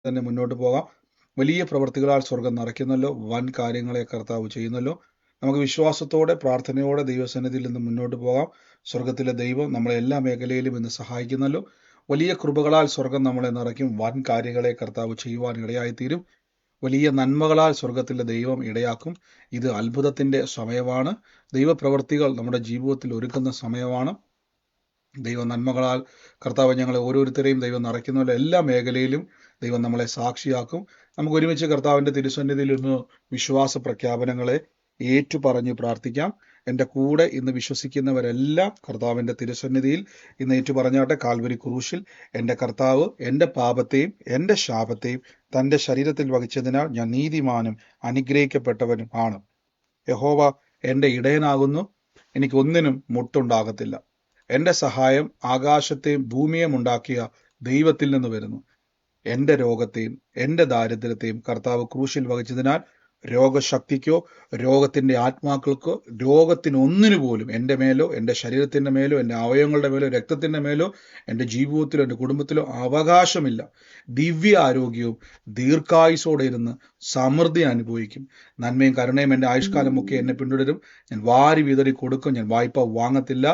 തന്നെ മുന്നോട്ട് പോകാം. വലിയ പ്രവൃത്തികളാൽ സ്വർഗം നിറയ്ക്കുന്നല്ലോ. വൻ കാര്യങ്ങളെ കർത്താവ് ചെയ്യുന്നല്ലോ. നമുക്ക് വിശ്വാസത്തോടെ പ്രാർത്ഥനയോടെ ദൈവസന്നിധിയിൽ നിന്ന് മുന്നോട്ട് പോകാം. സ്വർഗത്തിലെ ദൈവം നമ്മളെ എല്ലാ മേഖലയിലും ഇന്ന് സഹായിക്കുന്നല്ലോ. വലിയ കൃപകളാൽ സ്വർഗം നമ്മളെ നിറയ്ക്കും. വൻ കാര്യങ്ങളെ കർത്താവ് ചെയ്യുവാൻ ഇടയായിത്തീരും. വലിയ നന്മകളാൽ സ്വർഗത്തിലെ ദൈവം ഇടയാക്കും. ഇത് അത്ഭുതത്തിന്റെ സമയമാണ്. ദൈവപ്രവൃത്തികൾ നമ്മുടെ ജീവിതത്തിൽ ഒരുക്കുന്ന സമയമാണ്. ദൈവ നന്മകളാൽ കർത്താവ് ഞങ്ങളെ ഓരോരുത്തരെയും ദൈവം നിറയ്ക്കുന്നല്ലോ. എല്ലാ മേഖലയിലും ദൈവം നമ്മളെ സാക്ഷിയാക്കും. നമുക്ക് ഒരുമിച്ച് കർത്താവിന്റെ തിരുസന്നിധിയിൽ ഇന്ന് വിശ്വാസ പ്രഖ്യാപനങ്ങളെ ഏറ്റുപറഞ്ഞ് പ്രാർത്ഥിക്കാം. എൻ്റെ കൂടെ ഇന്ന് വിശ്വസിക്കുന്നവരെല്ലാം കർത്താവിന്റെ തിരുസന്നിധിയിൽ ഇന്ന് ഏറ്റുപറഞ്ഞാട്ടെ. കാൽവരി ക്രൂശിൽ എൻ്റെ കർത്താവ് എൻ്റെ പാപത്തെയും എൻ്റെ ശാപത്തെയും തൻ്റെ ശരീരത്തിൽ വഹിച്ചതിനാൽ ഞാൻ നീതിമാനും അനുഗ്രഹിക്കപ്പെട്ടവനും ആണ്. യഹോവ എൻ്റെ ഇടയനാകുന്നു, എനിക്കൊന്നിനും മുട്ടുണ്ടാകത്തില്ല. എൻ്റെ സഹായം ആകാശത്തെയും ഭൂമിയെയും ഉണ്ടാക്കിയ ദൈവത്തിൽ നിന്ന് വരുന്നു. എൻ്റെ രോഗത്തെയും എൻ്റെ ദാരിദ്ര്യത്തെയും കർത്താവ് ക്രൂശിൽ വഹിച്ചതിനാൽ രോഗശക്തിക്കോ രോഗത്തിൻ്റെ ആത്മാക്കൾക്കോ രോഗത്തിനൊന്നിനു പോലും എൻ്റെ മേലോ എൻ്റെ ശരീരത്തിൻ്റെ മേലോ എൻ്റെ അവയവങ്ങളുടെ മേലോ രക്തത്തിൻ്റെ മേലോ എൻ്റെ ജീവിതത്തിലോ എൻ്റെ കുടുംബത്തിലോ അവകാശമില്ല. ദിവ്യ ആരോഗ്യവും ദീർഘായുസോടെ ഇരുന്ന് സമൃദ്ധി അനുഭവിക്കും. നന്മയും കരുണയും എൻ്റെ ആയുഷ്കാലമൊക്കെ എന്നെ പിന്തുടരും. ഞാൻ വാരി വിതറി കൊടുക്കും. ഞാൻ വായ്പ വാങ്ങത്തില്ല.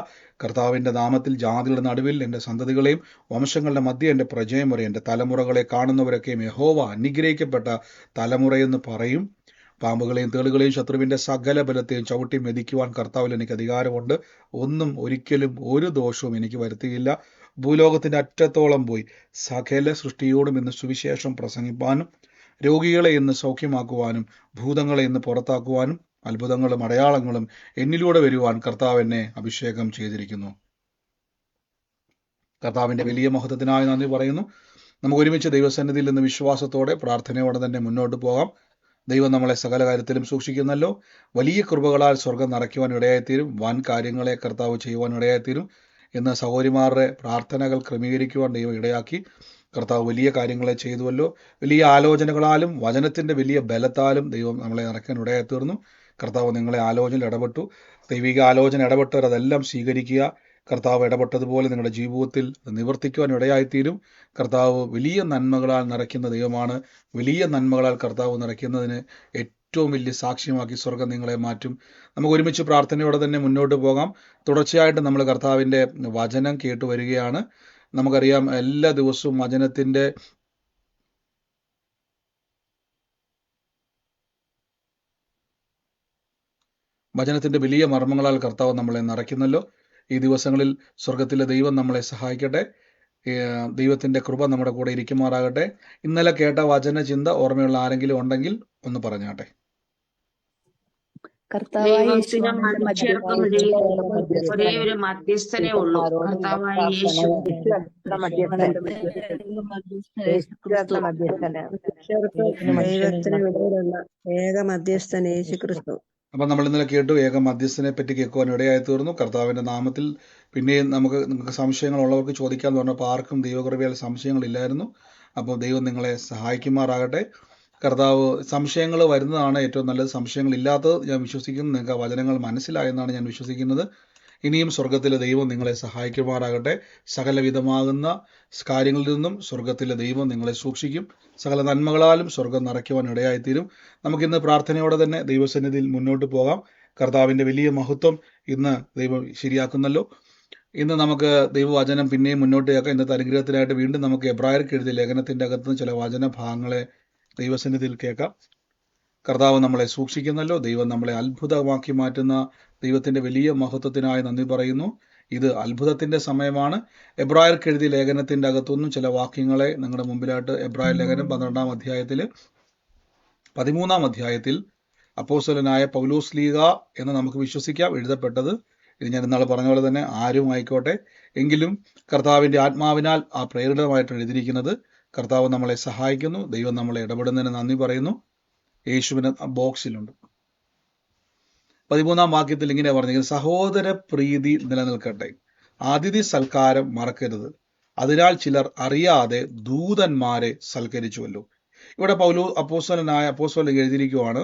കർത്താവിൻ്റെ നാമത്തിൽ ജാതികളുടെ നടുവിൽ എൻ്റെ സന്തതികളെയും വംശങ്ങളുടെ മധ്യ എൻ്റെ പ്രജയം വരെ എൻ്റെ തലമുറകളെ കാണുന്നവരൊക്കെയും യഹോവ അനുഗ്രഹിക്കപ്പെട്ട തലമുറയെന്ന് പറയും. പാമ്പുകളെയും തേളുകളെയും ശത്രുവിൻ്റെ സകല ബലത്തെയും ചവിട്ടി മെതിക്കുവാൻ കർത്താവിൽ എനിക്ക് അധികാരമുണ്ട്. ഒന്നും ഒരിക്കലും ഒരു ദോഷവും എനിക്ക് വരുത്തുകയില്ല. ഭൂലോകത്തിൻ്റെ അറ്റത്തോളം പോയി സകല സൃഷ്ടിയോടും ഇന്ന് സുവിശേഷം പ്രസംഗിപ്പാനും രോഗികളെ ഇന്ന് സൗഖ്യമാക്കുവാനും ഭൂതങ്ങളെ ഇന്ന് പുറത്താക്കുവാനും അത്ഭുതങ്ങളും അടയാളങ്ങളും എന്നിലൂടെ വരുവാൻ കർത്താവ് എന്നെ അഭിഷേകം ചെയ്തിരിക്കുന്നു. കർത്താവിൻ്റെ വലിയ മഹത്വത്തിനായി നന്ദി പറയുന്നു. നമുക്ക് ഒരുമിച്ച് ദൈവസന്നിധിയിൽ നിന്ന് വിശ്വാസത്തോടെ പ്രാർത്ഥനയോടെ തന്നെ മുന്നോട്ട് പോകാം. ദൈവം നമ്മളെ സകല കാര്യത്തിലും സൂക്ഷിക്കുന്നല്ലോ. വലിയ കൃപകളാൽ സ്വർഗം നിറയ്ക്കുവാൻ ഇടയായിത്തീരും. വൻ കാര്യങ്ങളെ കർത്താവ് ചെയ്യുവാൻ ഇടയായിത്തീരും. ഇന്ന് സഹോദരിമാരുടെ പ്രാർത്ഥനകൾ ക്രമീകരിക്കുവാൻ ദൈവം ഇടയാക്കി. കർത്താവ് വലിയ കാര്യങ്ങളെ ചെയ്തുവല്ലോ. വലിയ ആലോചനകളാലും വചനത്തിൻ്റെ വലിയ ബലത്താലും ദൈവം നമ്മളെ നിറയ്ക്കാൻ ഇടയായിത്തീർന്നു. കർത്താവ് നിങ്ങളെ ആലോചനയിൽ ഇടപെട്ടു. ദൈവിക ആലോചന ഇടപെട്ടവർ അതെല്ലാം സ്വീകരിക്കുക. കർത്താവ് ഇടപെട്ടതുപോലെ നിങ്ങളുടെ ജീവിതത്തിൽ നിവർത്തിക്കുവാൻ ഇടയായിത്തീരും. കർത്താവ് വലിയ നന്മകളാൽ നിറയ്ക്കുന്ന ദൈവമാണ്. വലിയ നന്മകളാൽ കർത്താവ് നിറയ്ക്കുന്നതിന് ഏറ്റവും വലിയ സാക്ഷ്യമാക്കി സ്വർഗം നിങ്ങളെ മാറ്റും. നമുക്ക് ഒരുമിച്ച് പ്രാർത്ഥനയോടെ തന്നെ മുന്നോട്ട് പോകാം. തുടർച്ചയായിട്ട് നമ്മൾ കർത്താവിൻ്റെ വചനം കേട്ടു വരികയാണ്. നമുക്കറിയാം എല്ലാ ദിവസവും വചനത്തിൻ്റെ വലിയ മർമ്മങ്ങളാൽ കർത്താവ് നമ്മളെ നിറയ്ക്കുന്നല്ലോ. ഈ ദിവസങ്ങളിൽ സ്വർഗത്തിലെ ദൈവം നമ്മളെ സഹായിക്കട്ടെ. ദൈവത്തിൻ്റെ കൃപ നമ്മുടെ കൂടെ ഇരിക്കുമാറാകട്ടെ. ഇന്നലെ കേട്ട വചന ചിന്ത ഓർമ്മയുള്ള ആരെങ്കിലും ഉണ്ടെങ്കിൽ ഒന്ന് പറഞ്ഞാട്ടെ. ദൈവത്തിനും മനുഷ്യർക്കും ഇടയിൽ ഒരേ ഒരു മധ്യസ്ഥനേ ഉള്ളൂ, കർത്താവായ യേശു. ദൈവത്തിനും ഇടയിലുള്ള ഏക മധ്യസ്ഥൻ യേശു ക്രിസ്തു. അപ്പം നമ്മൾ ഇന്നലെ കേട്ടു, ഏക മധ്യസ്ഥനെ പറ്റി കേൾക്കുവാൻ ഇടയായി തീർന്നു. കർത്താവിൻ്റെ നാമത്തിൽ പിന്നെയും നിങ്ങൾക്ക് സംശയങ്ങളുള്ളവർക്ക് ചോദിക്കാമെന്ന് പറഞ്ഞപ്പോൾ ആർക്കും ദൈവകൃപയാൽ സംശയങ്ങളില്ലായിരുന്നു. അപ്പോൾ ദൈവം നിങ്ങളെ സഹായിക്കുമാറാകട്ടെ. കർത്താവ് സംശയങ്ങൾ വരുന്നതാണ് ഏറ്റവും നല്ലത്. സംശയങ്ങളില്ലാത്തത് ഞാൻ വിശ്വസിക്കുന്നു. നിങ്ങൾക്ക് വചനങ്ങൾ മനസ്സിലായെന്നാണ് ഞാൻ വിശ്വസിക്കുന്നത്. ഇനിയും സ്വർഗത്തിലെ ദൈവം നിങ്ങളെ സഹായിക്കുമാറാകട്ടെ. സകലവിധമാകുന്ന കാര്യങ്ങളിൽ നിന്നും സ്വർഗത്തിലെ ദൈവം നിങ്ങളെ സൂക്ഷിക്കും. സകല നന്മകളാലും സ്വർഗം നിറയ്ക്കുവാൻ ഇടയായിത്തീരും. നമുക്കിന്ന് പ്രാർത്ഥനയോടെ തന്നെ ദൈവസന്നിധിയിൽ മുന്നോട്ട് പോകാം. കർത്താവിൻ്റെ വലിയ മഹത്വം ഇന്ന് ദൈവം ശരിയാക്കുന്നല്ലോ. ഇന്ന് നമുക്ക് ദൈവവചനം പിന്നെയും മുന്നോട്ട് കേൾക്കാം. ഇന്നത്തെ അനുഗ്രഹത്തിനായിട്ട് വീണ്ടും നമുക്ക് എബ്രായർക്ക് എഴുതിയ ലേഖനത്തിൻ്റെ അകത്തുനിന്ന് ചില വചന ഭാഗങ്ങളെ ദൈവസന്നിധിയിൽ കേൾക്കാം. കർത്താവ് നമ്മളെ സൂക്ഷിക്കുന്നല്ലോ. ദൈവം നമ്മളെ അത്ഭുതമാക്കി മാറ്റുന്ന ദൈവത്തിൻ്റെ വലിയ മഹത്വത്തിനായി നന്ദി പറയുന്നു. ഇത് അത്ഭുതത്തിൻ്റെ സമയമാണ്. എബ്രായർക്ക് എഴുതിയ ലേഖനത്തിൻ്റെ അകത്തുനിന്നും ചില വാക്യങ്ങളെ നിങ്ങളുടെ മുമ്പിലായിട്ട് എബ്രായർ ലേഖനം 12-ാം അധ്യായത്തിൽ 13-ാം അധ്യായത്തിൽ അപ്പോസ്തലനായ പൗലോസ് ലീഗ എന്ന് നമുക്ക് വിശ്വസിക്കാം എഴുതപ്പെട്ടത്. ഇത് ഞാൻ ഇന്നാൾ പറഞ്ഞ പോലെ തന്നെ ആരും ആയിക്കോട്ടെ, എങ്കിലും കർത്താവിൻ്റെ ആത്മാവിനാൽ ആ പ്രേരിതമായിട്ട് എഴുതിയിരിക്കുന്നത്. കർത്താവ് നമ്മളെ സഹായിക്കുന്നു. ദൈവം നമ്മളെ ഇടപെടുന്നതിന് നന്ദി പറയുന്നു. യേശുവിന് ബോക്സിലുണ്ട്. 13-ാം വാക്യത്തിൽ ഇങ്ങനെ പറഞ്ഞിരിക്കുന്നത്, സഹോദര പ്രീതി നിലനിൽക്കട്ടെ, അതിഥി സൽക്കാരം മറക്കരുത്, അതിനാൽ ചിലർ അറിയാതെ ദൂതന്മാരെ സൽക്കരിച്ചുവല്ലോ. ഇവിടെ അപ്പോസ്തലൻ എഴുതിയിരിക്കുവാണ്.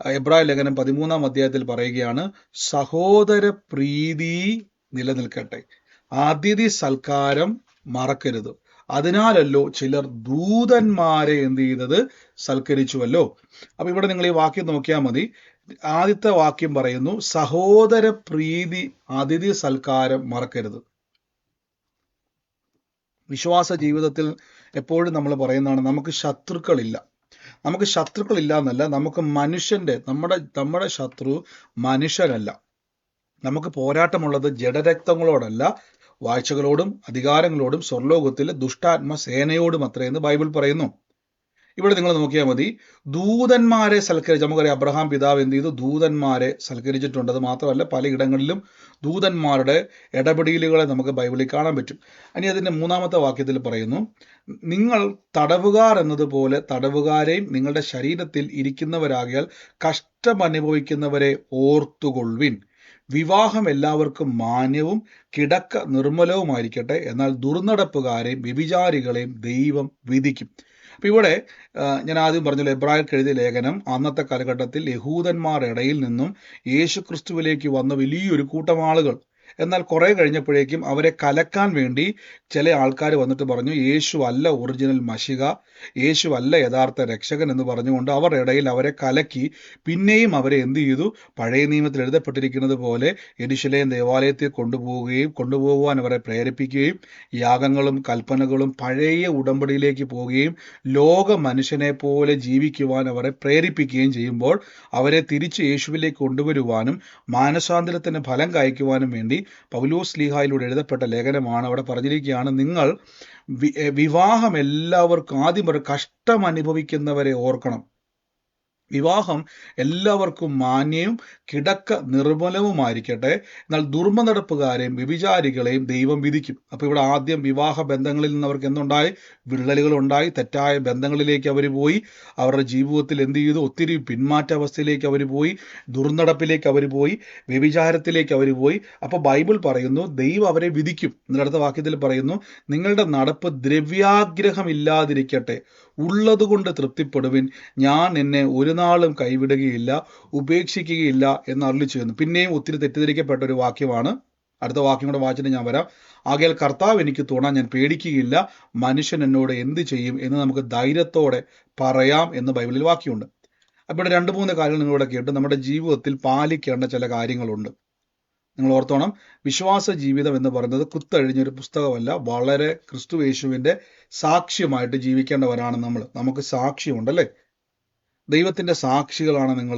എബ്രായ ലേഖനം 13-ാം അധ്യായത്തിൽ പറയുകയാണ്, സഹോദര പ്രീതി നിലനിൽക്കട്ടെ, അതിഥി സൽക്കാരം മറക്കരുത്, അതിനാലല്ലോ ചിലർ ദൂതന്മാരെ എന്ത് ചെയ്തത്? സൽക്കരിച്ചുവല്ലോ. അപ്പൊ ഇവിടെ നിങ്ങൾ ഈ വാക്യം നോക്കിയാൽ മതി. ആദ്യത്തെ വാക്യം പറയുന്നു, സഹോദര പ്രീതി അതിഥി സൽക്കാരം മറക്കരുത്. വിശ്വാസ ജീവിതത്തിൽ എപ്പോഴും നമ്മൾ പറയുന്നതാണ്, നമുക്ക് ശത്രുക്കളില്ല. നമുക്ക് ശത്രുക്കളില്ല എന്നല്ല, നമുക്ക് നമ്മുടെ ശത്രു മനുഷ്യരല്ല. നമുക്ക് പോരാട്ടമുള്ളത് ജഡരക്തങ്ങളോടല്ല, വാഴ്ചകളോടും അധികാരങ്ങളോടും സ്വർലോകത്തിലെ ദുഷ്ടാത്മ സേനയോടും അത്രയെന്ന് ബൈബിൾ പറയുന്നു. ഇവിടെ നിങ്ങൾ നോക്കിയാൽ മതി, ദൂതന്മാരെ സൽക്കരിച്ച്, നമുക്കറിയാം അബ്രഹാം പിതാവ് എന്ത് ചെയ്തു? ദൂതന്മാരെ സൽക്കരിച്ചിട്ടുണ്ട്. അത് മാത്രമല്ല, പലയിടങ്ങളിലും ദൂതന്മാരുടെ ഇടപെടലുകളെ നമുക്ക് ബൈബിളിൽ കാണാൻ പറ്റും. ഇനി അതിന്റെ 3-ാമത്തെ വാക്യത്തിൽ പറയുന്നു, നിങ്ങൾ തടവുകാർ എന്നതുപോലെ തടവുകാരെയും നിങ്ങളുടെ ശരീരത്തിൽ ഇരിക്കുന്നവരാകിയാൽ കഷ്ടമനുഭവിക്കുന്നവരെ ഓർത്തുകൊള്ളുവിൻ. വിവാഹം എല്ലാവർക്കും മാന്യവും കിടക്ക നിർമ്മലവുമായിരിക്കട്ടെ, എന്നാൽ ദുർനടപ്പുകാരെയും വ്യഭിചാരികളെയും ദൈവം വിധിക്കും. അപ്പൊ ഇവിടെ ഞാൻ ആദ്യം പറഞ്ഞല്ലോ, എബ്രായർക്ക് എഴുതിയ ലേഖനം അന്നത്തെ കാലഘട്ടത്തിൽ യഹൂദന്മാരുടെ ഇടയിൽ നിന്നും യേശുക്രിസ്തുവിലേക്ക് വന്ന വലിയൊരു കൂട്ടം ആളുകൾ. എന്നാൽ കുറെ കഴിഞ്ഞപ്പോഴേക്കും അവരെ കലക്കാൻ വേണ്ടി ചില ആൾക്കാർ വന്നിട്ട് പറഞ്ഞു, യേശു അല്ല ഒറിജിനൽ മശിഹ, യേശു അല്ല യഥാർത്ഥ രക്ഷകൻ എന്ന് പറഞ്ഞുകൊണ്ട് അവരുടെ ഇടയിൽ അവരെ കലക്കി. പിന്നെയും അവരെ എന്ത് ചെയ്തു? പഴയ നിയമത്തിൽ എഴുതപ്പെട്ടിരിക്കുന്നത് പോലെ യെരൂശലേം ദേവാലയത്തിൽ കൊണ്ടുപോകുവാൻ അവരെ പ്രേരിപ്പിക്കുകയും യാഗങ്ങളും കൽപ്പനകളും പഴയ ഉടമ്പടിയിലേക്ക് പോവുകയും ലോക മനുഷ്യനെ പോലെ ജീവിക്കുവാൻ അവരെ പ്രേരിപ്പിക്കുകയും ചെയ്യുമ്പോൾ അവരെ തിരിച്ച് യേശുവിലേക്ക് കൊണ്ടുവരുവാനും മാനസാന്തരത്തിന് ഫലം കായ്ക്കുവാനും വേണ്ടി പൗലോസ് ശ്ലീഹായിലൂടെ എഴുതപ്പെട്ട ലേഖനമാണ്. അവിടെ പറഞ്ഞിരിക്കുകയാണ്, നിങ്ങൾ വിവാഹം എല്ലാവർക്കും, ആദ്യം കഷ്ടം അനുഭവിക്കുന്നവരെ ഓർക്കണം. വിവാഹം എല്ലാവർക്കും മാന്യവും കിടക്ക നിർമ്മലവുമായിരിക്കട്ടെ, എന്നാൽ ദുർനടപ്പുകാരെയും വ്യഭിചാരികളെയും ദൈവം വിധിക്കും. അപ്പൊ ഇവിടെ ആദ്യം വിവാഹ ബന്ധങ്ങളിൽ നിന്ന് അവർക്ക് എന്തുണ്ടായി? വിള്ളലുകൾ ഉണ്ടായി. തെറ്റായ ബന്ധങ്ങളിലേക്ക് അവർ പോയി. അവരുടെ ജീവിതത്തിൽ എന്ത് ചെയ്തു? ഒത്തിരി പിന്മാറ്റ അവസ്ഥയിലേക്ക് അവർ പോയി, ദുർനടപ്പിലേക്ക് അവർ പോയി, വ്യഭിചാരത്തിലേക്ക് അവർ പോയി. അപ്പൊ ബൈബിൾ പറയുന്നു, ദൈവം അവരെ വിധിക്കും. അടുത്ത വാക്യത്തിൽ പറയുന്നു, നിങ്ങളുടെ നടപ്പ് ദ്രവ്യാഗ്രഹമില്ലാതിരിക്കട്ടെ, ഉള്ളതുകൊണ്ട് തൃപ്തിപ്പെടുവിൻ, ഞാൻ എന്നെ ഒരു നാളും കൈവിടുകയില്ല, ഉപേക്ഷിക്കുകയില്ല എന്ന് അരുളി ചെയ്യുന്നു. പിന്നെയും ഒത്തിരി തെറ്റിദ്ധരിക്കപ്പെട്ട ഒരു വാക്യമാണ്. അടുത്ത വാക്യം കൂടെ വായിച്ചിട്ട് ഞാൻ വരാം. ആകയാൽ കർത്താവ് എനിക്ക് തുണ, ഞാൻ പേടിക്കുകയില്ല, മനുഷ്യൻ എന്നോട് എന്ത് ചെയ്യും എന്ന് നമുക്ക് ധൈര്യത്തോടെ പറയാം എന്ന് ബൈബിളിൽ വാക്യമുണ്ട്. അപ്പോൾ 2-3 കാര്യങ്ങൾ നിങ്ങളിവിടെ കേട്ടു. നമ്മുടെ ജീവിതത്തിൽ പാലിക്കേണ്ട ചില കാര്യങ്ങളുണ്ട്. നിങ്ങൾ ഓർത്തോണം, വിശ്വാസ ജീവിതം എന്ന് പറയുന്നത് കുത്തഴിഞ്ഞൊരു പുസ്തകമല്ല. വളരെ ക്രിസ്തുയേശുവിന്റെ സാക്ഷ്യമായിട്ട് ജീവിക്കേണ്ടവരാണ് നമ്മൾ. നമുക്ക് സാക്ഷ്യമുണ്ടല്ലേ? ദൈവത്തിന്റെ സാക്ഷികളാണ് നിങ്ങൾ.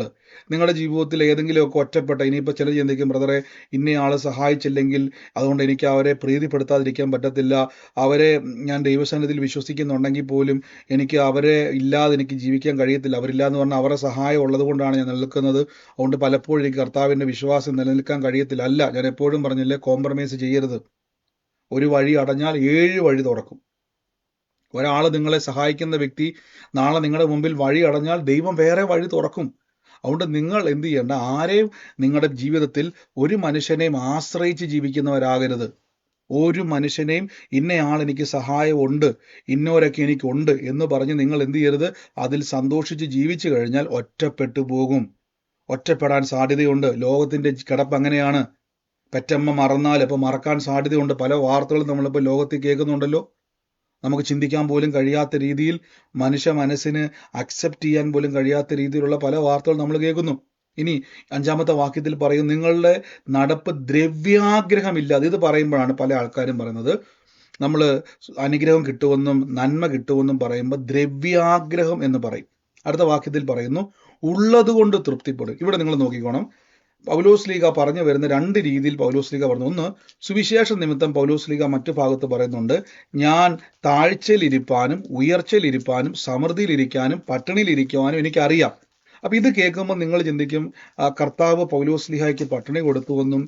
നിങ്ങളുടെ ജീവിതത്തിൽ ഏതെങ്കിലുമൊക്കെ ഒറ്റപ്പെട്ട, ഇനിയിപ്പോൾ ചിലർ ചിന്തിക്കും, ബ്രദറെ ഇന്നയാള് സഹായിച്ചില്ലെങ്കിൽ അതുകൊണ്ട് എനിക്ക് അവരെ പ്രീതിപ്പെടുത്താതിരിക്കാൻ പറ്റത്തില്ല, അവരെ ഞാൻ ദൈവസന്നിധിയിൽ വിശ്വസിക്കുന്നുണ്ടെങ്കിൽ പോലും എനിക്ക് അവരെ ഇല്ലാതെ എനിക്ക് ജീവിക്കാൻ കഴിയത്തില്ല, അവരില്ല എന്ന് പറഞ്ഞാൽ അവരുടെ സഹായം ഉള്ളത് കൊണ്ടാണ് ഞാൻ നിൽക്കുന്നത്, അതുകൊണ്ട് പലപ്പോഴും എനിക്ക് കർത്താവിന്റെ വിശ്വാസം നിലനിൽക്കാൻ കഴിയത്തില്ല. അല്ല, ഞാൻ എപ്പോഴും പറഞ്ഞില്ലേ, കോംപ്രമൈസ് ചെയ്യരുത്. ഒരു വഴി അടഞ്ഞാൽ 7 വഴി തുറക്കും. ഒരാൾ നിങ്ങളെ സഹായിക്കുന്ന വ്യക്തി നാളെ നിങ്ങളുടെ മുമ്പിൽ വഴി അടഞ്ഞാൽ ദൈവം വേറെ വഴി തുറക്കും. അതുകൊണ്ട് നിങ്ങൾ എന്ത് ചെയ്യേണ്ട, ആരെയും നിങ്ങളുടെ ജീവിതത്തിൽ ഒരു മനുഷ്യനെയും ആശ്രയിച്ച് ജീവിക്കുന്നവരാകരുത്. ഒരു മനുഷ്യനെയും ഇന്നയാൾ എനിക്ക് സഹായമുണ്ട്, ഇന്നോരൊക്കെ എനിക്കുണ്ട് എന്ന് പറഞ്ഞ് നിങ്ങൾ എന്ത് ചെയ്യരുത്, അതിൽ സന്തോഷിച്ച് ജീവിച്ചു കഴിഞ്ഞാൽ ഒറ്റപ്പെട്ടു പോകും. ഒറ്റപ്പെടാൻ സാധ്യതയുണ്ട്. ലോകത്തിന്റെ കിടപ്പ് അങ്ങനെയാണ്. പെറ്റമ്മ മറന്നാൽ ഇപ്പൊ മറക്കാൻ സാധ്യതയുണ്ട്. പല വാർത്തകളും നമ്മളിപ്പോൾ ലോകത്തിൽ കേൾക്കുന്നുണ്ടല്ലോ. നമുക്ക് ചിന്തിക്കാൻ പോലും കഴിയാത്ത രീതിയിൽ, മനുഷ്യ മനസ്സിന് അക്സെപ്റ്റ് ചെയ്യാൻ പോലും കഴിയാത്ത രീതിയിലുള്ള പല വാർത്തകൾ നമ്മൾ കേൾക്കുന്നു. ഇനി 5-ാമത്തെ വാക്യത്തിൽ പറയും, നിങ്ങളുടെ നടപ്പ് ദ്രവ്യാഗ്രഹമില്ലാതെ. ഇത് പറയുമ്പോഴാണ് പല ആൾക്കാരും പറയുന്നത്, നമ്മൾ അനുഗ്രഹം കിട്ടുമെന്നും നന്മ കിട്ടുമെന്നും പറയുമ്പോൾ ദ്രവ്യാഗ്രഹം എന്ന് പറയും. അടുത്ത വാക്യത്തിൽ പറയുന്നു, ഉള്ളത് കൊണ്ട് തൃപ്തിപ്പെടും. ഇവിടെ നിങ്ങൾ നോക്കിക്കോണം, പൗലോസ് ലീഗ പറഞ്ഞു വരുന്ന 2 രീതിയിൽ പൗലോസ് ലീഗ പറഞ്ഞു. ഒന്ന്, സുവിശേഷ നിമിത്തം പൗലോസ് ലീഗ മറ്റു ഭാഗത്ത് പറയുന്നുണ്ട്, ഞാൻ താഴ്ചയിലിരിപ്പാനും ഉയർച്ചയിലിരിപ്പാനും സമൃദ്ധിയിലിരിക്കാനും പട്ടിണിയിലിരിക്കുവാനും എനിക്കറിയാം. അപ്പൊ ഇത് കേൾക്കുമ്പോൾ നിങ്ങൾ ചിന്തിക്കും, കർത്താവ് പൗലോസ് ലീഹായ്ക്ക് പട്ടിണി കൊടുത്തുവെന്നും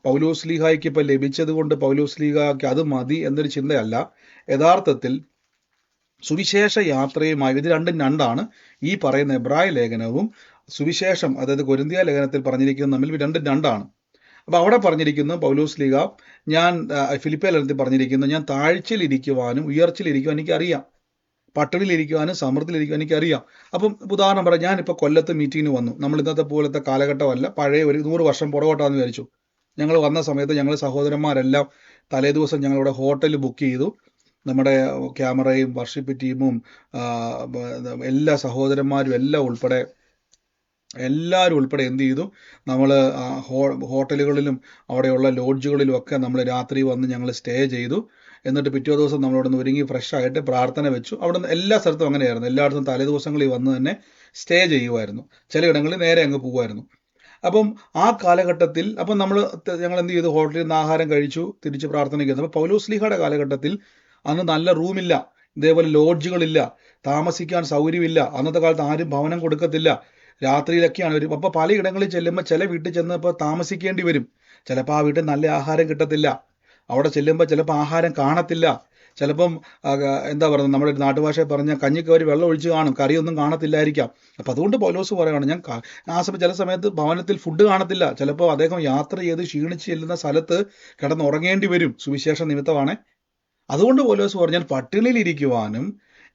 പൗലോസ് ലീഹായ്ക്ക് ഇപ്പൊ ലഭിച്ചത് കൊണ്ട് പൗലോസ് ലീഹായ്ക്ക് അത് മതി എന്നൊരു ചിന്തയല്ല. യഥാർത്ഥത്തിൽ സുവിശേഷ യാത്രയുമായി ഇത് രണ്ടാണ്. ഈ പറയുന്ന എബ്രായ ലേഖനവും സുവിശേഷം, അതായത് കൊരിന്ത്യ ലേഖനത്തിൽ പറഞ്ഞിരിക്കുന്നത് തമ്മിൽ രണ്ടാണ്. അപ്പൊ അവിടെ പറഞ്ഞിരിക്കുന്നു പൗലോസ് ലീഗ, ഞാൻ ഫിലിപ്പിയ ലേഖനത്തിൽ പറഞ്ഞിരിക്കുന്നു, ഞാൻ താഴ്ചയിലിരിക്കുവാനും ഉയർച്ചയിലിരിക്കുവാനും എനിക്കറിയാം, പട്ടിണിയിലിരിക്കുവാനും സമൃദ്ധിയിലിരിക്കുവാനും എനിക്കറിയാം. അപ്പം ഉദാഹരണം പറയാം, ഞാനിപ്പോൾ കൊല്ലത്ത് മീറ്റിങ്ങിന് വന്നു. നമ്മൾ ഇന്നത്തെ പോലത്തെ കാലഘട്ടമല്ല, പഴയ ഒരു 100 വർഷം പുറകോട്ടാന്ന് വിചാരിച്ചു. ഞങ്ങൾ വന്ന സമയത്ത് ഞങ്ങൾ സഹോദരന്മാരെല്ലാം തലേദിവസം ഞങ്ങളിവിടെ ഹോട്ടൽ ബുക്ക് ചെയ്തു. നമ്മുടെ ക്യാമറയും വർഷിപ്പ് ടീമും എല്ലാ സഹോദരന്മാരും എല്ലാവരും ഉൾപ്പെടെ എന്ത് ചെയ്തു, നമ്മൾ ഹോട്ടലുകളിലും അവിടെയുള്ള ലോഡ്ജുകളിലും ഒക്കെ നമ്മൾ രാത്രി വന്ന് ഞങ്ങൾ സ്റ്റേ ചെയ്തു. എന്നിട്ട് പിറ്റേ ദിവസം നമ്മളവിടെ നിന്ന് ഒരുങ്ങി ഫ്രഷ് ആയിട്ട് പ്രാർത്ഥന വെച്ചു. അവിടെ നിന്ന് എല്ലാ സ്ഥലത്തും അങ്ങനെയായിരുന്നു. എല്ലായിടത്തും തലേദിവസങ്ങളിൽ വന്ന് തന്നെ സ്റ്റേ ചെയ്യുമായിരുന്നു. ചിലയിടങ്ങളിൽ നേരെ അങ്ങ് പോകുമായിരുന്നു. അപ്പം ആ കാലഘട്ടത്തിൽ ഞങ്ങൾ എന്ത് ചെയ്തു, ഹോട്ടലിൽ നിന്ന് ആഹാരം കഴിച്ചു, തിരിച്ച് പ്രാർത്ഥനയ്ക്ക് വന്നു. അപ്പോൾ പൗലോസ്ലീഹയുടെ കാലഘട്ടത്തിൽ അന്ന് നല്ല റൂമില്ല, ഇതേപോലെ ലോഡ്ജുകളില്ല, താമസിക്കാൻ സൗകര്യമില്ല. അന്നത്തെ കാലത്ത് ആരും ഭവനം കൊടുക്കത്തില്ല. രാത്രിയിലൊക്കെയാണ് വരും. അപ്പോൾ പലയിടങ്ങളിൽ ചെല്ലുമ്പോൾ ചില വീട്ടിൽ ചെന്നപ്പോൾ താമസിക്കേണ്ടി വരും. ചിലപ്പോൾ ആ വീട്ടിൽ നല്ല ആഹാരം കിട്ടത്തില്ല. അവിടെ ചെല്ലുമ്പോൾ ചിലപ്പോൾ ആഹാരം കാണത്തില്ല. ചിലപ്പം എന്താ പറയുന്നത്, നമ്മുടെ ഒരു നാട്ടുഭാഷയിൽ പറഞ്ഞാൽ കഞ്ഞിക്കവർ വെള്ളം ഒഴിച്ച് കാണും, കറിയൊന്നും കാണത്തില്ലായിരിക്കാം. അപ്പം അതുകൊണ്ട് പൗലോസ് പറയുകയാണ്, ഞാൻ ചില സമയത്ത് ഭവനത്തിൽ ഫുഡ് കാണത്തില്ല. ചിലപ്പോൾ അദ്ദേഹം യാത്ര ചെയ്ത് ക്ഷീണിച്ച് ചെല്ലുന്ന സ്ഥലത്ത് കിടന്നുറങ്ങേണ്ടി വരും, സുവിശേഷ നിമിത്തമാണ്. അതുകൊണ്ട് പൗലോസ് പറഞ്ഞു, ഞാൻ പട്ടിണിയിലിരിക്കുവാനും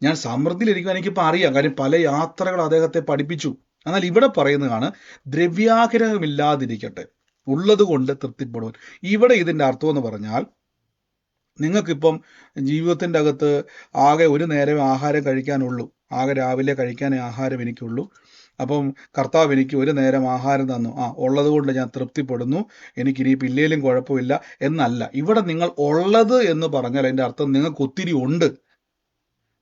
ഞാൻ സമൃദ്ധിയിലിരിക്കുവാനും എനിക്കിപ്പോൾ അറിയാം. കാര്യം പല യാത്രകൾ അദ്ദേഹത്തെ പഠിപ്പിച്ചു. എന്നാൽ ഇവിടെ പറയുന്നതാണ്, ദ്രവ്യാഗ്രഹമില്ലാതിരിക്കട്ടെ, ഉള്ളത് കൊണ്ട് തൃപ്തിപ്പെടുവാൻ. ഇവിടെ ഇതിൻ്റെ അർത്ഥം എന്ന് പറഞ്ഞാൽ, നിങ്ങൾക്കിപ്പം ജീവിതത്തിൻ്റെ അകത്ത് ആകെ ഒരു നേരം ആഹാരം കഴിക്കാനുള്ളൂ, ആകെ രാവിലെ കഴിക്കാനേ ആഹാരം എനിക്കുള്ളൂ. അപ്പം കർത്താവ് എനിക്ക് ഒരു നേരം ആഹാരം തന്നു, ഉള്ളത് കൊണ്ട് ഞാൻ തൃപ്തിപ്പെടുന്നു, എനിക്കിനിയിപ്പോൾ ഇല്ലേലും കുഴപ്പമില്ല എന്നല്ല. ഇവിടെ നിങ്ങൾ ഉള്ളത് എന്ന് പറഞ്ഞാൽ അതിൻ്റെ അർത്ഥം നിങ്ങൾക്ക് ഒത്തിരി ഉണ്ട്.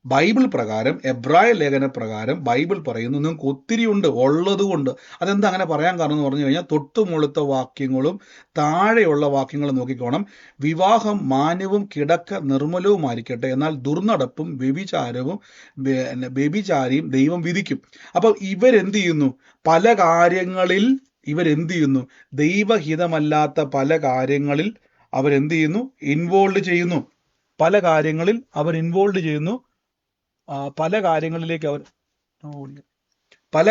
ബൈബിൾ പ്രകാരം, എബ്രായ ലേഖന പ്രകാരം ബൈബിൾ പറയുന്നു നിങ്ങൾക്ക് ഒത്തിരി ഉണ്ട്, ഉള്ളത് കൊണ്ട്. അതെന്താ അങ്ങനെ പറയാൻ കാരണം എന്ന് പറഞ്ഞു കഴിഞ്ഞാൽ, തൊട്ടുമുളുത്ത വാക്യങ്ങളും താഴെയുള്ള വാക്യങ്ങളും നോക്കിക്കോണം. വിവാഹം മാന്യവും കിടക്ക നിർമ്മലവുമായിരിക്കട്ടെ, എന്നാൽ ദുർനടപ്പും വ്യഭിചാരിയും ദൈവം വിധിക്കും. അപ്പം ഇവരെന്ത് ചെയ്യുന്നു, പല കാര്യങ്ങളിൽ ദൈവഹിതമല്ലാത്ത പല കാര്യങ്ങളിൽ അവരെന്ത് ചെയ്യുന്നു, ഇൻവോൾവ് ചെയ്യുന്നു. പല കാര്യങ്ങളിൽ അവർ ഇൻവോൾവ് ചെയ്യുന്നു. പല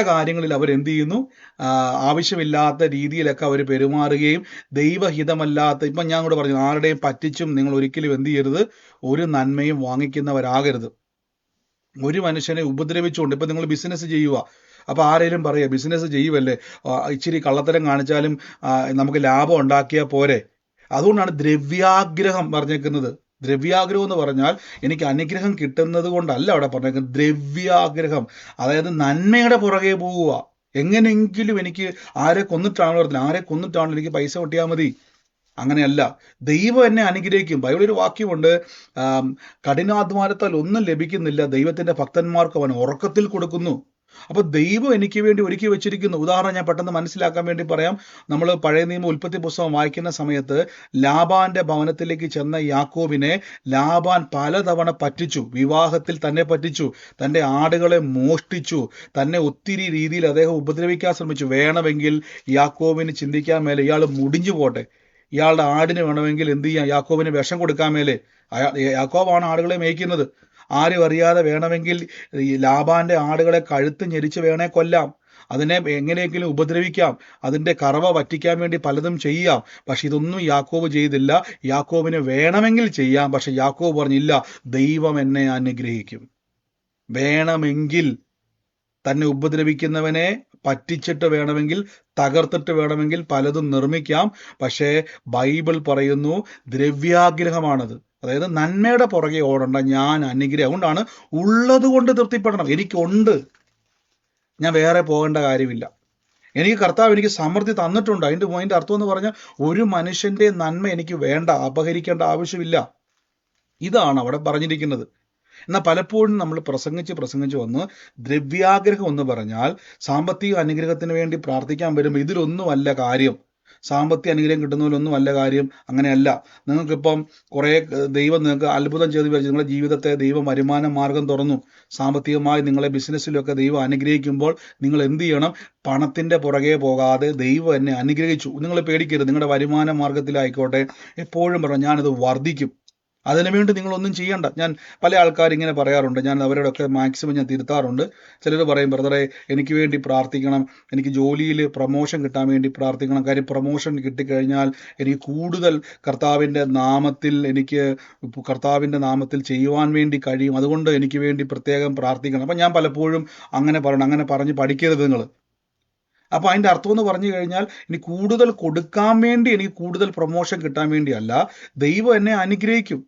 കാര്യങ്ങളിൽ അവരെന്ത് ചെയ്യുന്നു, ആവശ്യമില്ലാത്ത രീതിയിലൊക്കെ അവർ പെരുമാറുകയും ദൈവഹിതമല്ലാത്ത, ഇപ്പം ഞാൻ കൂടെ പറഞ്ഞു, ആരുടെയും പറ്റിച്ചും നിങ്ങൾ ഒരിക്കലും എന്ത് ചെയ്യരുത്, ഒരു നന്മയും വാങ്ങിക്കുന്നവരാകരുത്. ഒരു മനുഷ്യനെ ഉപദ്രവിച്ചുകൊണ്ട്, ഇപ്പം നിങ്ങൾ ബിസിനസ് ചെയ്യുക, അപ്പോൾ ആരെങ്കിലും പറയുക ബിസിനസ് ചെയ്യുമല്ലേ, ഇച്ചിരി കള്ളത്തരം കാണിച്ചാലും നമുക്ക് ലാഭം ഉണ്ടാക്കിയാൽ പോരെ. അതുകൊണ്ടാണ് ദ്രവ്യാഗ്രഹം പറഞ്ഞേക്കുന്നത്. ദ്രവ്യാഗ്രഹം എന്ന് പറഞ്ഞാൽ എനിക്ക് അനുഗ്രഹം കിട്ടുന്നത് കൊണ്ടല്ല അവിടെ പറഞ്ഞേക്കുന്നത്. ദ്രവ്യാഗ്രഹം, അതായത് നന്മയുടെ പുറകെ പോവുക. എങ്ങനെയെങ്കിലും എനിക്ക് ആരെ കൊന്നിട്ടാണല്ലോ എനിക്ക് പൈസ കിട്ടിയാൽ മതി, അങ്ങനെയല്ല. ദൈവം എന്നെ അനുഗ്രഹിക്കും. ബൈബിളൊരു വാക്യമുണ്ട്, കഠിനാധ്വാനത്താൽ ഒന്നും ലഭിക്കുന്നില്ല, ദൈവത്തിന്റെ ഭക്തന്മാർക്ക് അവൻ ഉറക്കത്തിൽ കൊടുക്കുന്നു. അപ്പോൾ ദൈവം എനിക്ക് വേണ്ടി ഒരുക്കി വെച്ചിരിക്കുന്നു. ഉദാഹരണം ഞാൻ പെട്ടെന്ന് മനസ്സിലാക്കാൻ വേണ്ടി പറയാം. നമ്മൾ പഴയ നിയമ ഉൽപ്പത്തി പുസ്തകം വായിക്കുന്ന സമയത്ത് ലാബാന്റെ ഭവനത്തിലേക്ക് ചെന്ന യാക്കോബിനെ ലാബാൻ പലതവണ പറ്റിച്ചു, വിവാഹത്തിൽ തന്നെ പറ്റിച്ചു, തൻ്റെ ആടുകളെ മോഷ്ടിച്ചു, തന്നെ ഒത്തിരി രീതിയിൽ അദ്ദേഹം ഉപദ്രവിക്കാൻ ശ്രമിച്ചു. വേണമെങ്കിൽ യാക്കോബിന് ചിന്തിക്കാൻ മേലെ ഇയാൾ മുടിഞ്ഞു പോട്ടെ, ഇയാളുടെ ആടിന് വേണമെങ്കിൽ എന്ത് ചെയ്യാം, യാക്കോബിന് വിഷം കൊടുക്കാൻ മേലെ. യാക്കോബാണ് ആടുകളെ മേയ്ക്കുന്നത്. ആരും അറിയാതെ വേണമെങ്കിൽ ഈ ലാബാന്റെ ആടുകളെ കഴുത്ത് ഞെരിച്ച് വേണേ കൊല്ലാം, അതിനെ എങ്ങനെയെങ്കിലും ഉപദ്രവിക്കാം, അതിൻ്റെ കറവ വറ്റിക്കാൻ വേണ്ടി പലതും ചെയ്യാം. പക്ഷെ ഇതൊന്നും യാക്കോബ് ചെയ്തില്ല. യാക്കോബിന് വേണമെങ്കിൽ ചെയ്യാം, പക്ഷെ യാക്കോബ് പറഞ്ഞില്ല, ദൈവം എന്നെ അനുഗ്രഹിക്കും. വേണമെങ്കിൽ തന്നെ ഉപദ്രവിക്കുന്നവനെ പറ്റിച്ചിട്ട് വേണമെങ്കിൽ തകർത്തിട്ട് വേണമെങ്കിൽ പലതും നിർമ്മിക്കാം. പക്ഷേ ബൈബിൾ പറയുന്നു ദ്രവ്യാഗ്രഹമാണത്. അതായത് നന്മയുടെ പുറകെ ഓടണ്ട, ഞാൻ അനുഗ്രഹം. അതുകൊണ്ടാണ് ഉള്ളത് കൊണ്ട് തൃപ്തിപ്പെടണം. എനിക്കുണ്ട്, ഞാൻ വേറെ പോകേണ്ട കാര്യമില്ല. എനിക്ക് കർത്താവ് എനിക്ക് സമൃദ്ധി തന്നിട്ടുണ്ട്. അതിൻ്റെ അർത്ഥം എന്ന് പറഞ്ഞാൽ ഒരു മനുഷ്യൻ്റെ നന്മ എനിക്ക് വേണ്ട, അപഹരിക്കേണ്ട ആവശ്യമില്ല. ഇതാണ് അവിടെ പറഞ്ഞിരിക്കുന്നത്. എന്നാൽ പലപ്പോഴും നമ്മൾ പ്രസംഗിച്ച് വന്ന് ദ്രവ്യാഗ്രഹം എന്ന് പറഞ്ഞാൽ സാമ്പത്തിക അനുഗ്രഹത്തിന് വേണ്ടി പ്രാർത്ഥിക്കാൻ വരുമ്പോൾ ഇതിലൊന്നുമല്ല കാര്യം. സാമ്പത്തിക അനുഗ്രഹം കിട്ടുന്നതിലൊന്നും അല്ല കാര്യം. അങ്ങനെയല്ല. നിങ്ങൾക്കിപ്പം കുറേ ദൈവം നിങ്ങൾക്ക് അത്ഭുതം ചെയ്ത് വെച്ച് നിങ്ങളുടെ ജീവിതത്തെ ദൈവം വരുമാന മാർഗം തുറന്നു, സാമ്പത്തികമായി നിങ്ങളെ ബിസിനസ്സിലൊക്കെ ദൈവം അനുഗ്രഹിക്കുമ്പോൾ നിങ്ങൾ എന്ത് ചെയ്യണം, പണത്തിൻ്റെ പുറകെ പോകാതെ ദൈവം എന്നെ അനുഗ്രഹിച്ചു, നിങ്ങൾ പേടിക്കരുത്. നിങ്ങളുടെ വരുമാന മാർഗത്തിലായിക്കോട്ടെ എപ്പോഴും പറഞ്ഞു ഞാനത് വർദ്ധിക്കും, അതിനുവേണ്ടി നിങ്ങളൊന്നും ചെയ്യണ്ട. ഞാൻ പല ആൾക്കാർ ഇങ്ങനെ പറയാറുണ്ട്, ഞാൻ അവരോടൊക്കെ മാക്സിമം ഞാൻ തിരുത്താറുണ്ട്. ചിലർ പറയും, ബ്രദറെ എനിക്ക് വേണ്ടി പ്രാർത്ഥിക്കണം, എനിക്ക് ജോലിയിൽ പ്രൊമോഷൻ കിട്ടാൻ വേണ്ടി പ്രാർത്ഥിക്കണം. കാര്യം പ്രൊമോഷൻ കിട്ടിക്കഴിഞ്ഞാൽ എനിക്ക് കൂടുതൽ കർത്താവിൻ്റെ നാമത്തിൽ ചെയ്യുവാൻ വേണ്ടി കഴിയും, അതുകൊണ്ട് എനിക്ക് വേണ്ടി പ്രത്യേകം പ്രാർത്ഥിക്കണം. അപ്പം ഞാൻ പലപ്പോഴും അങ്ങനെ പറഞ്ഞ് പഠിക്കരുത് നിങ്ങൾ. അപ്പോൾ അതിൻ്റെ അർത്ഥം എന്ന് പറഞ്ഞു കഴിഞ്ഞാൽ ഇനി കൂടുതൽ കൊടുക്കാൻ വേണ്ടി, എനിക്ക് കൂടുതൽ പ്രൊമോഷൻ കിട്ടാൻ വേണ്ടിയല്ല, ദൈവം എന്നെ അനുഗ്രഹിക്കും.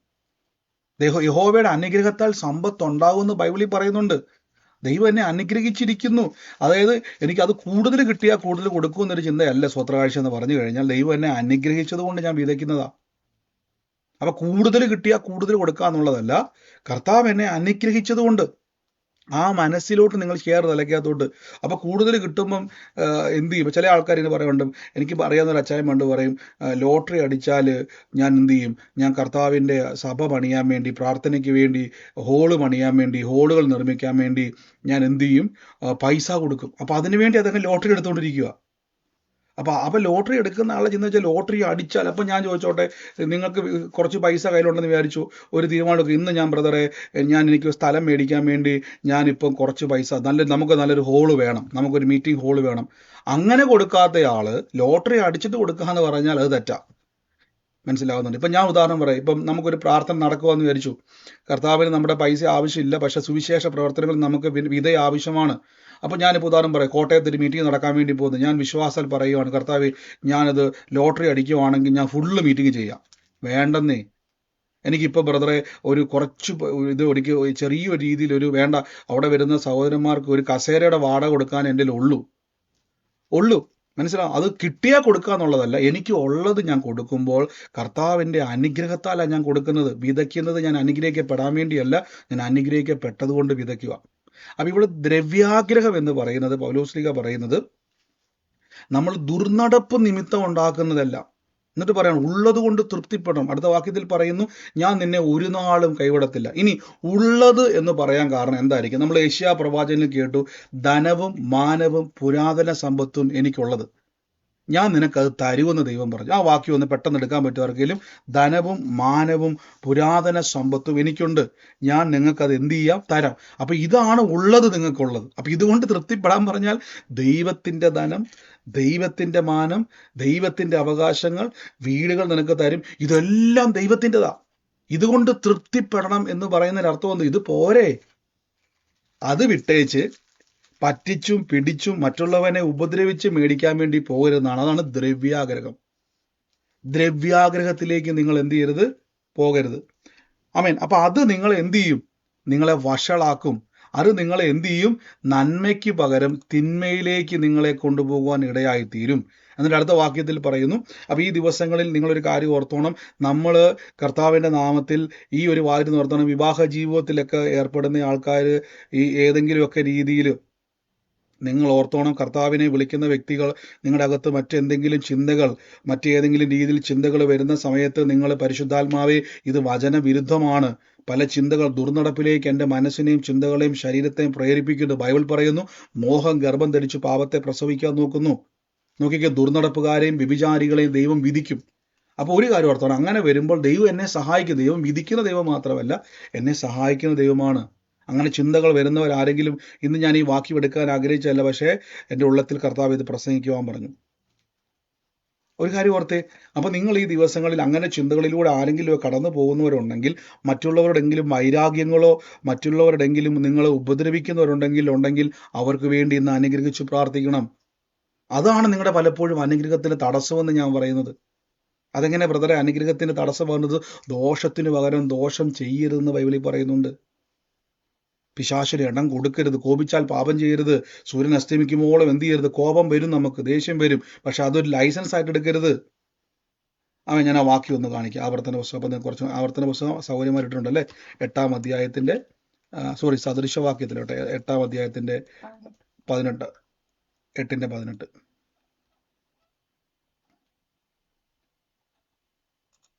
യഹോവയുടെ അനുഗ്രഹത്താൽ സമ്പത്ത് ഉണ്ടാകുമെന്ന് ബൈബിളിൽ പറയുന്നുണ്ട്. ദൈവം എന്നെ അനുഗ്രഹിച്ചിരിക്കുന്നു. അതായത് എനിക്കത് കൂടുതൽ കിട്ടിയാൽ കൂടുതൽ കൊടുക്കുമെന്നൊരു ചിന്തയല്ല സ്വത്രകാഴ്ച എന്ന് പറഞ്ഞു കഴിഞ്ഞാൽ, ദൈവം എന്നെ അനുഗ്രഹിച്ചത് കൊണ്ട് ഞാൻ വിതയ്ക്കുന്നതാ. അപ്പൊ കൂടുതൽ കിട്ടിയാൽ കൂടുതൽ കൊടുക്കുക എന്നുള്ളതല്ല, കർത്താവ് എന്നെ അനുഗ്രഹിച്ചത് കൊണ്ട് ആ മനസ്സിലോട്ട് നിങ്ങൾ ഷെയർ നിലയ്ക്കകത്തോട്ട്. അപ്പൊ കൂടുതൽ കിട്ടുമ്പം എന്ത് ചെയ്യും? ചില ആൾക്കാർ ഇത് പറയുന്നുണ്ട്, എനിക്ക് അറിയാവുന്ന ഒരു അച്ചായൻ പണ്ട് പറയും, ലോട്ടറി അടിച്ചാൽ ഞാൻ എന്ത് ചെയ്യും, ഞാൻ കർത്താവിൻ്റെ സഭ പണിയാൻ വേണ്ടി, പ്രാർത്ഥനയ്ക്ക് വേണ്ടി, ഹോള് പണിയാൻ വേണ്ടി, ഹോളുകൾ നിർമ്മിക്കാൻ വേണ്ടി ഞാൻ എന്ത് ചെയ്യും, പൈസ കൊടുക്കും. അപ്പൊ അതിനുവേണ്ടി അതങ്ങ് ലോട്ടറി എടുത്തുകൊണ്ടിരിക്കുക. അപ്പൊ ലോട്ടറി എടുക്കുന്ന ആളെ ചെന്ന് വെച്ചാൽ ലോട്ടറി അടിച്ചാൽ, അപ്പൊ ഞാൻ ചോദിച്ചോട്ടെ, നിങ്ങൾക്ക് കുറച്ച് പൈസ കയ്യിലുണ്ടെന്ന് വിചാരിച്ചു, ഒരു തീരുമാനം എടുക്കും, ഇന്ന് ഞാൻ ബ്രദറെ എനിക്ക് സ്ഥലം മേടിക്കാൻ വേണ്ടി ഞാനിപ്പം കുറച്ച് പൈസ, നമുക്ക് നല്ലൊരു ഹോള് വേണം, നമുക്കൊരു മീറ്റിംഗ് ഹോള് വേണം. അങ്ങനെ കൊടുക്കാത്തയാള് ലോട്ടറി അടിച്ചിട്ട് കൊടുക്കുക എന്ന് പറഞ്ഞാൽ അത് തെറ്റാ. മനസ്സിലാവുന്നുണ്ട്? ഇപ്പം ഞാൻ ഉദാഹരണം പറയാം. ഇപ്പം നമുക്കൊരു പ്രാർത്ഥന നടക്കുമെന്ന് വിചാരിച്ചു, കർത്താവിന് നമ്മുടെ പൈസ ആവശ്യമില്ല, പക്ഷെ സുവിശേഷ പ്രവർത്തനങ്ങൾ നമുക്ക് വിധ ആവശ്യമാണ്. അപ്പോൾ ഞാനിപ്പോൾ ഉദാഹരണം പറയാം, കോട്ടയത്ത് ഒരു മീറ്റിംഗ് നടക്കാൻ വേണ്ടി പോകുന്നു, ഞാൻ വിശ്വാസാൽ പറയുവാണ്, കർത്താവ് ഞാനത് ലോട്ടറി അടിക്കുവാണെങ്കിൽ ഞാൻ ഫുള്ള് മീറ്റിംഗ് ചെയ്യാം. വേണ്ടെന്നേ, എനിക്കിപ്പോൾ ബ്രദറെ ഒരു കുറച്ച് ഇത് ഒരിക്കൽ ചെറിയൊരു രീതിയിൽ വേണ്ട, അവിടെ വരുന്ന സഹോദരന്മാർക്ക് ഒരു കസേരയുടെ വാടക കൊടുക്കാൻ എൻ്റെ ഉള്ളൂ. മനസ്സിലാവും? അത് കിട്ടിയാൽ കൊടുക്കുക എന്നുള്ളതല്ല, എനിക്ക് ഉള്ളത് ഞാൻ കൊടുക്കുമ്പോൾ കർത്താവിൻ്റെ അനുഗ്രഹത്താലാണ് ഞാൻ കൊടുക്കുന്നത്. വിതയ്ക്കുന്നത് ഞാൻ അനുഗ്രഹിക്കപ്പെടാൻ വേണ്ടിയല്ല, ഞാൻ അനുഗ്രഹിക്കപ്പെട്ടത് കൊണ്ട് വിതയ്ക്കുക. അപ്പം ഇവിടെ ദ്രവ്യാഗ്രഹം എന്ന് പറയുന്നത്, പൗലോസ്ലീഹ പറയുന്നത്, നമ്മൾ ദുർനടപ്പ് നിമിത്തം ഉണ്ടാക്കുന്നതല്ല. എന്നിട്ട് പറയണം, ഉള്ളത് കൊണ്ട് തൃപ്തിപ്പെടണം. അടുത്ത വാക്യത്തിൽ പറയുന്നു, ഞാൻ നിന്നെ ഒരു നാളും കൈവിടത്തില്ല. ഇനി ഉള്ളത് എന്ന് പറയാൻ കാരണം എന്തായിരിക്കും? നമ്മൾ യെശയ്യാ പ്രവാചകനിൽ കേട്ടു, ധനവും മാനവും പുരാതന സമ്പത്തും എനിക്കുള്ളത്, ഞാൻ നിനക്കത് തരുമെന്ന് ദൈവം പറഞ്ഞു. ആ വാക്യം ഒന്ന് പെട്ടെന്ന് എടുക്കാൻ പറ്റുമാർക്കെങ്കിലും, ധനവും മാനവും പുരാതന സമ്പത്തും എനിക്കുണ്ട്, ഞാൻ നിങ്ങൾക്കത് എന്ത് ചെയ്യാം? തരാം. അപ്പൊ ഇതാണ് ഉള്ളത് നിങ്ങൾക്കുള്ളത്. അപ്പൊ ഇതുകൊണ്ട് തൃപ്തിപ്പെടാൻ പറഞ്ഞാൽ ദൈവത്തിന്റെ ധനം, ദൈവത്തിന്റെ മാനം, ദൈവത്തിന്റെ അവകാശങ്ങൾ, വീടുകൾ നിനക്ക് തരും, ഇതെല്ലാം ദൈവത്തിൻ്റെതാ. ഇതുകൊണ്ട് തൃപ്തിപ്പെടണം എന്ന് പറയുന്നതിന് അർത്ഥം ഇത് പോരെ. അത് വിട്ടേച്ച് പറ്റിച്ചും പിടിച്ചും മറ്റുള്ളവനെ ഉപദ്രവിച്ച് മേടിക്കാൻ വേണ്ടി പോകരുതെന്നാണ്. അതാണ് ദ്രവ്യാഗ്രഹം. ദ്രവ്യാഗ്രഹത്തിലേക്ക് നിങ്ങൾ എന്ത് ചെയ്യരുത്? പോകരുത്. ആമേൻ. അപ്പൊ അത് നിങ്ങൾ എന്ത് ചെയ്യും? നിങ്ങളെ വഷളാക്കും. അത് നിങ്ങളെ എന്ത് ചെയ്യും? നന്മയ്ക്ക് പകരം തിന്മയിലേക്ക് നിങ്ങളെ കൊണ്ടുപോകുവാൻ ഇടയായിത്തീരും. എന്നിട്ട് അടുത്ത വാക്യത്തിൽ പറയുന്നു, അപ്പൊ ഈ ദിവസങ്ങളിൽ നിങ്ങളൊരു കാര്യം ഓർത്തോണം, നമ്മൾ കർത്താവിൻ്റെ നാമത്തിൽ ഈ ഒരു വാതിൽ ഓർത്തോണം, വിവാഹ ജീവിതത്തിലൊക്കെ ഏർപ്പെടുന്ന ആൾക്കാർ ഈ ഏതെങ്കിലുമൊക്കെ രീതിയിൽ നിങ്ങൾ ഓർത്തോണം, കർത്താവിനെ വിളിക്കുന്ന വ്യക്തികൾ, നിങ്ങളുടെ അകത്ത് മറ്റെന്തെങ്കിലും ചിന്തകൾ, മറ്റേതെങ്കിലും രീതിയിൽ ചിന്തകൾ വരുന്ന സമയത്ത് നിങ്ങൾ പരിശുദ്ധാത്മാവേ, ഇത് വചനവിരുദ്ധമാണ്, പല ചിന്തകൾ ദുർനടപ്പിലേക്ക് എൻ്റെ മനസ്സിനെയും ചിന്തകളെയും ശരീരത്തെയും പ്രേരിപ്പിക്കുന്നു. ബൈബിൾ പറയുന്നു, മോഹം ഗർഭം ധരിച്ച് പാപത്തെ പ്രസവിക്കാൻ നോക്കുന്നു. നോക്കിക്കേ, ദുർനടപ്പുകാരെയും വ്യഭിചാരികളെയും ദൈവം വിധിക്കും. അപ്പോൾ ഒരു കാര്യം ഓർത്തോണം, അങ്ങനെ വരുമ്പോൾ ദൈവം എന്നെ സഹായിക്കും. ദൈവം വിധിക്കുന്ന ദൈവം മാത്രമല്ല, എന്നെ സഹായിക്കുന്ന ദൈവമാണ്. അങ്ങനെ ചിന്തകൾ വരുന്നവരാരെങ്കിലും, ഇന്ന് ഞാൻ ഈ വാക്യം എടുക്കാൻ ആഗ്രഹിച്ചതല്ല, പക്ഷേ എൻ്റെ ഉള്ളത്തിൽ കർത്താവ് ഇത് പ്രസംഗിക്കുവാൻ പറഞ്ഞു. ഒരു കാര്യം ഓർത്തേ, അപ്പൊ നിങ്ങൾ ഈ ദിവസങ്ങളിൽ അങ്ങനെ ചിന്തകളിലൂടെ ആരെങ്കിലും കടന്നു പോകുന്നവരുണ്ടെങ്കിൽ, മറ്റുള്ളവരുടെങ്കിലും വൈരാഗ്യങ്ങളോ മറ്റുള്ളവരുടെങ്കിലും നിങ്ങളെ ഉപദ്രവിക്കുന്നവരുണ്ടെങ്കിൽ അവർക്ക് വേണ്ടി ഇന്ന് അനുഗ്രഹിച്ച് പ്രാർത്ഥിക്കണം. അതാണ് നിങ്ങളുടെ പലപ്പോഴും അനുഗ്രഹത്തിന് തടസ്സമെന്ന് ഞാൻ പറയുന്നത്. അതെങ്ങനെ ബ്രദറെ അനുഗ്രഹത്തിന് തടസ്സം വന്നത്? ദോഷത്തിന് പകരം ദോഷം ചെയ്യരുതെന്ന് ബൈബിളിൽ പറയുന്നുണ്ട്. പിശാചിന് ഇടം കൊടുക്കരുത്. കോപിച്ചാൽ പാപം ചെയ്യരുത്. സൂര്യൻ അസ്തമിക്കുമ്പോഴും എന്ത് ചെയ്യരുത്? കോപം വരും, നമുക്ക് ദേഷ്യം വരും, പക്ഷെ അതൊരു ലൈസൻസ് ആയിട്ട് എടുക്കരുത്. ഞാൻ ആ വാക്യം ഒന്ന് കാണിക്കാം. ആവർത്തന പുസ്തകം, അപ്പം കുറച്ച് ആവർത്തന പുസ്തകം സൗകര്യമായിട്ടുണ്ടല്ലേ, 8-ാം അധ്യായത്തിന്റെ സദൃശവാക്യത്തിലോട്ടെ, 8-ാം അധ്യായത്തിന്റെ 18, 8:18.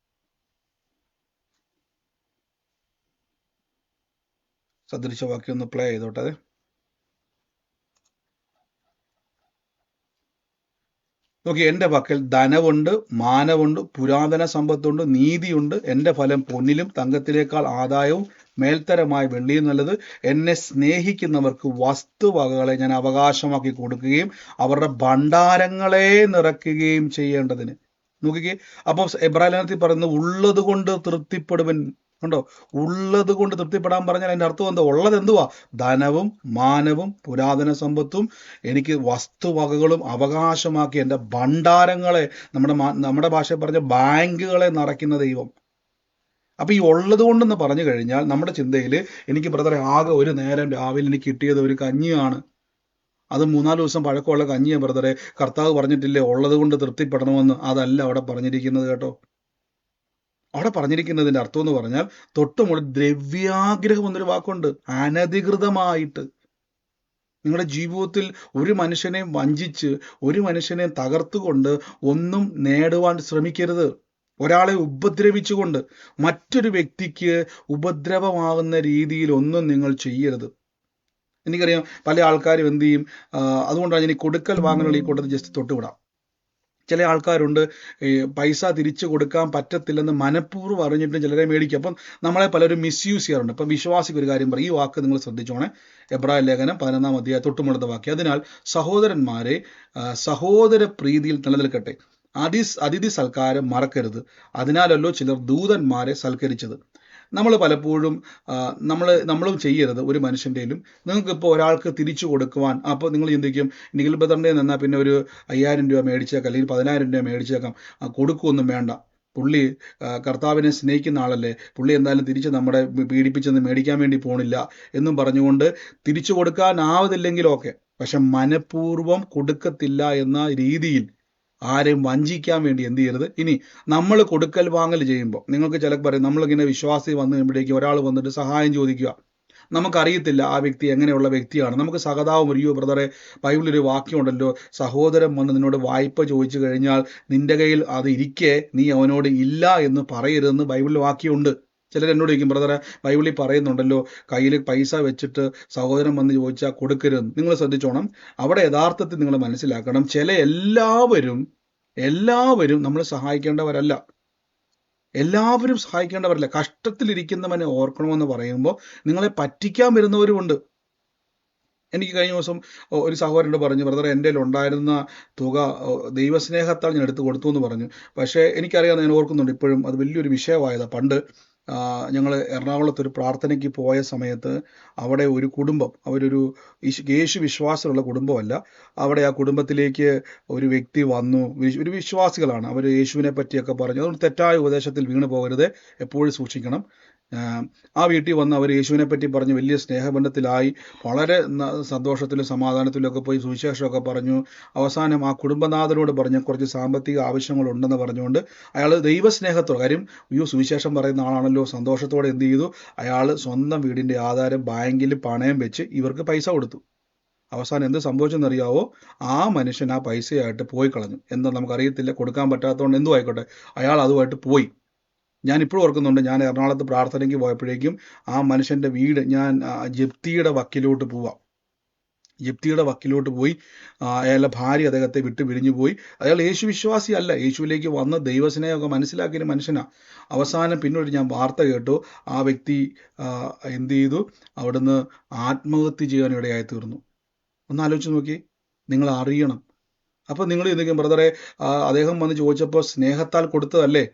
സദൃശവാക്യം ഒന്ന് പ്ലേ ചെയ്തോട്ടെ. നോക്കി, എൻ്റെ പക്കൽ ധനമുണ്ട്, മാനമുണ്ട്, പുരാതന സമ്പത്തുണ്ട്, നീതിയുണ്ട്, എൻ്റെ ഫലം പൊന്നിലും തങ്കത്തിലേക്കാൾ ആദായവും മേൽത്തരമായ വെള്ളിയും നല്ലത്. എന്നെ സ്നേഹിക്കുന്നവർക്ക് വസ്തുവകകളെ ഞാൻ അവകാശമാക്കി കൊടുക്കുകയും അവരുടെ ഭണ്ഡാരങ്ങളെ നിറയ്ക്കുകയും ചെയ്യേണ്ടതിന്. നോക്കിക്കേ, അപ്പം എബ്രായത്തിൽ പറയുന്നത് ഉള്ളത് കൊണ്ട് തൃപ്തിപ്പെടുവൻ. ഉണ്ടോ? ഉള്ളത് കൊണ്ട് തൃപ്തിപ്പെടാൻ പറഞ്ഞാൽ അതിൻ്റെ അർത്ഥം എന്താ? ഉള്ളത് എന്തുവാ? ധനവും മാനവും പുരാതന സമ്പത്തും എനിക്ക് വസ്തുവകകളും അവകാശമാക്കി എൻ്റെ ഭണ്ഡാരങ്ങളെ, നമ്മുടെ ഭാഷയിൽ പറഞ്ഞ ബാങ്കുകളെ നിറയ്ക്കുന്ന ദൈവം. അപ്പൊ ഈ ഉള്ളത് കൊണ്ടെന്ന് പറഞ്ഞു കഴിഞ്ഞാൽ നമ്മുടെ ചിന്തയിൽ എനിക്ക് ബ്രദറെ ആകെ ഒരു നേരം രാവിലെ എനിക്ക് കിട്ടിയത് ഒരു കഞ്ഞിയാണ്, അത് 3-4 ദിവസം പഴക്കമുള്ള കഞ്ഞിയാണ് ബ്രദറെ, കർത്താവ് പറഞ്ഞിട്ടില്ലേ ഉള്ളത് കൊണ്ട് തൃപ്തിപ്പെടണമെന്ന്. അതല്ല അവിടെ പറഞ്ഞിരിക്കുന്നത് കേട്ടോ. അവിടെ പറഞ്ഞിരിക്കുന്നതിന്റെ അർത്ഥം എന്ന് പറഞ്ഞാൽ തൊട്ടുമുകളിൽ ദ്രവ്യാഗ്രഹം എന്നൊരു വാക്കുണ്ട്. അനധികൃതമായിട്ട് നിങ്ങളുടെ ജീവിതത്തിൽ ഒരു മനുഷ്യനെ വഞ്ചിച്ച് ഒരു മനുഷ്യനെ തകർത്തുകൊണ്ട് ഒന്നും നേടുവാൻ ശ്രമിക്കരുത്. ഒരാളെ ഉപദ്രവിച്ചുകൊണ്ട് മറ്റൊരു വ്യക്തിക്ക് ഉപദ്രവമാകുന്ന രീതിയിൽ ഒന്നും നിങ്ങൾ ചെയ്യരുത്. എനിക്കറിയാം പല ആൾക്കാരും എന്ത് ചെയ്യും, അതുകൊണ്ടാണ് ഞാൻ ഈ കൊടുക്കൽ വാങ്ങലുകൾ ഈ കൂട്ടത്തിൽ ജസ്റ്റ് തൊട്ടുവിടാം. ചില ആൾക്കാരുണ്ട് പൈസ തിരിച്ചു കൊടുക്കാൻ പറ്റത്തില്ലെന്ന് മനഃപൂർവ്വം അറിഞ്ഞിട്ടും ചിലരെ മേടിക്കും. അപ്പം നമ്മളെ പലരും മിസ്യൂസ് ചെയ്യാറുണ്ട്. അപ്പം വിശ്വാസിക്ക് ഒരു കാര്യം പറയും, ഈ വാക്ക് നിങ്ങൾ ശ്രദ്ധിച്ചോണേ. എബ്രായ ലേഖനം 11-ാം അധ്യായം തൊട്ടുമുള്ളത് വാക്യം. അതിനാൽ സഹോദരന്മാരെ സഹോദര പ്രീതിയിൽ നിലനിൽക്കട്ടെ, അതിഥി സൽക്കാരം മറക്കരുത്, അതിനാലല്ലോ ചിലർ ദൂതന്മാരെ സൽക്കരിച്ചത്. നമ്മൾ പലപ്പോഴും നമ്മളും ചെയ്യരുത് ഒരു മനുഷ്യൻ്റെയിലും. നിങ്ങൾക്കിപ്പോൾ ഒരാൾക്ക് തിരിച്ചു കൊടുക്കുവാൻ, അപ്പോൾ നിങ്ങൾ ചിന്തിക്കും നിഖിൽ ബ്രദറിൻ്റെ നിന്നാൽ പിന്നെ ഒരു 5000 രൂപ മേടിച്ചേക്കാം അല്ലെങ്കിൽ 10000 രൂപ മേടിച്ചേക്കാം, കൊടുക്കുകയൊന്നും വേണ്ട, പുള്ളി കർത്താവിനെ സ്നേഹിക്കുന്ന ആളല്ലേ, പുള്ളി എന്തായാലും തിരിച്ച് നമ്മുടെ പീഡിപ്പിച്ചെന്ന് മേടിക്കാൻ വേണ്ടി പോണില്ല എന്നും പറഞ്ഞുകൊണ്ട് തിരിച്ചു കൊടുക്കാനാവതില്ലെങ്കിലും ഓക്കെ, പക്ഷെ മനഃപൂർവ്വം കൊടുക്കത്തില്ല എന്ന രീതിയിൽ ആരെയും വഞ്ചിക്കാൻ വേണ്ടി എന്ത് ചെയ്യരുത്. ഇനി നമ്മൾ കൊടുക്കൽ വാങ്ങൽ ചെയ്യുമ്പോൾ നിങ്ങൾക്ക് ചിലപ്പോൾ പറയും, നമ്മളിങ്ങനെ വിശ്വാസി വന്നു കഴിയുമ്പോഴേക്കും ഒരാൾ വന്നിട്ട് സഹായം ചോദിക്കുക, നമുക്കറിയത്തില്ല ആ വ്യക്തി എങ്ങനെയുള്ള വ്യക്തിയാണ്, നമുക്ക് സഹതാപം വരികയോ. ബ്രദറെ, ബൈബിളിലൊരു വാക്യമുണ്ടല്ലോ, സഹോദരൻ വന്ന് നിന്നോട് വായ്പ ചോദിച്ചു കഴിഞ്ഞാൽ നിന്റെ കയ്യിൽ അത് ഇരിക്കെ നീ അവനോട് ഇല്ല എന്ന് പറയരുതെന്ന് ബൈബിളിൽ വാക്യമുണ്ട്. ചിലർ എന്നോട് ചോദിക്കും, ബ്രദറെ പറയുന്നുണ്ടല്ലോ കയ്യിൽ പൈസ വെച്ചിട്ട് സഹോദരൻ വന്ന് ചോദിച്ചാൽ കൊടുക്കരുതെന്ന്. നിങ്ങൾ ശ്രദ്ധിച്ചോണം. അവിടെ യഥാർത്ഥത്തിൽ നിങ്ങൾ മനസ്സിലാക്കണം, എല്ലാവരും നമ്മൾ സഹായിക്കേണ്ടവരല്ല. എല്ലാവരും സഹായിക്കേണ്ടവരല്ല. കഷ്ടത്തിലിരിക്കുന്നവനെ ഓർക്കണമെന്ന് പറയുമ്പോൾ നിങ്ങളെ പറ്റിക്കാൻ വരുന്നവരുമുണ്ട്. എനിക്ക് കഴിഞ്ഞ ദിവസം ഒരു സഹോദരനോട് പറഞ്ഞു, ബ്രദർ എൻ്റെ ഉണ്ടായിരുന്ന തുക ദൈവസ്നേഹത്താൽ ഞാൻ എടുത്തു കൊടുത്തു എന്ന് പറഞ്ഞു. പക്ഷേ എനിക്കറിയാം, ഞാൻ ഓർക്കുന്നുണ്ട് ഇപ്പോഴും, അത് വലിയൊരു വിഷയമായതാണ്. പണ്ട് ഞങ്ങൾ എറണാകുളത്തൊരു പ്രാർത്ഥനയ്ക്ക് പോയ സമയത്ത് അവിടെ ഒരു കുടുംബം, അവരൊരു യേശു വിശ്വാസമുള്ള കുടുംബമല്ല, അവിടെ ആ കുടുംബത്തിലേക്ക് ഒരു വ്യക്തി വന്നു, ഒരു വിശ്വാസികളാണ്, അവർ യേശുവിനെ പറ്റിയൊക്കെ പറഞ്ഞു. അതുകൊണ്ട് തെറ്റായ ഉപദേശത്തിൽ വീണ് പോകരുത്, എപ്പോഴും സൂക്ഷിക്കണം. ആ വീട്ടിൽ വന്ന് അവർ യേശുവിനെ പറ്റി പറഞ്ഞ് വലിയ സ്നേഹബന്ധത്തിലായി, വളരെ സന്തോഷത്തിലും സമാധാനത്തിലും ഒക്കെ പോയി സുവിശേഷമൊക്കെ പറഞ്ഞു. അവസാനം ആ കുടുംബനാഥനോട് പറഞ്ഞ് കുറച്ച് സാമ്പത്തിക ആവശ്യങ്ങളുണ്ടെന്ന് പറഞ്ഞുകൊണ്ട് അയാൾ ദൈവസ്നേഹത്തോടെ, കാര്യം സുവിശേഷം പറയുന്ന ആളാണല്ലോ, സന്തോഷത്തോടെ എന്ത് ചെയ്തു, അയാൾ സ്വന്തം വീടിൻ്റെ ആധാരം ബാങ്കിൽ പണയം വെച്ച് ഇവർക്ക് പൈസ കൊടുത്തു. അവസാനം എന്ത് സംഭവിച്ചെന്നറിയാവോ, ആ മനുഷ്യൻ ആ പൈസയായിട്ട് പോയി കളഞ്ഞു. എന്താ നമുക്കറിയത്തില്ല, കൊടുക്കാൻ പറ്റാത്തതുകൊണ്ട് എന്തു ആയിക്കോട്ടെ, അയാൾ അതുമായിട്ട് പോയി. ഞാൻ ഇപ്പോഴും ഓർക്കുന്നുണ്ട്, ഞാൻ എറണാകുളത്ത് പ്രാർത്ഥനയ്ക്ക് പോയപ്പോഴേക്കും ആ മനുഷ്യൻ്റെ വീട് ഞാൻ ജപ്തിയുടെ വക്കിലോട്ട് പോയി. അയാളുടെ ഭാര്യ അദ്ദേഹത്തെ വിട്ട് പിരിഞ്ഞു പോയി. അയാൾ യേശു വിശ്വാസി അല്ല, യേശുവിലേക്ക് വന്ന് ദൈവസ്നേഹമൊക്കെ മനസ്സിലാക്കിയ മനുഷ്യനാണ്. അവസാനം പിന്നീട് ഞാൻ വാർത്ത കേട്ടു, ആ വ്യക്തി എന്ത് ചെയ്തു, അവിടുന്ന് ആത്മഹത്യ ചെയ്യാനിടയായി തീർന്നു. ഒന്ന് ആലോചിച്ച് നോക്കി, നിങ്ങൾ അറിയണം. അപ്പം നിങ്ങൾ ചിന്തിക്കും, ബ്രദറെ അദ്ദേഹം വന്ന് ചോദിച്ചപ്പോൾ സ്നേഹത്താൽ കൊടുത്തതല്ലേ.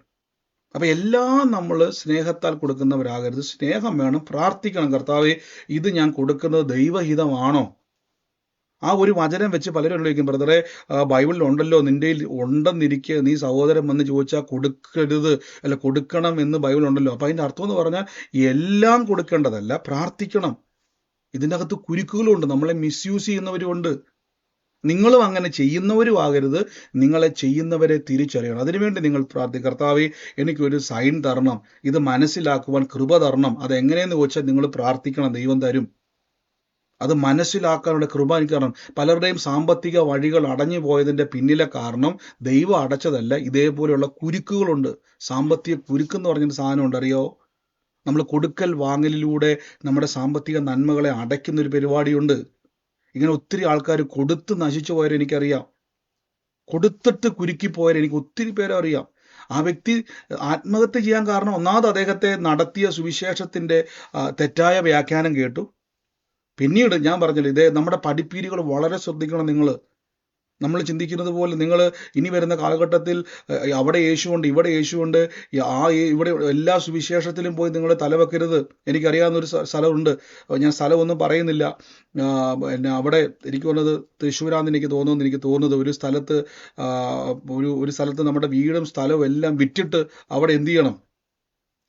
അപ്പം എല്ലാം നമ്മൾ സ്നേഹത്താൽ കൊടുക്കുന്നവരാകരുത്. സ്നേഹം വേണം, പ്രാർത്ഥിക്കണം, കർത്താവേ ഇത് ഞാൻ കൊടുക്കുന്നത് ദൈവഹിതമാണോ. ആ ഒരു വചനം വെച്ച് പലരും ചോദിക്കും, ബ്രദറെ ബൈബിളിൽ ഉണ്ടല്ലോ, നിൻ്റെ ഉണ്ടെന്നിരിക്കെ നീ സഹോദരൻ വന്ന് ചോദിച്ചാൽ കൊടുക്കരുത്, അല്ല കൊടുക്കണം എന്ന് ബൈബിളുണ്ടല്ലോ. അപ്പം അതിൻ്റെ അർത്ഥം എന്ന് പറഞ്ഞാൽ എല്ലാം കൊടുക്കേണ്ടതല്ല, പ്രാർത്ഥിക്കണം. ഇതിൻ്റെ അകത്ത് കുരുക്കുകളുണ്ട്, നമ്മളെ മിസ്യൂസ് ചെയ്യുന്നവരുമുണ്ട്. നിങ്ങളും അങ്ങനെ ചെയ്യുന്നവരും ആകരുത്, നിങ്ങളെ ചെയ്യുന്നവരെ തിരിച്ചറിയണം. അതിനുവേണ്ടി നിങ്ങൾ കർത്താവേ എനിക്കൊരു സൈൻ തരണം, ഇത് മനസ്സിലാക്കുവാൻ കൃപ തരണം. അതെങ്ങനെയെന്ന് ചോദിച്ചാൽ നിങ്ങൾ പ്രാർത്ഥിക്കണം, ദൈവം തരും. അത് മനസ്സിലാക്കാനുള്ള കൃപ എനിക്ക് തരണം. പലരുടെയും സാമ്പത്തിക വഴികൾ അടഞ്ഞു പോയതിൻ്റെ പിന്നിലെ കാരണം ദൈവം അടച്ചതല്ല, ഇതേപോലെയുള്ള കുരുക്കുകളുണ്ട്. സാമ്പത്തിക കുരുക്കെന്ന് പറഞ്ഞൊരു സാധനമുണ്ട്, അറിയോ? നമ്മൾ കൊടുക്കൽ വാങ്ങലിലൂടെ നമ്മുടെ സാമ്പത്തിക നന്മകളെ അടയ്ക്കുന്നൊരു പരിപാടിയുണ്ട്. ഇങ്ങനെ ഒത്തിരി ആൾക്കാർ കൊടുത്ത് നശിച്ചു പോയവരെ എനിക്കറിയാം, കൊടുത്തിട്ട് കുരുക്കി പോയവരെ എനിക്ക് ഒത്തിരി പേരെ അറിയാം. ആ വ്യക്തി ആത്മഹത്യ ചെയ്യാൻ കാരണം ഒന്നാമത് അദ്ദേഹത്തെ നടത്തിയ സുവിശേഷത്തിൻ്റെ തെറ്റായ വ്യാഖ്യാനം കേട്ടു. പിന്നീട് ഞാൻ പറഞ്ഞല്ലോ, ഇതേ നമ്മുടെ പഠിപ്പീരുകൾ വളരെ ശ്രദ്ധിക്കണം. നമ്മൾ ചിന്തിക്കുന്നത് പോലെ നിങ്ങൾ ഇനി വരുന്ന കാലഘട്ടത്തിൽ അവിടെ യേശുണ്ട്, ഇവിടെ യേശുണ്ട്, ഇവിടെ എല്ലാ സുവിശേഷത്തിലും പോയി നിങ്ങൾ തലവെക്കരുത്. എനിക്കറിയാവുന്നൊരു സ്ഥലമുണ്ട്, ഞാൻ സ്ഥലമൊന്നും പറയുന്നില്ല. പിന്നെ അവിടെ എനിക്ക് തോന്നുന്നത് തൃശ്ശൂരാന്ന് എനിക്ക് തോന്നുന്നത് ഒരു സ്ഥലത്ത് ഒരു സ്ഥലത്ത് നമ്മുടെ വീടും സ്ഥലവും എല്ലാം വിറ്റിട്ട് അവിടെ എന്ത് ചെയ്യണം,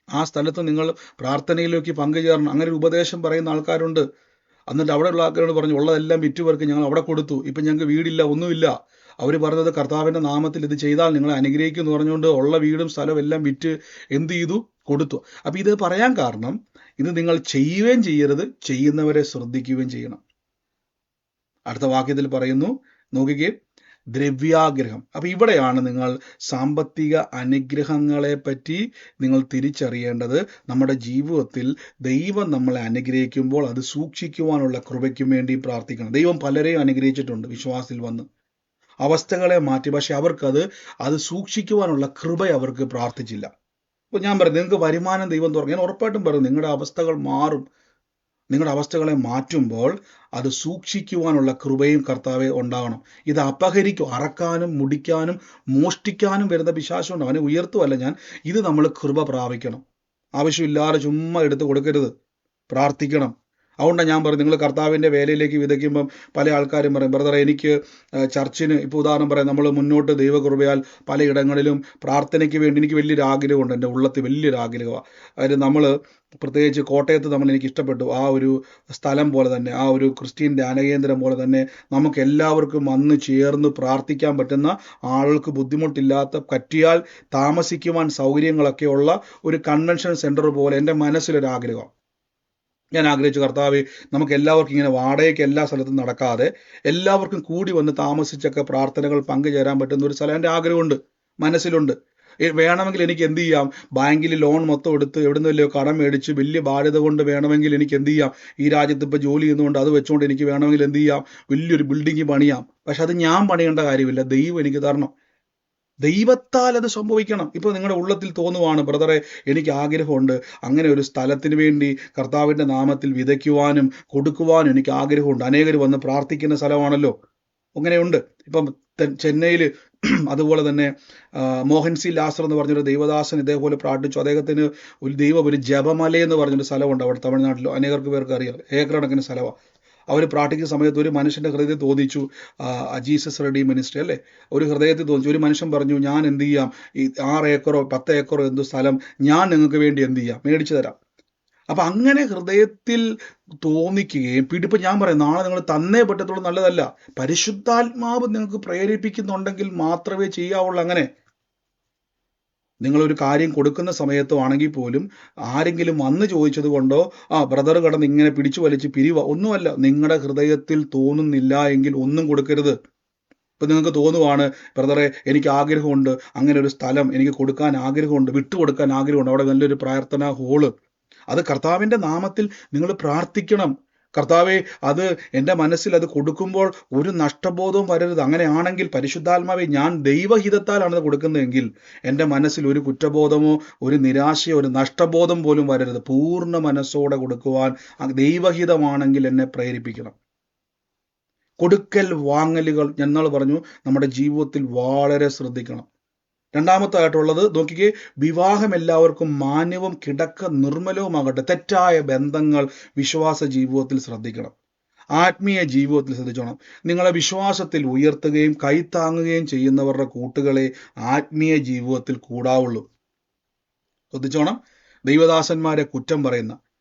ആ സ്ഥലത്ത് നിങ്ങൾ പ്രാർത്ഥനയിലേക്ക് പങ്കുചേരണം. അങ്ങനെ ഒരു ഉപദേശം പറയുന്ന ആൾക്കാരുണ്ട്. എന്നിട്ട് അവിടെയുള്ള ആൾക്കാരോട് പറഞ്ഞു, ഉള്ളതെല്ലാം വിറ്റുപേർക്ക് ഞങ്ങൾ അവിടെ കൊടുത്തു, ഇപ്പം ഞങ്ങൾക്ക് വീടില്ല, ഒന്നുമില്ല. അവർ പറഞ്ഞത് കർത്താവിൻ്റെ നാമത്തിൽ ഇത് ചെയ്താൽ നിങ്ങളെ അനുഗ്രഹിക്കും എന്ന് പറഞ്ഞുകൊണ്ട് ഉള്ള വീടും സ്ഥലവും എല്ലാം വിറ്റ് എന്ത് ചെയ്തു? കൊടുത്തു. അപ്പം ഇത് പറയാൻ കാരണം, ഇത് നിങ്ങൾ ചെയ്യുകയും ചെയ്യരുത്, ചെയ്യുന്നവരെ ശ്രദ്ധിക്കുകയും ചെയ്യണം. അടുത്ത വാക്യത്തിൽ പറയുന്നു, നോക്കിക്കേ, ദ്രവ്യാഗ്രഹം. അപ്പൊ ഇവിടെയാണ് നിങ്ങൾ സാമ്പത്തിക അനുഗ്രഹങ്ങളെ പറ്റി നിങ്ങൾ തിരിച്ചറിയേണ്ടത്. നമ്മുടെ ജീവിതത്തിൽ ദൈവം നമ്മളെ അനുഗ്രഹിക്കുമ്പോൾ അത് സൂക്ഷിക്കുവാനുള്ള കൃപയ്ക്കും വേണ്ടി പ്രാർത്ഥിക്കണം. ദൈവം പലരെയും അനുഗ്രഹിച്ചിട്ടുണ്ട് വിശ്വാസത്തിൽ വന്ന്, അവസ്ഥകളെ മാറ്റി. പക്ഷെ അത് സൂക്ഷിക്കുവാനുള്ള കൃപ അവർക്ക് പ്രാർത്ഥിച്ചില്ല. അപ്പൊ ഞാൻ പറഞ്ഞു, നിങ്ങൾക്ക് വരുമാനം ദൈവം തുറക്കും. ഞാൻ ഉറപ്പായിട്ടും പറഞ്ഞു, നിങ്ങളുടെ അവസ്ഥകൾ മാറും. നിങ്ങളുടെ അവസ്ഥകളെ മാറ്റുമ്പോൾ അത് സൂക്ഷിക്കുവാനുള്ള കൃപയും കർത്താവെ ഉണ്ടാകണം. ഇത് അറക്കാനും മുടിക്കാനും മോഷ്ടിക്കാനും വരുന്ന പിശാചുണ്ട്. അവനെ ഉയർത്തുമല്ല ഇത് നമ്മൾ കൃപ പ്രാപിക്കണം. ആവശ്യമില്ലാതെ ചുമ്മാ എടുത്ത് കൊടുക്കരുത്, പ്രാർത്ഥിക്കണം. അതുകൊണ്ടാണ് ഞാൻ പറഞ്ഞു, നിങ്ങൾ കർത്താവിൻ്റെ വേലയിലേക്ക് വിതയ്ക്കുമ്പം പല ആൾക്കാരും പറയും, ബ്രദറെ എനിക്ക് ചർച്ചിന്, ഇപ്പോൾ ഉദാഹരണം പറയാം, നമ്മൾ മുന്നോട്ട് ദൈവകൃപയാൽ പലയിടങ്ങളിലും പ്രാർത്ഥനയ്ക്ക് വേണ്ടി എനിക്ക് വലിയൊരു ആഗ്രഹമുണ്ട്. എൻ്റെ ഉള്ളത്തിൽ വലിയൊരു ആഗ്രഹമാണ്. അതായത് നമ്മൾ പ്രത്യേകിച്ച് കോട്ടയത്ത് എനിക്ക് ഇഷ്ടപ്പെട്ടു. ആ ഒരു സ്ഥലം പോലെ തന്നെ, ആ ഒരു ക്രിസ്ത്യൻ ധ്യാനകേന്ദ്രം പോലെ തന്നെ നമുക്ക് എല്ലാവർക്കും വന്ന് ചേർന്ന് പ്രാർത്ഥിക്കാൻ പറ്റുന്ന, ആളുകൾക്ക് ബുദ്ധിമുട്ടില്ലാത്ത, പറ്റിയാൽ താമസിക്കുവാൻ സൗകര്യങ്ങളൊക്കെ ഉള്ള ഒരു കൺവെൻഷൻ സെൻറ്റർ പോലെ എൻ്റെ മനസ്സിലൊരാഗ്രഹം. ഞാൻ ആഗ്രഹിച്ചു, കർത്താവേ, നമുക്ക് എല്ലാവർക്കും ഇങ്ങനെ വാടകയ്ക്ക് എല്ലാ സ്ഥലത്തും നടക്കാതെ എല്ലാവർക്കും കൂടി വന്ന് താമസിച്ചൊക്കെ പ്രാർത്ഥനകൾ പങ്കുചേരാൻ പറ്റുന്ന ഒരു സ്ഥലം എൻ്റെ ആഗ്രഹമുണ്ട്, മനസ്സിലുണ്ട്. വേണമെങ്കിൽ എനിക്ക് എന്ത് ചെയ്യാം, ബാങ്കിൽ ലോൺ മൊത്തം എടുത്ത് എവിടുന്ന് വലിയ കടം മേടിച്ച് വലിയ ബാധ്യത കൊണ്ട് വേണമെങ്കിൽ എനിക്ക് എന്ത് ചെയ്യാം, ഈ രാജ്യത്ത് ഇപ്പോൾ ജോലി ചെയ്യുന്നതുകൊണ്ട് അത് വെച്ചുകൊണ്ട് എനിക്ക് വേണമെങ്കിൽ എന്ത് ചെയ്യാം, വലിയൊരു ബിൽഡിംഗ് പണിയാം. പക്ഷെ അത് ഞാൻ പണിയേണ്ട കാര്യമില്ല, ദൈവം എനിക്ക് തരണം. ദൈവത്താൽ അത് സംഭവിക്കണം. ഇപ്പോൾ നിങ്ങളുടെ ഉള്ളത്തിൽ തോന്നുവാണ്, ബ്രദറെ എനിക്ക് ആഗ്രഹമുണ്ട്, അങ്ങനെ ഒരു സ്ഥലത്തിന് വേണ്ടി കർത്താവിൻ്റെ നാമത്തിൽ വിതയ്ക്കുവാനും കൊടുക്കുവാനും എനിക്ക് ആഗ്രഹമുണ്ട്. അനേകർ വന്ന് പ്രാർത്ഥിക്കുന്ന സ്ഥലമാണല്ലോ, അങ്ങനെയുണ്ട്. ഇപ്പം ചെന്നൈയിൽ അതുപോലെ തന്നെ മോഹൻ സി ലാസർ എന്ന് പറഞ്ഞൊരു ദൈവദാസൻ ഇതേപോലെ പ്രാർത്ഥിച്ചു. അദ്ദേഹത്തിന് ഒരു ജപമല എന്ന് പറഞ്ഞൊരു സ്ഥലമുണ്ട് അവിടെ തമിഴ്നാട്ടിൽ, അനേകർക്ക് പേർക്ക് അറിയാം, ഏക്കർ കണക്കിന് സ്ഥലമാണ്. അവർ പ്രാർത്ഥിക്കുന്ന സമയത്ത് ഒരു മനുഷ്യൻ്റെ ഹൃദയത്തിൽ തോന്നിച്ചു, ജീസസ് റെഡി മിനിസ്ട്രി അല്ലേ, ഒരു ഹൃദയത്തിൽ തോന്നിച്ചു. ഒരു മനുഷ്യൻ പറഞ്ഞു, ഞാൻ എന്ത് ചെയ്യാം, ഈ 6 ഏക്കറോ 10 ഏക്കറോ എന്ത് സ്ഥലം ഞാൻ നിങ്ങൾക്ക് വേണ്ടി എന്ത് ചെയ്യാം, മേടിച്ചു തരാം. അപ്പം അങ്ങനെ ഹൃദയത്തിൽ തോന്നിക്കുകയും പിടിപ്പ്, ഞാൻ പറയും, നാളെ നിങ്ങൾ തന്നേ പറ്റത്തുള്ളൂ, നല്ലതല്ല. പരിശുദ്ധാത്മാവ് നിങ്ങൾക്ക് പ്രേരിപ്പിക്കുന്നുണ്ടെങ്കിൽ മാത്രമേ ചെയ്യാവുള്ളൂ. അങ്ങനെ നിങ്ങളൊരു കാര്യം കൊടുക്കുന്ന സമയത്തോ ആണെങ്കിൽ പോലും ആരെങ്കിലും വന്ന് ചോദിച്ചത് കൊണ്ടോ ബ്രദർ കടന്ന് ഇങ്ങനെ പിടിച്ചു വലിച്ച് ഒന്നുമല്ല. നിങ്ങളുടെ ഹൃദയത്തിൽ തോന്നുന്നില്ല എങ്കിൽ ഒന്നും കൊടുക്കരുത്. ഇപ്പം നിങ്ങൾക്ക് തോന്നുവാണ്, ബ്രദറെ എനിക്ക് ആഗ്രഹമുണ്ട്, അങ്ങനെ ഒരു സ്ഥലം എനിക്ക് കൊടുക്കാൻ ആഗ്രഹമുണ്ട്, വിട്ടുകൊടുക്കാൻ ആഗ്രഹമുണ്ട്, അവിടെ നല്ലൊരു പ്രാർത്ഥനാ ഹോള്, അത് കർത്താവിൻ്റെ നാമത്തിൽ നിങ്ങൾ പ്രാർത്ഥിക്കണം. കർത്താവെ, അത് എൻ്റെ മനസ്സിൽ അത് കൊടുക്കുമ്പോൾ ഒരു നഷ്ടബോധവും വരരുത്. അങ്ങനെയാണെങ്കിൽ പരിശുദ്ധാത്മാവെ, ഞാൻ ദൈവഹിതത്താലാണ് അത് കൊടുക്കുന്നതെങ്കിൽ എൻ്റെ മനസ്സിൽ ഒരു കുറ്റബോധമോ ഒരു നിരാശയോ ഒരു നഷ്ടബോധം പോലും വരരുത്. പൂർണ്ണ മനസ്സോടെ കൊടുക്കുവാൻ ദൈവഹിതമാണെങ്കിൽ എന്നെ പ്രേരിപ്പിക്കണം. കൊടുക്കൽ വാങ്ങലുകൾ ഞങ്ങൾ പറഞ്ഞു നമ്മുടെ ജീവിതത്തിൽ വളരെ ശ്രദ്ധിക്കണം. രണ്ടാമത്തായിട്ടുള്ളത് നോക്കിക്കേ, വിവാഹം എല്ലാവർക്കും മാന്യവും കിടക്ക നിർമ്മലവുമാകട്ടെ. തെറ്റായ ബന്ധങ്ങൾ വിശ്വാസ ജീവിതത്തിൽ ശ്രദ്ധിക്കണം, ആത്മീയ ജീവിതത്തിൽ ശ്രദ്ധിച്ചോണം. നിങ്ങളെ വിശ്വാസത്തിൽ ഉയർത്തുകയും കൈത്താങ്ങുകയും ചെയ്യുന്നവരുടെ കൂട്ടുകളെ ആത്മീയ ജീവിതത്തിൽ കൂടാവുള്ളൂ. ശ്രദ്ധിച്ചോണം. ദൈവദാസന്മാരെ കുറ്റം പറയുന്ന,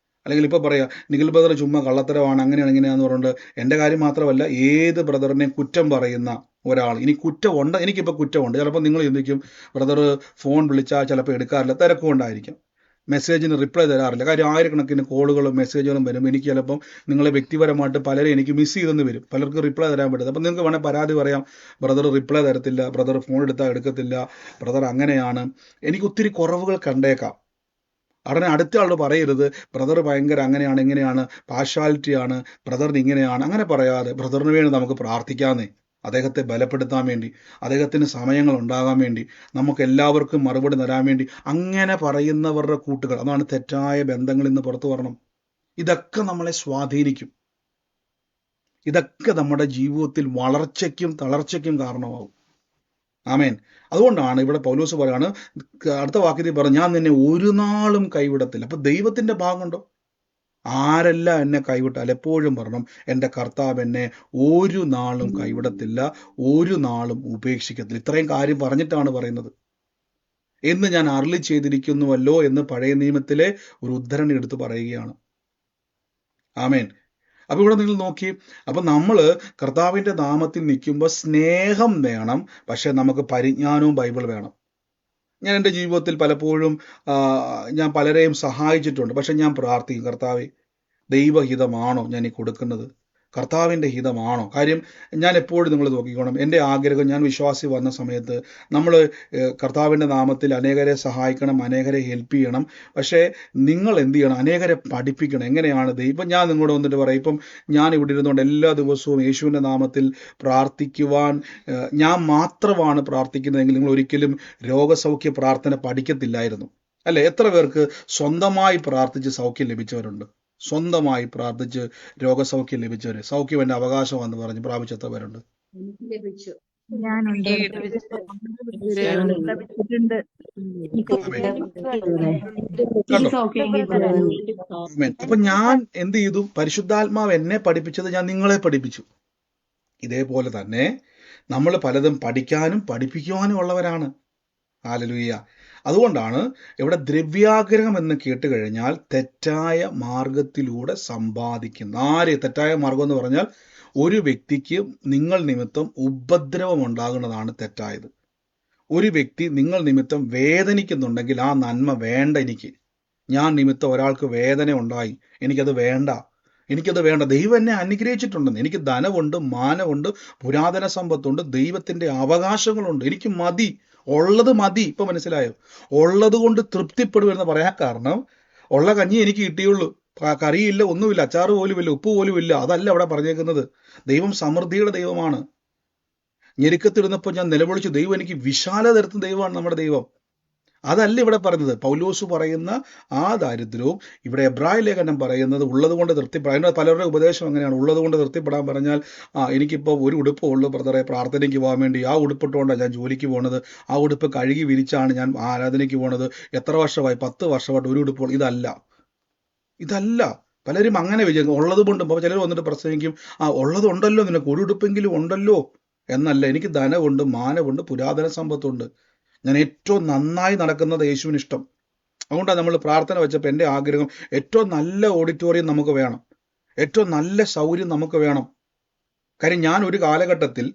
അല്ലെങ്കിൽ ഇപ്പോൾ പറയാം നിഖിൽ ബ്രദർ ചുമ്മാ കള്ളത്തരമാണ്, അങ്ങനെയാണ് ഇങ്ങനെയാന്ന് പറഞ്ഞുകൊണ്ട്, എൻ്റെ കാര്യം മാത്രമല്ല ഏത് ബ്രദറിനെയും കുറ്റം പറയുന്ന ഒരാൾ. ഇനി കുറ്റമുണ്ട്, എനിക്കിപ്പോൾ കുറ്റമുണ്ട്. ചിലപ്പോൾ നിങ്ങൾ ചിന്തിക്കും, ബ്രദർ ഫോൺ വിളിച്ചാൽ ചിലപ്പോൾ എടുക്കാറില്ല, തിരക്കുകൊണ്ടായിരിക്കും, മെസ്സേജിന് റിപ്ലൈ തരാറില്ല. കാര്യം ആയിരക്കണക്കിന് കോളുകളും മെസ്സേജുകളും വരും. എനിക്ക് ചിലപ്പം നിങ്ങളെ വ്യക്തിപരമായിട്ട് പലരും എനിക്ക് മിസ് ചെയ്തെന്ന് വരും, പലർക്ക് റിപ്ലൈ തരാൻ പറ്റുന്നത്. അപ്പം നിങ്ങൾക്ക് വേണേൽ പരാതി പറയാം, ബ്രദർ റിപ്ലൈ തരത്തില്ല, ബ്രദർ ഫോൺ എടുത്താൽ എടുക്കത്തില്ല, ബ്രദർ അങ്ങനെയാണ്. എനിക്ക് ഒത്തിരി കുറവുകൾ കണ്ടേക്കാം. ഉടനെ അടുത്ത ആളോട് പറയരുത്, ബ്രദർ ഭയങ്കര അങ്ങനെയാണ് ഇങ്ങനെയാണ് പാർഷ്യാലിറ്റിയാണ്, ബ്രദറിന് ഇങ്ങനെയാണ്. അങ്ങനെ പറയാതെ ബ്രദറിന് വേണ്ടി നമുക്ക് പ്രാർത്ഥിക്കാമെന്നേ, അദ്ദേഹത്തെ ബലപ്പെടുത്താൻ വേണ്ടി, അദ്ദേഹത്തിന് സമയങ്ങൾ ഉണ്ടാകാൻ വേണ്ടി, നമുക്ക് എല്ലാവർക്കും മറുപടി തരാൻ വേണ്ടി. അങ്ങനെ പറയുന്നവരുടെ കൂട്ടുകൾ, അതാണ് തെറ്റായ ബന്ധങ്ങളിൽ നിന്ന് പുറത്തു വരണം. ഇതൊക്കെ നമ്മളെ സ്വാധീനിക്കും, ഇതൊക്കെ നമ്മുടെ ജീവിതത്തിൽ വളർച്ചയ്ക്കും തളർച്ചയ്ക്കും കാരണമാവും. ആമേൻ. അതുകൊണ്ടാണ് ഇവിടെ പൗലോസ് പറയാണ്, അടുത്ത വാക്യത്തിൽ പറഞ്ഞു, ഞാൻ നിന്നെ ഒരു നാളും കൈവിടത്തില്ല. അപ്പൊ ദൈവത്തിന്റെ ഭാഗമുണ്ടോ? ആരെല്ലാം എന്നെ കൈവിട്ടാൽ എപ്പോഴും പറയണം, എൻ്റെ കർത്താവ് എന്നെ ഒരു നാളും കൈവിടത്തില്ല, ഒരു നാളും ഉപേക്ഷിക്കത്തില്ല. ഇത്രയും കാര്യം പറഞ്ഞിട്ടാണ് പറയുന്നത്. എന്ന് ഞാൻ അരുളി ചെയ്തിരിക്കുന്നുവല്ലോ എന്ന് പഴയ നിയമത്തിലെ ഒരു ഉദ്ധരണി എടുത്ത് പറയുകയാണ്. ആമേൻ. അപ്പൊ ഇവിടെ നിങ്ങൾ നോക്കി, അപ്പൊ നമ്മള് കർത്താവിന്റെ നാമത്തിൽ നിൽക്കുമ്പോൾ സ്നേഹം വേണം, പക്ഷെ നമുക്ക് പരിജ്ഞാനവും ബൈബിൾ വേണം. ഞാൻ എൻ്റെ ജീവിതത്തിൽ പലപ്പോഴും ഞാൻ പലരെയും സഹായിച്ചിട്ടുണ്ട്. പക്ഷെ ഞാൻ പ്രാർത്ഥിക്കും, കർത്താവേ, ദൈവഹിതമാണോ ഞാൻ ഈ കൊടുക്കുന്നത്? കർത്താവിൻ്റെ ഹിതമാണോ? കാര്യം ഞാൻ എപ്പോഴും നിങ്ങൾ നോക്കിക്കോണം, എൻ്റെ ആഗ്രഹം, ഞാൻ വിശ്വാസി വന്ന സമയത്ത് നമ്മൾ കർത്താവിൻ്റെ നാമത്തിൽ അനേകരെ സഹായിക്കണം, അനേകരെ ഹെൽപ്പ് ചെയ്യണം. പക്ഷേ നിങ്ങൾ എന്ത് ചെയ്യണം? അനേകരെ പഠിപ്പിക്കണം. എങ്ങനെയാണ് ഇപ്പം ഞാൻ നിങ്ങളോട് വന്നിട്ട് പറയാം, ഇപ്പം ഞാൻ ഇവിടെ ഇരുന്നുകൊണ്ട് എല്ലാ ദിവസവും യേശുവിൻ്റെ നാമത്തിൽ പ്രാർത്ഥിക്കുവാൻ ഞാൻ മാത്രമാണ് പ്രാർത്ഥിക്കുന്നതെങ്കിൽ നിങ്ങൾ ഒരിക്കലും രോഗസൗഖ്യ പ്രാർത്ഥന പഠിക്കത്തില്ലായിരുന്നു. അല്ലെ? എത്ര പേർക്ക് സ്വന്തമായി പ്രാർത്ഥിച്ച് സൗഖ്യം ലഭിച്ചവരുണ്ട്? സ്വന്തമായി പ്രാർത്ഥിച്ച് രോഗസൗഖ്യം ലഭിച്ചവര്, സൗഖ്യം എൻ്റെ അവകാശമാണെന്ന് പറഞ്ഞ് പ്രാപിച്ച എത്ര പേരുണ്ട്? എനിക്ക് ലഭിച്ചു. ഞാനുണ്ട്. ലഭിച്ചിട്ടുണ്ട്. കണ്ടോ? അപ്പൊ ഞാൻ എന്ത് ചെയ്തു? പരിശുദ്ധാത്മാവ് എന്നെ പഠിപ്പിച്ചത് ഞാൻ നിങ്ങളെ പഠിപ്പിച്ചു. ഇതേപോലെ തന്നെ നമ്മൾ പലതും പഠിക്കാനും പഠിപ്പിക്കുവാനും ഉള്ളവരാണ്. ഹല്ലേലൂയ. അതുകൊണ്ടാണ് ഇവിടെ ദ്രവ്യാഗ്രഹം എന്ന് കേട്ട് കഴിഞ്ഞാൽ തെറ്റായ മാർഗത്തിലൂടെ സമ്പാദിക്കുന്ന ആര്? തെറ്റായ മാർഗം എന്ന് പറഞ്ഞാൽ ഒരു വ്യക്തിക്ക് നിങ്ങൾ നിമിത്തം ഉപദ്രവം ഉണ്ടാകുന്നതാണ് തെറ്റായത്. ഒരു വ്യക്തി നിങ്ങൾ നിമിത്തം വേദനിക്കുന്നുണ്ടെങ്കിൽ ആ നന്മ വേണ്ട. ഞാൻ നിമിത്തം ഒരാൾക്ക് വേദന ഉണ്ടായി, എനിക്കത് വേണ്ട. ദൈവം എന്നെ അനുഗ്രഹിച്ചിട്ടുണ്ടെന്ന്, എനിക്ക് ധനമുണ്ട്, മാനമുണ്ട്, പുരാതന സമ്പത്തുണ്ട്, ദൈവത്തിന്റെ അവകാശങ്ങളുണ്ട്, എനിക്ക് മതി, ഉള്ളത് മതി. ഇപ്പൊ മനസ്സിലായോ? ഉള്ളത് കൊണ്ട് തൃപ്തിപ്പെടുമെന്ന് പറയാൻ കാരണം, ഉള്ള കഞ്ഞി എനിക്ക് കിട്ടിയുള്ളൂ, കറിയില്ല, ഒന്നുമില്ല, അച്ചാറ് പോലും ഇല്ല, ഉപ്പ് പോലും ഇല്ല. അതല്ല അവിടെ പറഞ്ഞേക്കുന്നത്. ദൈവം സമൃദ്ധിയുടെ ദൈവമാണ്. ഞെരുക്കത്തിരുന്നപ്പോൾ ഞാൻ നിലവിളിച്ചു, ദൈവം എനിക്ക് വിശാല തരുന്ന ദൈവമാണ് നമ്മുടെ ദൈവം. അതല്ല ഇവിടെ പറയുന്നത്. പൗലോസ് പറയുന്ന ആ ദാരിദ്ര്യവും ഇവിടെ എബ്രായ ലേഖനം പറയുന്നത് ഉള്ളത് കൊണ്ട് തൃപ്തിപ്പെടാൻ. പലരുടെ ഉപദേശം എങ്ങനെയാണ്? ഉള്ളത് കൊണ്ട് തൃപ്തിപ്പെടാൻ പറഞ്ഞാൽ, എനിക്കിപ്പോൾ ഒരു ഉടുപ്പ് ഉള്ളൂ ബ്രദറെ, പ്രാർത്ഥനയ്ക്ക് പോകാൻ വേണ്ടി. ആ ഉടുപ്പിട്ടുകൊണ്ടാണ് ഞാൻ ജോലിക്ക് പോകുന്നത്, ആ ഉടുപ്പ് കഴുകി വിരിച്ചാണ് ഞാൻ ആരാധനയ്ക്ക് പോകുന്നത്. എത്ര വർഷമായി? 10 വർഷമായിട്ട് ഒരു ഉടുപ്പ്. ഇതല്ല. പലരും അങ്ങനെ വിചാരിക്കും, ഉള്ളത് കൊണ്ടും. അപ്പോൾ ചിലർ വന്നിട്ട് പ്രസംഗിക്കും, ഉള്ളതുണ്ടല്ലോ നിനക്ക്, ഒരു ഉടുപ്പെങ്കിലും ഉണ്ടല്ലോ. എന്നല്ല, എനിക്ക് ധനമുണ്ട്, മാനമുണ്ട്, പുരാതന സമ്പത്തുണ്ട്. ഞാൻ ഏറ്റവും നന്നായി നടക്കുന്നത് യേശുവിന് ഇഷ്ടം. അതുകൊണ്ടാണ് നമ്മൾ പ്രാർത്ഥന വെച്ചപ്പോൾ എൻ്റെ ആഗ്രഹം, ഏറ്റവും നല്ല ഓഡിറ്റോറിയം നമുക്ക് വേണം, ഏറ്റവും നല്ല സൗകര്യം നമുക്ക് വേണം. കാര്യം ഞാൻ ഒരു കാലഘട്ടത്തിൽ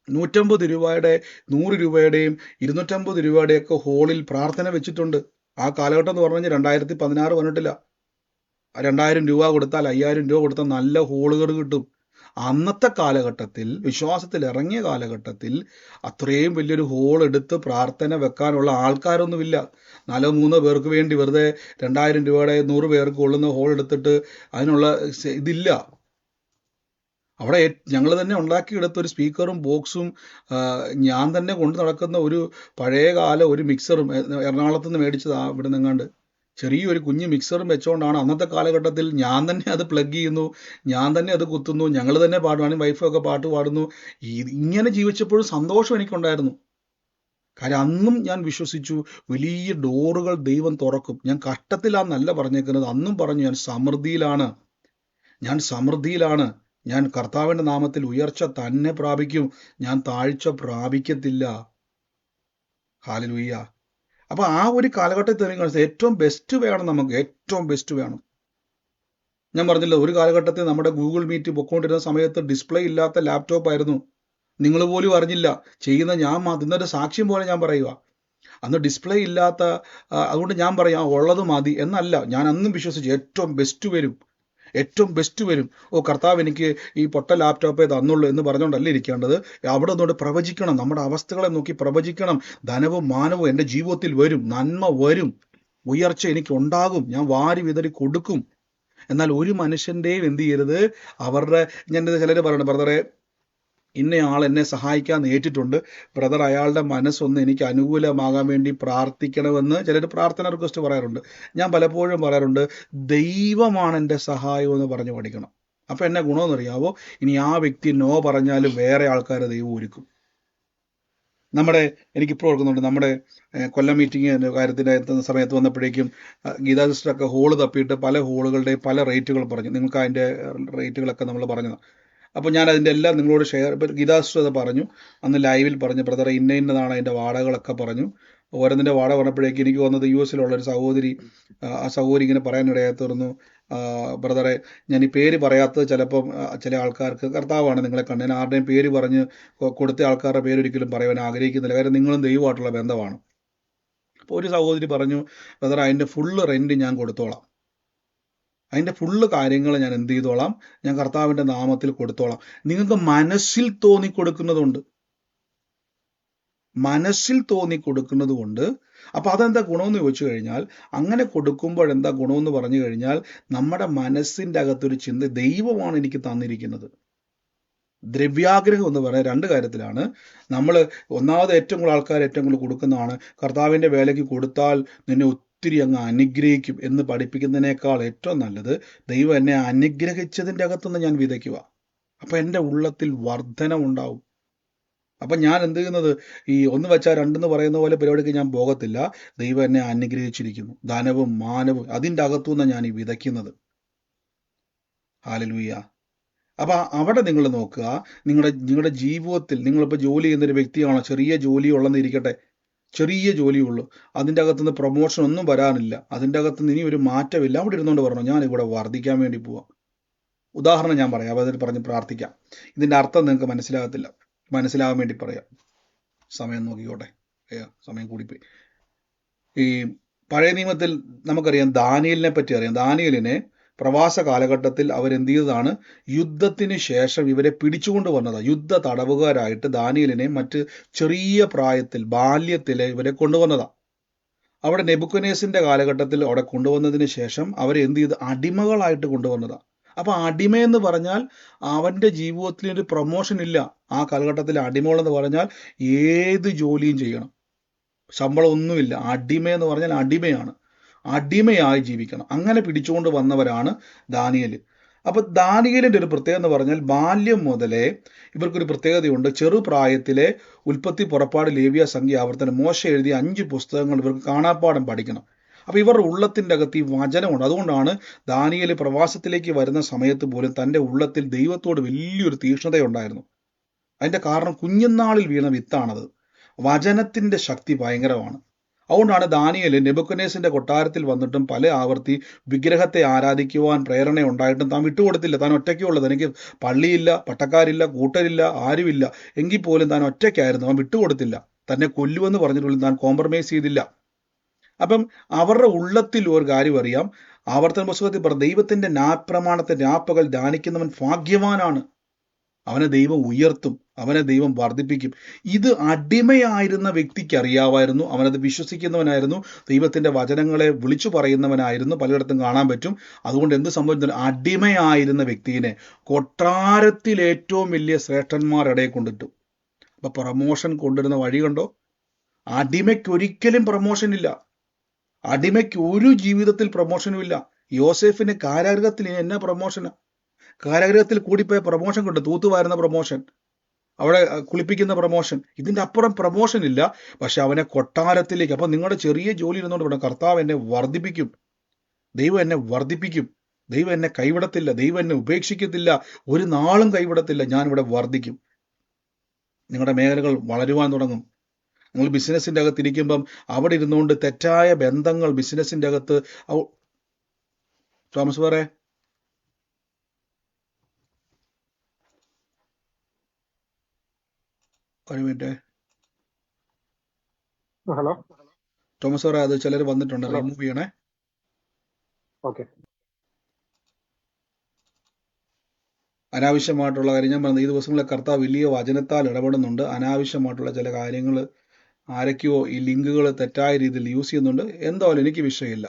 150 രൂപയുടെ 100 രൂപയുടെയും 250 രൂപയുടെയൊക്കെ ഹോളിൽ പ്രാർത്ഥന വെച്ചിട്ടുണ്ട്. ആ കാലഘട്ടം എന്ന് പറഞ്ഞു കഴിഞ്ഞാൽ 2016 വന്നിട്ടില്ല. 2000 രൂപ കൊടുത്താൽ, 5000 രൂപ കൊടുത്താൽ നല്ല ഹോളുകൾ കിട്ടും. അന്നത്തെ കാലഘട്ടത്തിൽ, വിശ്വാസത്തിൽ ഇറങ്ങിയ കാലഘട്ടത്തിൽ, അത്രയും വലിയൊരു ഹോൾ എടുത്ത് പ്രാർത്ഥന വെക്കാനുള്ള ആൾക്കാരൊന്നുമില്ല. 4-3 പേർക്ക് വേണ്ടി വെറുതെ 2000 രൂപയുടെ 100 പേർക്ക് കൊള്ളുന്ന ഹോൾ എടുത്തിട്ട് അതിനുള്ള ഇതില്ല. അവിടെ ഞങ്ങൾ തന്നെ ഉണ്ടാക്കിയെടുത്ത ഒരു സ്പീക്കറും ബോക്സും ഞാൻ തന്നെ കൊണ്ടു നടക്കുന്ന ഒരു പഴയകാല ഒരു മിക്സറും എറണാകുളത്ത് നിന്ന് മേടിച്ചതാ. ഇവിടെ നിങ്ങാണ്ട് ചെറിയൊരു കുഞ്ഞു മിക്സറും വെച്ചുകൊണ്ടാണ് അന്നത്തെ കാലഘട്ടത്തിൽ ഞാൻ തന്നെ അത് പ്ലഗ് ചെയ്യുന്നു, ഞാൻ തന്നെ അത് കുത്തുന്നു, ഞങ്ങൾ തന്നെ പാടുവാണ്, വൈഫൊക്കെ പാട്ട് പാടുന്നു. ഇങ്ങനെ ജീവിച്ചപ്പോഴും സന്തോഷം എനിക്കുണ്ടായിരുന്നു. കാര്യം അന്നും ഞാൻ വിശ്വസിച്ചു വലിയ ഡോറുകൾ ദൈവം തുറക്കും. ഞാൻ കഷ്ടത്തിലാന്നല്ല പറഞ്ഞേക്കുന്നത്, അന്നും പറഞ്ഞു ഞാൻ സമൃദ്ധിയിലാണ്. ഞാൻ കർത്താവിൻ്റെ നാമത്തിൽ ഉയർച്ച തന്നെ പ്രാപിക്കും, ഞാൻ താഴ്ച പ്രാപിക്കത്തില്ല. ഹല്ലേലൂയ. അപ്പൊ ആ ഒരു കാലഘട്ടത്തിൽ ഏറ്റവും ബെസ്റ്റ് വേണം, നമുക്ക് ഏറ്റവും ബെസ്റ്റ് വേണം. ഞാൻ പറഞ്ഞില്ല, ഒരു കാലഘട്ടത്തിൽ നമ്മുടെ ഗൂഗിൾ മീറ്റ് പൊക്കോണ്ടിരുന്ന സമയത്ത് ഡിസ്പ്ലേ ഇല്ലാത്ത ലാപ്ടോപ്പ് ആയിരുന്നു. നിങ്ങൾ പോലും അറിഞ്ഞില്ല. ചെയ്യുന്ന ഞാൻ ഇന്നൊരു സാക്ഷ്യം പോലെ ഞാൻ പറയുക, അന്ന് ഡിസ്പ്ലേ ഇല്ലാത്ത. അതുകൊണ്ട് ഞാൻ പറയാം, ഉള്ളത് മതി എന്നല്ല. ഞാൻ അന്നും വിശ്വസിച്ചു ഏറ്റവും ബെസ്റ്റ് വരും. കർത്താവ് എനിക്ക് ഈ പൊട്ട ലാപ്ടോപ്പേ തന്നുള്ളൂ എന്ന് പറഞ്ഞുകൊണ്ടല്ല ഇരിക്കേണ്ടത്. അവിടെ നിന്നോട് പ്രവചിക്കണം, നമ്മുടെ അവസ്ഥകളെ നോക്കി പ്രവചിക്കണം. ധനവും മാനവും എൻ്റെ ജീവിതത്തിൽ വരും, നന്മ വരും, ഉയർച്ച എനിക്ക് ഉണ്ടാകും, ഞാൻ വാരി വിതറി കൊടുക്കും. എന്നാൽ ഒരു മനുഷ്യൻ്റെയും എന്ത് ചെയ്യരുത്, ഞാൻ ചിലർ പറയണം, ബ്രദറെ ഇന്നയാൾ എന്നെ സഹായിക്കാൻ ഏറ്റിട്ടുണ്ട്, ബ്രദർ അയാളുടെ മനസ്സൊന്ന് എനിക്ക് അനുകൂലമാകാൻ വേണ്ടി പ്രാർത്ഥിക്കണമെന്ന് ചിലർ പ്രാർത്ഥന റിക്വസ്റ്റ് പറയാറുണ്ട്. ഞാൻ പലപ്പോഴും പറയാറുണ്ട്, ദൈവമാണ് എൻ്റെ സഹായം എന്ന് പറഞ്ഞു പഠിക്കണം. അപ്പം എന്നെ ഗുണമെന്ന് അറിയാവോ? ഇനി ആ വ്യക്തി നോ പറഞ്ഞാലും വേറെ ആൾക്കാരെ ദൈവം ഒരുക്കും. എനിക്കിപ്പോൾ ഓർക്കുന്നുണ്ട്, നമ്മുടെ കൊല്ലം മീറ്റിംഗ് കാര്യത്തിൻ്റെ എത്തുന്ന സമയത്ത് വന്നപ്പോഴേക്കും ഗീതാ സിസ്റ്ററൊക്കെ ഹോള് തപ്പിയിട്ട് പല ഹോളുകളുടെയും പല റേറ്റുകൾ പറഞ്ഞു. നിങ്ങൾക്ക് അതിൻ്റെ റേറ്റുകളൊക്കെ നമ്മൾ പറഞ്ഞു. അപ്പോൾ ഞാൻ അതിൻ്റെ എല്ലാം നിങ്ങളോട് ഷെയർ. ഇപ്പം ഗീതാ സിസ്റ്റർ അത് പറഞ്ഞു, അന്ന് ലൈവിൽ പറഞ്ഞു, ബ്രദറെ ഇന്നതാണ് അതിൻ്റെ വാടകകളൊക്കെ പറഞ്ഞു. ഓരോന്നിൻ്റെ വാടക പറഞ്ഞപ്പോഴേക്ക് എനിക്ക് വന്നത് US ഒരു സഹോദരി, ആ സഹോദരി ഇങ്ങനെ പറയാനിടയായി തീർന്നു, ബ്രദറെ ഞാൻ ഈ പേര് പറയാത്തത് ചിലപ്പം ചില ആൾക്കാർക്ക് കർത്താവാണ് നിങ്ങളെ കണ്ടത്, ഞാൻ ആരുടെയും പേര് പറഞ്ഞ് കൊടുത്ത ആൾക്കാരുടെ പേര് ഒരിക്കലും പറയാൻ ആഗ്രഹിക്കുന്നില്ല, കാര്യം നിങ്ങളും ദൈവമായിട്ടുള്ള ബന്ധമാണ്. അപ്പോൾ ഒരു സഹോദരി പറഞ്ഞു, ബ്രദർ അതിൻ്റെ ഫുള്ള് റെൻറ്റ് ഞാൻ കൊടുത്തോളാം, അതിൻ്റെ ഫുള്ള് കാര്യങ്ങൾ ഞാൻ എന്ത് ചെയ്തോളാം, ഞാൻ കർത്താവിൻ്റെ നാമത്തിൽ കൊടുത്തോളാം. നിങ്ങൾക്ക് മനസ്സിൽ തോന്നി കൊടുക്കുന്നതുണ്ട്, മനസ്സിൽ തോന്നി കൊടുക്കുന്നത് കൊണ്ട്. അപ്പം അതെന്താ ഗുണമെന്ന് ചോദിച്ചു കഴിഞ്ഞാൽ, അങ്ങനെ കൊടുക്കുമ്പോൾ എന്താ ഗുണമെന്ന് പറഞ്ഞു കഴിഞ്ഞാൽ, നമ്മുടെ മനസ്സിൻ്റെ അകത്തൊരു ചിന്ത, ദൈവമാണ് എനിക്ക് തന്നിരിക്കുന്നത്. ദ്രവ്യാഗ്രഹം എന്ന് പറയുന്നത് രണ്ട് കാര്യത്തിലാണ്. നമ്മൾ ഒന്നാമത് ഏറ്റവും കൂടുതൽ ആൾക്കാർ ഏറ്റവും കൂടുതൽ കൊടുക്കുന്നതാണ്, കർത്താവിൻ്റെ വേലയ്ക്ക് കൊടുത്താൽ നിന്നെ ഒത്തിരി അങ്ങ് അനുഗ്രഹിക്കും എന്ന് പഠിപ്പിക്കുന്നതിനേക്കാൾ ഏറ്റവും നല്ലത്, ദൈവം എന്നെ അനുഗ്രഹിച്ചതിൻ്റെ അകത്തുനിന്ന് ഞാൻ വിതയ്ക്കുക, അപ്പം എൻ്റെ ഉള്ളത്തിൽ വർധന ഉണ്ടാവും. അപ്പം ഞാൻ എന്ത് ചെയ്യുന്നത്, ഈ ഒന്ന് വെച്ചാൽ രണ്ടെന്ന് പറയുന്ന പോലെ പരിപാടിക്ക് ഞാൻ പോകത്തില്ല. ദൈവം എന്നെ അനുഗ്രഹിച്ചിരിക്കുന്നു, ധനവും മാനവും അതിൻ്റെ അകത്തുനിന്ന് ഞാൻ ഈ വിതയ്ക്കുന്നത്. ഹല്ലേലൂയ. അപ്പം അവിടെ നിങ്ങൾ നോക്കുക, നിങ്ങളുടെ ജീവിതത്തിൽ നിങ്ങളിപ്പോൾ ജോലി ചെയ്യുന്നൊരു വ്യക്തിയാണോ, ചെറിയ ജോലി ഉള്ളെന്ന് ഇരിക്കട്ടെ, ചെറിയ ജോലിയുള്ളൂ, അതിൻ്റെ അകത്തുനിന്ന് പ്രൊമോഷൻ ഒന്നും വരാനില്ല, അതിൻ്റെ അകത്തുനിന്ന് ഇനി ഒരു മാറ്റമില്ല, അവിടെ ഇരുന്നുകൊണ്ട് പറഞ്ഞു ഞാൻ ഇവിടെ വർദ്ധിക്കാൻ വേണ്ടി പോവാം. ഉദാഹരണം ഞാൻ പറയാം, അതിൽ പറഞ്ഞ് പ്രാർത്ഥിക്കാം. ഇതിൻ്റെ അർത്ഥം നിങ്ങൾക്ക് മനസ്സിലാകാൻ വേണ്ടി പറയാം. സമയം നോക്കിക്കോട്ടെ, സമയം കൂടിപ്പോയി. ഈ പഴയ നിയമത്തിൽ നമുക്കറിയാം, ദാനിയേലിനെ പറ്റി അറിയാം. ദാനിയേലിനെ പ്രവാസ കാലഘട്ടത്തിൽ അവരെന്ത് ചെയ്തതാണ്, യുദ്ധത്തിന് ശേഷം ഇവരെ പിടിച്ചുകൊണ്ട് വന്നതാണ്. യുദ്ധ തടവുകാരായിട്ട് ദാനിയേലിനെ മറ്റ് ചെറിയ പ്രായത്തിൽ ബാല്യത്തിൽ ഇവരെ കൊണ്ടുവന്നതാണ്. അവിടെ നെബൂഖദ്നേസറിന്റെ കാലഘട്ടത്തിൽ അവിടെ കൊണ്ടുവന്നതിന് ശേഷം അവരെ എന്ത് ചെയ്ത്, അടിമകളായിട്ട് കൊണ്ടുവന്നതാണ്. അപ്പം അടിമയെന്ന് പറഞ്ഞാൽ അവൻ്റെ ജീവിതത്തിൽ ഒരു പ്രൊമോഷൻ ഇല്ല. ആ കാലഘട്ടത്തിലെ അടിമകളെന്ന് പറഞ്ഞാൽ ഏത് ജോലിയും ചെയ്യണം, ശമ്പളം ഒന്നുമില്ല. അടിമയെന്ന് പറഞ്ഞാൽ അടിമയാണ്, അടിമയായി ജീവിക്കണം. അങ്ങനെ പിടിച്ചുകൊണ്ട് വന്നവരാണ് ദാനിയേൽ. അപ്പം ദാനിയേലിൻ്റെ ഒരു പ്രത്യേകത എന്ന് പറഞ്ഞാൽ, ബാല്യം മുതലേ ഇവർക്കൊരു പ്രത്യേകതയുണ്ട്. ചെറുപ്രായത്തിലെ ഉൽപ്പത്തി, പുറപ്പാട്, ലേവ്യ, സംഖ്യ, ആവർത്തനം, മോശ എഴുതിയ 5 പുസ്തകങ്ങൾ ഇവർക്ക് കാണാപ്പാഠം പഠിക്കണം. അപ്പം ഇവരുടെ ഉള്ളത്തിൻ്റെ അകത്ത് ഈ വചനമുണ്ട്. അതുകൊണ്ടാണ് ദാനിയേൽ പ്രവാസത്തിലേക്ക് വരുന്ന സമയത്ത് പോലും തൻ്റെ ഉള്ളത്തിൽ ദൈവത്തോട് വലിയൊരു തീക്ഷ്ണതയുണ്ടായിരുന്നു. അതിൻ്റെ കാരണം കുഞ്ഞുനാളിൽ വീണ വിത്താണത്. വചനത്തിൻ്റെ ശക്തി ഭയങ്കരമാണ്. അതുകൊണ്ടാണ് ദാനിയേൽ നെബൂഖദ്നേസറിന്റെ കൊട്ടാരത്തിൽ വന്നിട്ടും പല ആവർത്തി വിഗ്രഹത്തെ ആരാധിക്കുവാൻ പ്രേരണ ഉണ്ടായിട്ടും താൻ വിട്ടുകൊടുത്തില്ല. താൻ ഒറ്റയ്ക്കുള്ളത്, എനിക്ക് പള്ളിയില്ല, പട്ടക്കാരില്ല, കൂട്ടരില്ല, ആരുമില്ല, എങ്കിൽ പോലും താൻ ഒറ്റയ്ക്കായിരുന്നു. അവൻ വിട്ടുകൊടുത്തില്ല. തന്നെ കൊല്ലുമെന്ന് പറഞ്ഞിട്ടുള്ളിൽ താൻ കോംപ്രമൈസ് ചെയ്തില്ല. അപ്പം അവരുടെ ഉള്ളത്തിൽ ഒരു കാര്യം അറിയാം. ആവർത്തന പുസ്തകത്തിൽ പറഞ്ഞ ദൈവത്തിന്റെ ന്യായപ്രമാണത്തെ രാപ്പകൽ ധ്യാനിക്കുന്നവൻ ഭാഗ്യവാനാണ്, അവനെ ദൈവം ഉയർത്തും, അവനെ ദൈവം വർദ്ധിപ്പിക്കും. ഇത് അടിമയായിരുന്ന വ്യക്തിക്ക് അറിയാമായിരുന്നു. അവനത് വിശ്വസിക്കുന്നവനായിരുന്നു, ദൈവത്തിന്റെ വചനങ്ങളെ വിളിച്ചു പറയുന്നവനായിരുന്നു. പലയിടത്തും കാണാൻ പറ്റും. അതുകൊണ്ട് എന്ത് സംഭവിച്ചു, അടിമയായിരുന്ന വ്യക്തിയെ കൊട്ടാരത്തിൽ ഏറ്റവും വലിയ ശ്രേഷ്ഠന്മാരുടെ കൊണ്ടിട്ടു. അപ്പൊ പ്രമോഷൻ കൊണ്ടുവരുന്ന വഴി കണ്ടോ? അടിമയ്ക്കൊരിക്കലും പ്രമോഷൻ ഇല്ല. അടിമയ്ക്ക് ഒരു ജീവിതത്തിൽ പ്രമോഷനും ഇല്ല. യോസേഫിന് കാരാഗൃഹത്തിൽ എന്നാ പ്രമോഷനാ? കാരാഗൃഹത്തിൽ കൂടിപ്പോയ പ്രമോഷൻ കിട്ടും, തൂത്തുവാരുന്ന പ്രമോഷൻ, അവിടെ കുളിപ്പിക്കുന്ന പ്രമോഷൻ, ഇതിൻ്റെ അപ്പുറം പ്രമോഷൻ ഇല്ല. പക്ഷെ അവനെ കൊട്ടാരത്തിലേക്ക്. അപ്പം നിങ്ങളുടെ ചെറിയ ജോലി ഇരുന്നുകൊണ്ട് വേണം, കർത്താവ് എന്നെ വർദ്ധിപ്പിക്കും, ദൈവം എന്നെ വർദ്ധിപ്പിക്കും, ദൈവം എന്നെ കൈവിടത്തില്ല, ദൈവം എന്നെ ഉപേക്ഷിക്കത്തില്ല, ഒരു നാളും കൈവിടത്തില്ല, ഞാനിവിടെ വർദ്ധിക്കും. നിങ്ങളുടെ മേഖലകൾ വളരുവാൻ തുടങ്ങും. നിങ്ങൾ ബിസിനസ്സിൻ്റെ അകത്ത് ഇരിക്കുമ്പം അവിടെ ഇരുന്നുകൊണ്ട് തെറ്റായ ബന്ധങ്ങൾ ബിസിനസ്സിൻ്റെ അകത്ത്. തോമസ് പറ ഒരു മിനിറ്റ്. ഹലോ തോമസ് പറ, അത് ചിലർ വന്നിട്ടുണ്ട്, റിമൂവ് ചെയ്യണേ. ഓക്കെ. അനാവശ്യമായിട്ടുള്ള കാര്യം ഞാൻ പറഞ്ഞത്, ഈ ദിവസങ്ങളിലെ കർത്താവ് വലിയ വചനത്താൽ ഇടപെടുന്നുണ്ട്. അനാവശ്യമായിട്ടുള്ള ചില കാര്യങ്ങൾ ആരൊക്കെയോ ഈ ലിങ്കുകൾ തെറ്റായ രീതിയിൽ യൂസ് ചെയ്യുന്നുണ്ട്. എന്തായാലും എനിക്ക് വിഷയമില്ല.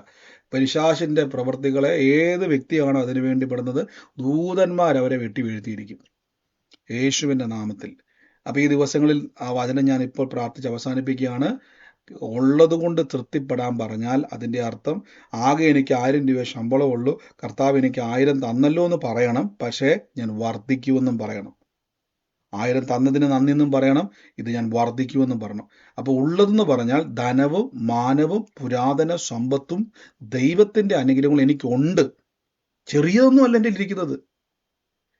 പിശാചിന്റെ പ്രവർത്തികളെ ഏത് വ്യക്തിയാണോ അതിനു വേണ്ടി പെടുന്നത്, ദൂതന്മാരവരെ വെട്ടി വീഴ്ത്തിയിരിക്കും യേശുവിൻ്റെ നാമത്തിൽ. അപ്പം ഈ ദിവസങ്ങളിൽ ആ വചനം ഞാൻ ഇപ്പോൾ പ്രാർത്ഥിച്ച് അവസാനിപ്പിക്കുകയാണ്. ഉള്ളതുകൊണ്ട് തൃപ്തിപ്പെടാൻ പറഞ്ഞാൽ അതിൻ്റെ അർത്ഥം ആകെ എനിക്ക് 1000 രൂപ ശമ്പളമുള്ളൂ, കർത്താവ് എനിക്ക് 1000 തന്നല്ലോ എന്ന് പറയണം. പക്ഷേ ഞാൻ വർദ്ധിക്കുമെന്നും പറയണം. 1000 തന്നതിന് നന്ദി എന്നും പറയണം, ഇത് ഞാൻ വർദ്ധിക്കുമെന്നും പറയണം. അപ്പോൾ ഉള്ളതെന്ന് പറഞ്ഞാൽ ധനവും മാനവും പുരാതന സമ്പത്തും ദൈവത്തിൻ്റെ അനുഗ്രഹങ്ങളും എനിക്കുണ്ട്. ചെറിയതൊന്നും അല്ല എൻ്റെ ഇരിക്കുന്നത്.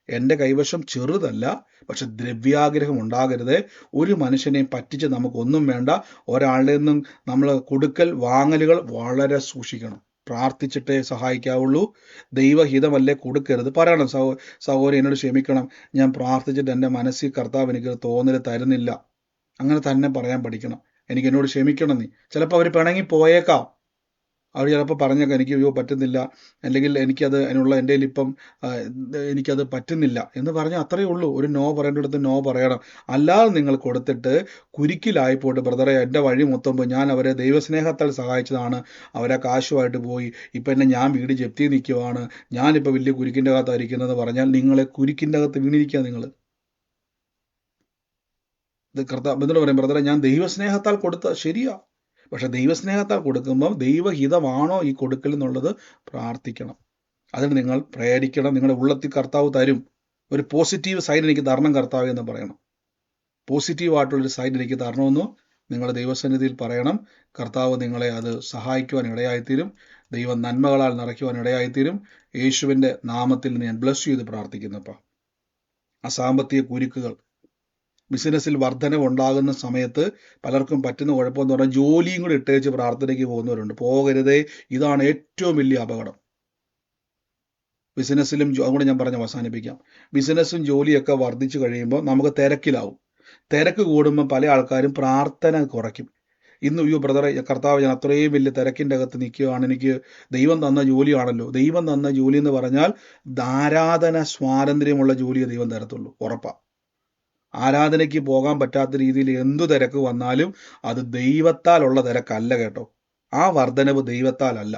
എൻ്റെ കൈവശം ചെറുതല്ല, പക്ഷെ ദ്രവ്യാഗ്രഹം ഉണ്ടാകരുത്. ഒരു മനുഷ്യനെയും പറ്റിച്ച് നമുക്കൊന്നും വേണ്ട. ഒരാളുടെ നിന്നും നമ്മൾ കൊടുക്കൽ വാങ്ങലുകൾ വളരെ സൂക്ഷിക്കണം. പ്രാർത്ഥിച്ചിട്ടേ സഹായിക്കാവുള്ളൂ. ദൈവഹിതമല്ലേ കൊടുക്കരുത്. പറയണം, സഹോദരി എന്നോട് ക്ഷമിക്കണം, ഞാൻ പ്രാർത്ഥിച്ചിട്ട് എൻ്റെ മനസ്സിൽ കർത്താവ് എനിക്ക് തോന്നൽ തരുന്നില്ല. അങ്ങനെ തന്നെ പറയാൻ പഠിക്കണം. എനിക്ക് എന്നോട് ക്ഷമിക്കണം നീ. ചിലപ്പോൾ അവർ പിണങ്ങി പോയേക്കാം. അവർ ചിലപ്പോൾ പറഞ്ഞേക്കാം എനിക്ക് അയ്യോ പറ്റുന്നില്ല, അല്ലെങ്കിൽ എനിക്കത് അതിനുള്ള എൻ്റെ കയ്യിൽ ഇപ്പം എനിക്കത് പറ്റുന്നില്ല എന്ന് പറഞ്ഞാൽ അത്രയേ ഉള്ളൂ. ഒരു നോ പറയേണ്ടടുത്ത് നോ പറയണം. അല്ലാതെ നിങ്ങൾ കൊടുത്തിട്ട് കുരുക്കിലായി പോയിട്ട് ബ്രദറെ എൻ്റെ വഴി മൊത്തം പോയി, ഞാൻ അവരെ ദൈവസ്നേഹത്താൽ സഹായിച്ചതാണ്, അവരെ കാശുമായിട്ട് പോയി, ഇപ്പം എന്നെ ഞാൻ വീട് ജപ്തി നിൽക്കുവാണ്, ഞാനിപ്പോൾ വലിയ കുരുക്കിൻ്റെ അകത്തായിരിക്കുന്നത് പറഞ്ഞാൽ നിങ്ങളെ കുരുക്കിൻ്റെ അകത്ത് വീണിരിക്കുക. നിങ്ങൾ ഇത് എന്നിട്ട് പറയും ബ്രദറെ ഞാൻ ദൈവസ്നേഹത്താൽ കൊടുത്ത ശരിയാ, പക്ഷെ ദൈവസ്നേഹത്താൽ കൊടുക്കുമ്പം ദൈവഹിതമാണോ ഈ കൊടുക്കൽ എന്നുള്ളത് പ്രാർത്ഥിക്കണം. അതിന് നിങ്ങൾ പ്രേരിക്കണം. നിങ്ങളുടെ ഉള്ളത്തിൽ കർത്താവ് തരും. ഒരു പോസിറ്റീവ് സൈഡ് എനിക്ക് തരണം കർത്താവ് എന്ന് പറയണം. പോസിറ്റീവായിട്ടുള്ളൊരു സൈഡ് എനിക്ക് തരണമെന്ന് നിങ്ങൾ ദൈവസന്നിധിയിൽ പറയണം. കർത്താവ് നിങ്ങളെ അത് സഹായിക്കുവാൻ ഇടയായിത്തീരും. ദൈവം നന്മകളാൽ നിറയ്ക്കുവാൻ ഇടയായിത്തീരും. യേശുവിൻ്റെ നാമത്തിൽ ഞാൻ ബ്ലസ് ചെയ്ത് പ്രാർത്ഥിക്കുന്നപ്പാ. അസാമ്പത്തിക കുരുക്കുകൾ, ബിസിനസ്സിൽ വർധനവ് ഉണ്ടാകുന്ന സമയത്ത് പലർക്കും പറ്റുന്ന കുഴപ്പമെന്ന് പറഞ്ഞാൽ ജോലിയും കൂടി ഇട്ടേച്ച് പ്രാർത്ഥനയ്ക്ക് പോകുന്നവരുണ്ട്. പോകരുതേ. ഇതാണ് ഏറ്റവും വലിയ അപകടം. ബിസിനസ്സിലും അതുകൊണ്ട് ഞാൻ പറഞ്ഞ് അവസാനിപ്പിക്കാം. ബിസിനസ്സും ജോലിയൊക്കെ വർദ്ധിച്ചു കഴിയുമ്പോൾ നമുക്ക് തിരക്കിലാവും. തിരക്ക് കൂടുമ്പോൾ പല ആൾക്കാരും പ്രാർത്ഥന കുറയ്ക്കും. ഇന്ന് അയ്യോ ബ്രദറെ കർത്താവ് ഞാൻ അത്രയും വലിയ തിരക്കിൻ്റെ അകത്ത് നിൽക്കുകയാണ്, എനിക്ക് ദൈവം തന്ന ജോലിയാണല്ലോ. ദൈവം തന്ന ജോലി എന്ന് പറഞ്ഞാൽ ആരാധന സ്വാതന്ത്ര്യമുള്ള ജോലിയെ ദൈവം തരത്തുള്ളൂ, ഉറപ്പാണ്. ആരാധനയ്ക്ക് പോകാൻ പറ്റാത്ത രീതിയിൽ എന്തു തിരക്ക് വന്നാലും അത് ദൈവത്താലുള്ള തിരക്കല്ല കേട്ടോ. ആ വർധനവ് ദൈവത്താലല്ല.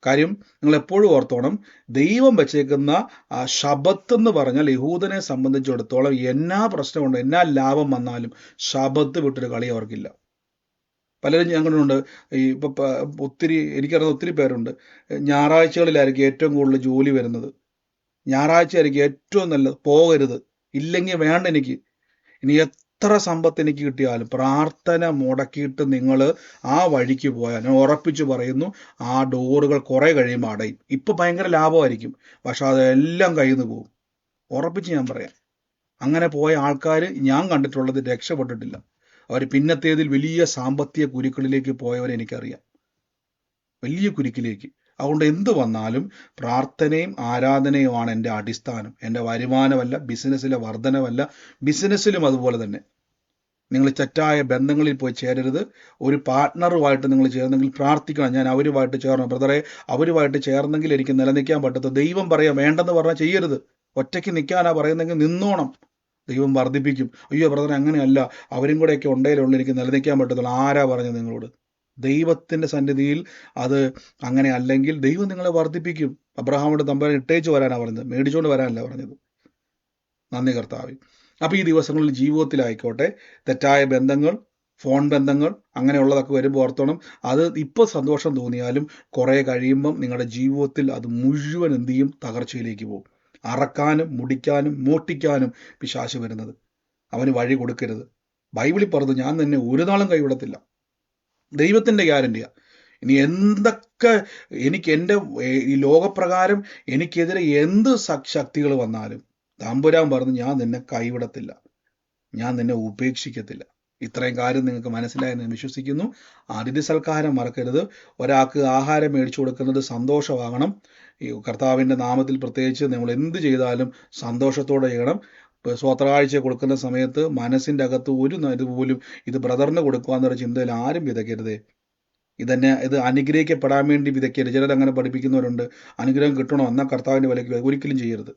കാര്യം നിങ്ങൾ എപ്പോഴും ഓർത്തോണം, ദൈവം വെച്ചേക്കുന്ന ആ ശബത്ത് എന്ന് പറഞ്ഞാൽ യഹൂദനെ സംബന്ധിച്ചിടത്തോളം എന്നാ പ്രശ്നമുണ്ട്, എന്നാ ലാഭം വന്നാലും ശബത്ത് വിട്ടൊരു കളി അവർക്കില്ല. പലരും ഞങ്ങളുണ്ട്. ഇപ്പൊ എനിക്കറിയാവുന്ന ഒത്തിരി പേരുണ്ട്. ഞായറാഴ്ചകളിലായിരിക്കും ഏറ്റവും കൂടുതൽ ജോലി വരുന്നത്. ഞായറാഴ്ചയായിരിക്കും ഏറ്റവും നല്ലത്. പോകരുത്, ഇല്ലെങ്കിൽ വേണ്ട എനിക്ക്. ഇനി എത്ര സമ്പത്ത് എനിക്ക് കിട്ടിയാലും പ്രാർത്ഥന മുടക്കിയിട്ട് നിങ്ങൾ ആ വഴിക്ക് പോയാൽ ഞാൻ ഉറപ്പിച്ചു പറയുന്നു, ആ ഡോറുകൾ കുറെ കഴിയുമ്പോൾ അടയും. ഇപ്പൊ ഭയങ്കര ലാഭമായിരിക്കും, പക്ഷെ അതെല്ലാം കയ്യിൽ നിന്ന് പോകും. ഉറപ്പിച്ച് ഞാൻ പറയാം. അങ്ങനെ പോയ ആൾക്കാർ ഞാൻ കണ്ടിട്ടുള്ളത് രക്ഷപ്പെട്ടിട്ടില്ല. അവർ പിന്നത്തേതിൽ വലിയ സാമ്പത്തിക കുരുക്കളിലേക്ക് പോയവരെ എനിക്കറിയാം, വലിയ കുരുക്കിലേക്ക്. അതുകൊണ്ട് എന്ത് വന്നാലും പ്രാർത്ഥനയും ആരാധനയുമാണ് എൻ്റെ അടിസ്ഥാനം. എൻ്റെ വരുമാനമല്ല, ബിസിനസ്സിലെ വർധനവല്ല. ബിസിനസ്സിലും അതുപോലെ തന്നെ നിങ്ങൾ തെറ്റായ ബന്ധങ്ങളിൽ പോയി ചേരരുത്. ഒരു പാർട്ട്ണറുമായിട്ട് നിങ്ങൾ ചേർന്നെങ്കിൽ പ്രാർത്ഥിക്കണം, ഞാൻ അവരുമായിട്ട് ചേർന്നു ബ്രദറെ, അവരുമായിട്ട് ചേർന്നെങ്കിൽ എനിക്ക് നിലനിൽക്കാൻ പറ്റത്ത. ദൈവം പറയാം വേണ്ടെന്ന് പറഞ്ഞാൽ ചെയ്യരുത്. ഒറ്റയ്ക്ക് നിൽക്കാനാ പറയുന്നെങ്കിൽ നിന്നോണം, ദൈവം വർദ്ധിപ്പിക്കും. അയ്യോ ബ്രദറെ അങ്ങനെയല്ല, അവരും കൂടെയൊക്കെ ഉണ്ടെങ്കിലുള്ളൂ എനിക്ക് നിലനിൽക്കാൻ പറ്റത്തുള്ളൂ. ആരാ പറഞ്ഞത് നിങ്ങളോട്? ദൈവത്തിൻ്റെ സന്നിധിയിൽ അത് അങ്ങനെ അല്ലെങ്കിൽ ദൈവം നിങ്ങളെ വർദ്ധിപ്പിക്കും. അബ്രഹാമോട് തമ്പുരാൻ ഇട്ടേച്ച് വരാനാണ് പറഞ്ഞത്, മേടിച്ചുകൊണ്ട് വരാനല്ല പറഞ്ഞത്. നന്ദി കർത്താവേ. അപ്പോൾ ഈ ദിവസങ്ങളിൽ ജീവിതത്തിലായിക്കോട്ടെ തെറ്റായ ബന്ധങ്ങൾ, ഫോൺ ബന്ധങ്ങൾ അങ്ങനെയുള്ളതൊക്കെ വരുമ്പോൾ ഓർത്തോണം, അത് ഇപ്പോൾ സന്തോഷം തോന്നിയാലും കുറേ കഴിയുമ്പം നിങ്ങളുടെ ജീവിതത്തിൽ അത് മുഴുവൻ എന്ത് ചെയ്യും? തകർച്ചയിലേക്ക് പോകും. അറക്കാനും മുടിക്കാനും മോട്ടിക്കാനും പിശാച് വരുന്നത്. അവന് വഴി കൊടുക്കരുത്. ബൈബിളിൽ പറഞ്ഞു ഞാൻ നിന്നെ ഒരു നാളും കൈവിടത്തില്ല. ദൈവത്തിൻ്റെ ഗ്യാരണ്ടിയാണ്. ഇനി എന്തൊക്കെ എനിക്ക് എൻ്റെ ഈ ലോകപ്രകാരം എനിക്കെതിരെ എന്ത് ശക്തികൾ വന്നാലും തമ്പുരാൻ പറഞ്ഞു ഞാൻ നിന്നെ കൈവിടത്തില്ല, ഞാൻ നിന്നെ ഉപേക്ഷിക്കത്തില്ല. ഇത്രയും കാര്യം നിങ്ങൾക്ക് മനസ്സിലായെന്ന് ഞാൻ വിശ്വസിക്കുന്നു. അതിഥി സൽക്കാരം മറക്കരുത്. ഒരാൾക്ക് ആഹാരം മേടിച്ചു കൊടുക്കുന്നത് സന്തോഷമാകണം. ഈ കർത്താവിൻ്റെ നാമത്തിൽ പ്രത്യേകിച്ച് നമ്മൾ എന്ത് ചെയ്താലും സന്തോഷത്തോടെ ചെയ്യണം. സ്വോത്രാഴ്ച കൊടുക്കുന്ന സമയത്ത് മനസ്സിൻ്റെ അകത്ത് ഒരു ഇതുപോലും ഇത് ബ്രദറിന് കൊടുക്കുകയെന്നൊരു ചിന്തയിൽ ആരും വിതയ്ക്കരുതേ. ഇത് അനുഗ്രഹിക്കപ്പെടാൻ വേണ്ടി വിതയ്ക്കരുത്. ചിലർ അങ്ങനെ പഠിപ്പിക്കുന്നവരുണ്ട്, അനുഗ്രഹം കിട്ടണോ എന്നാൽ കർത്താവിൻ്റെ വിലയ്ക്ക്. ഒരിക്കലും ചെയ്യരുത്,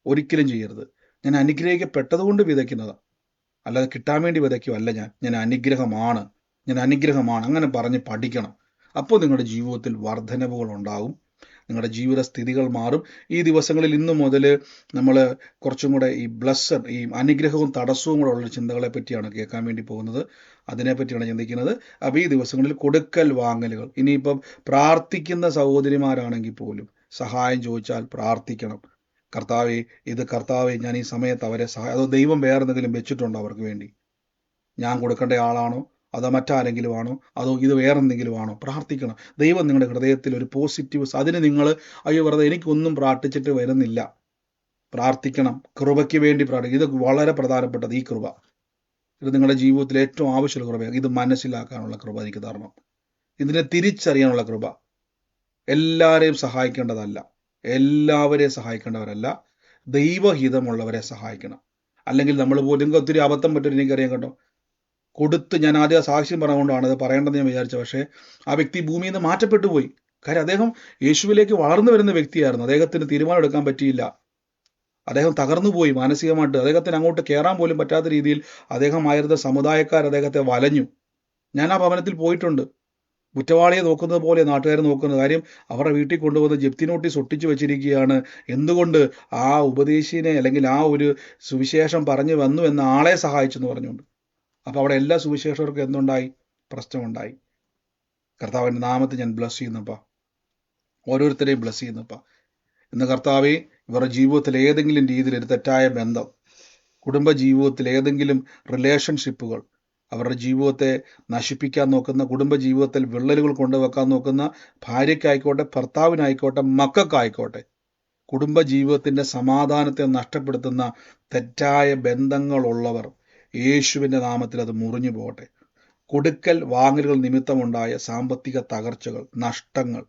ഒരിക്കലും ചെയ്യരുത്. ഞാൻ അനുഗ്രഹിക്കപ്പെട്ടതുകൊണ്ട് വിതയ്ക്കുന്നതാണ്, അല്ലാതെ കിട്ടാൻ വേണ്ടി വിതയ്ക്കുമല്ല. ഞാൻ അനുഗ്രഹമാണ്, ഞാൻ അനുഗ്രഹമാണ് അങ്ങനെ പറഞ്ഞ് പഠിക്കണം. അപ്പോൾ നിങ്ങളുടെ ജീവിതത്തിൽ വർധനവുകൾ ഉണ്ടാകും, നിങ്ങളുടെ ജീവിത സ്ഥിതികൾ മാറും. ഈ ദിവസങ്ങളിൽ ഇന്നു മുതൽ നമ്മൾ കുറച്ചും കൂടെ ഈ ബ്ലസ്സഡ്, ഈ അനുഗ്രഹവും തടസ്സവും കൂടെ ഉള്ള ചിന്തകളെ പറ്റിയാണ് കേൾക്കാൻ വേണ്ടി പോകുന്നത്. അതിനെപ്പറ്റിയാണ് ചിന്തിക്കുന്നത്. അപ്പോൾ ഈ ദിവസങ്ങളിൽ കൊടുക്കൽ വാങ്ങലുകൾ, ഇനിയിപ്പം പ്രാർത്ഥിക്കുന്ന സഹോദരിമാരാണെങ്കിൽ പോലും സഹായം ചോദിച്ചാൽ പ്രാർത്ഥിക്കണം. കർത്താവേ ഞാൻ ഈ സമയത്ത് അവരെ അതോ ദൈവം വേറെ എന്തെങ്കിലും വെച്ചിട്ടുണ്ടോ അവർക്ക് വേണ്ടി? ഞാൻ കൊടുക്കേണ്ട ആളാണോ, അതോ മറ്റാരെങ്കിലും ആണോ, അതോ ഇത് വേറെന്തെങ്കിലും ആണോ? പ്രാർത്ഥിക്കണം. ദൈവം നിങ്ങളുടെ ഹൃദയത്തിൽ ഒരു പോസിറ്റീവ്, അതിന് നിങ്ങൾ അയ്യോ വെറുതെ എനിക്കൊന്നും പ്രാർത്ഥിച്ചിട്ട് വരുന്നില്ല, പ്രാർത്ഥിക്കണം, കൃപയ്ക്ക് വേണ്ടി പ്രാർത്ഥിക്കണം. ഇത് വളരെ പ്രധാനപ്പെട്ടത്. ഈ കൃപ ഇത് നിങ്ങളുടെ ജീവിതത്തിൽ ഏറ്റവും ആവശ്യമുള്ള കൃപയാണ്. ഇത് മനസ്സിലാക്കാനുള്ള കൃപ എനിക്ക് തരണം. ഇതിനെ തിരിച്ചറിയാനുള്ള കൃപ. എല്ലാവരെയും സഹായിക്കേണ്ടതല്ല, എല്ലാവരെയും സഹായിക്കേണ്ടവരല്ല, ദൈവഹിതമുള്ളവരെ സഹായിക്കണം. അല്ലെങ്കിൽ നമ്മൾ പോലും നിങ്ങൾക്ക് ഒത്തിരി അബദ്ധം പറ്റും, എനിക്കറിയാം കേട്ടോ. കൊടുത്ത് ഞാൻ ആദ്യം സാക്ഷ്യം പറഞ്ഞുകൊണ്ടാണ് അത് പറയേണ്ടതെന്ന് ഞാൻ വിചാരിച്ചത്. പക്ഷേ ആ വ്യക്തി ഭൂമിയിൽ നിന്ന് മാറ്റപ്പെട്ടു പോയി. കാര്യം അദ്ദേഹം യേശുവിലേക്ക് വളർന്നു വരുന്ന വ്യക്തിയായിരുന്നു. അദ്ദേഹത്തിന് തീരുമാനം എടുക്കാൻ പറ്റിയില്ല. അദ്ദേഹം തകർന്നു പോയി മാനസികമായിട്ട്. അദ്ദേഹത്തിന് അങ്ങോട്ട് കയറാൻ പോലും പറ്റാത്ത രീതിയിൽ അദ്ദേഹമായിരുന്ന സമുദായക്കാർ അദ്ദേഹത്തെ വലഞ്ഞു. ഞാൻ ആ ഭവനത്തിൽ പോയിട്ടുണ്ട്. കുറ്റവാളിയെ നോക്കുന്നത് പോലെ നാട്ടുകാർ നോക്കുന്നത്. കാര്യം അവരുടെ വീട്ടിൽ കൊണ്ടുവന്ന് ജപ്തി നോട്ടീസ് ഒട്ടിച്ചു വെച്ചിരിക്കുകയാണ്. എന്തുകൊണ്ട്? ആ ഉപദേശിനെ അല്ലെങ്കിൽ ആ ഒരു സുവിശേഷം പറഞ്ഞു വന്നു എന്ന ആളെ സഹായിച്ചെന്ന് പറഞ്ഞുകൊണ്ട്. അപ്പോൾ അവിടെ എല്ലാ സുവിശേഷകർക്കും എന്തുണ്ടായി? പ്രശ്നമുണ്ടായി. കർത്താവിൻ്റെ നാമത്തിൽ ഞാൻ ബ്ലസ് ചെയ്യുന്നപ്പാ, ഓരോരുത്തരെയും ബ്ലസ് ചെയ്യുന്നപ്പാ. ഇന്ന് കർത്താവെ, ഇവരുടെ ജീവിതത്തിൽ ഏതെങ്കിലും രീതിയിൽ ഒരു തെറ്റായ ബന്ധം, കുടുംബ ജീവിതത്തിൽ ഏതെങ്കിലും റിലേഷൻഷിപ്പുകൾ അവരുടെ ജീവിതത്തെ നശിപ്പിക്കാൻ നോക്കുന്ന, കുടുംബ ജീവിതത്തിൽ വിള്ളലുകൾ കൊണ്ടുവെക്കാൻ നോക്കുന്ന ഭാര്യയ്ക്കായിക്കോട്ടെ, ഭർത്താവിനായിക്കോട്ടെ, മക്കൾക്കായിക്കോട്ടെ, കുടുംബ ജീവിതത്തിൻ്റെ സമാധാനത്തെ നഷ്ടപ്പെടുത്തുന്ന തെറ്റായ ബന്ധങ്ങളുള്ളവർ യേശുവിൻ്റെ നാമത്തിൽ അത് മുറിഞ്ഞു പോകട്ടെ. കൊടുക്കൽ വാങ്ങലുകൾ നിമിത്തമുണ്ടായ സാമ്പത്തിക തകർച്ചകൾ, നഷ്ടങ്ങൾ,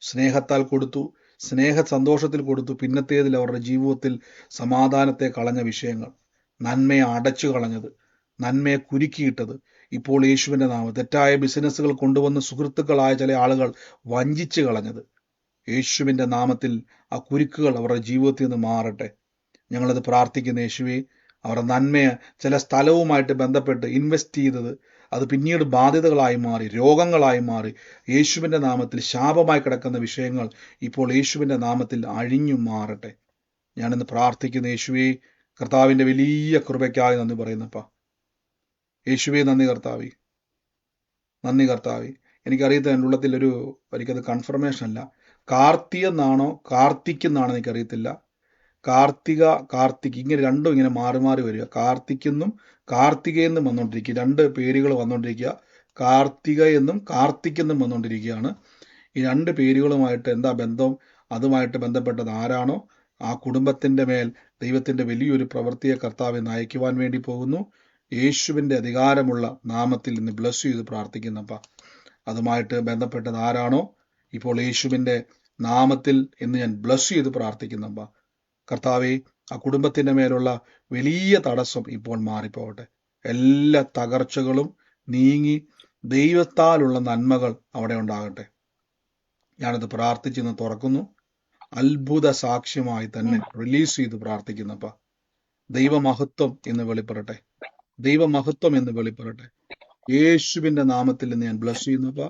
സ്നേഹത്താൽ കൊടുത്തു, സ്നേഹ സന്തോഷത്തിൽ കൊടുത്തു, പിന്നത്തേതിൽ അവരുടെ ജീവിതത്തിൽ സമാധാനത്തെ കളഞ്ഞ വിഷയങ്ങൾ, നന്മയെ അടച്ചു കളഞ്ഞത്, നന്മയെ കുരുക്കിയിട്ടത്, ഇപ്പോൾ യേശുവിൻ്റെ നാമം തെറ്റായ ബിസിനസ്സുകൾ കൊണ്ടുവന്ന് സുഹൃത്തുക്കളായ ചില ആളുകൾ വഞ്ചിച്ചു കളഞ്ഞത്, യേശുവിൻ്റെ നാമത്തിൽ ആ കുരുക്കുകൾ അവരുടെ ജീവിതത്തിൽ നിന്ന് മാറട്ടെ. ഞങ്ങളത് പ്രാർത്ഥിക്കുന്ന യേശുവേ, അവരുടെ നന്മയെ ചില സ്ഥലവുമായിട്ട് ബന്ധപ്പെട്ട് ഇൻവെസ്റ്റ് ചെയ്തത് അത് പിന്നീട് ബാധ്യതകളായി മാറി, രോഗങ്ങളായി മാറി, യേശുവിൻ്റെ നാമത്തിൽ ശാപമായി കിടക്കുന്ന വിഷയങ്ങൾ ഇപ്പോൾ യേശുവിൻ്റെ നാമത്തിൽ അഴിഞ്ഞു മാറട്ടെ. ഞാനിന്ന് പ്രാർത്ഥിക്കുന്ന യേശുവേ, കർത്താവിൻ്റെ വലിയ കൃപയ്ക്കായി നന്ദി പറയുന്നപ്പാ. യേശുവേ നന്ദി കർത്താവേ, നന്ദി കർത്താവേ. എനിക്കറിയത്തില്ല, എൻ്റെ ഉള്ളത്തിൽ എനിക്കത് കൺഫർമേഷൻ അല്ല. കാർത്തിയെന്നാണോ കാർത്തിക്കെന്നാണോ എനിക്കറിയത്തില്ല. കാർത്തിക് ഇങ്ങനെ രണ്ടും ഇങ്ങനെ മാറി മാറി വരിക. കാർത്തിക്കെന്നും കാർത്തികയെന്നും വന്നുകൊണ്ടിരിക്കുക. രണ്ട് പേരുകൾ വന്നുകൊണ്ടിരിക്കുക. കാർത്തിക എന്നും കാർത്തിക്കെന്നും വന്നുകൊണ്ടിരിക്കുകയാണ്. ഈ രണ്ട് പേരുകളുമായിട്ട് എന്താ ബന്ധം? അതുമായിട്ട് ബന്ധപ്പെട്ടത് ആരാണോ ആ കുടുംബത്തിൻ്റെ മേൽ ദൈവത്തിൻ്റെ വലിയൊരു പ്രവൃത്തിയെ കർത്താവ് നയിക്കുവാൻ വേണ്ടി പോകുന്നു. യേശുവിൻ്റെ അധികാരമുള്ള നാമത്തിൽ ഇന്ന് ബ്ലസ് ചെയ്ത് പ്രാർത്ഥിക്കുന്നപ്പ. അതുമായിട്ട് ബന്ധപ്പെട്ടത് ആരാണോ ഇപ്പോൾ യേശുവിൻ്റെ നാമത്തിൽ ഇന്ന് ഞാൻ ബ്ലസ് ചെയ്ത് പ്രാർത്ഥിക്കുന്നപ്പ. കർത്താവെ, ആ കുടുംബത്തിൻ്റെ മേലുള്ള വലിയ തടസ്സം ഇപ്പോൾ മാറിപ്പോകട്ടെ. എല്ലാ തകർച്ചകളും നീങ്ങി ദൈവത്താലുള്ള നന്മകൾ അവിടെ ഉണ്ടാകട്ടെ. ഞാനത് പ്രാർത്ഥിച്ചെന്ന് തുറക്കുന്നു. അത്ഭുത സാക്ഷ്യമായി തന്നെ റിലീസ് ചെയ്ത് പ്രാർത്ഥിക്കുന്നപ്പ. ദൈവമഹത്വം എന്ന് വെളിപ്പെടട്ടെ, ദൈവമഹത്വം എന്ന് വെളിപ്പെടട്ടെ. യേശുവിൻ്റെ നാമത്തിൽ നിന്ന് ഞാൻ ബ്ലസ് ചെയ്യുന്നപ്പ.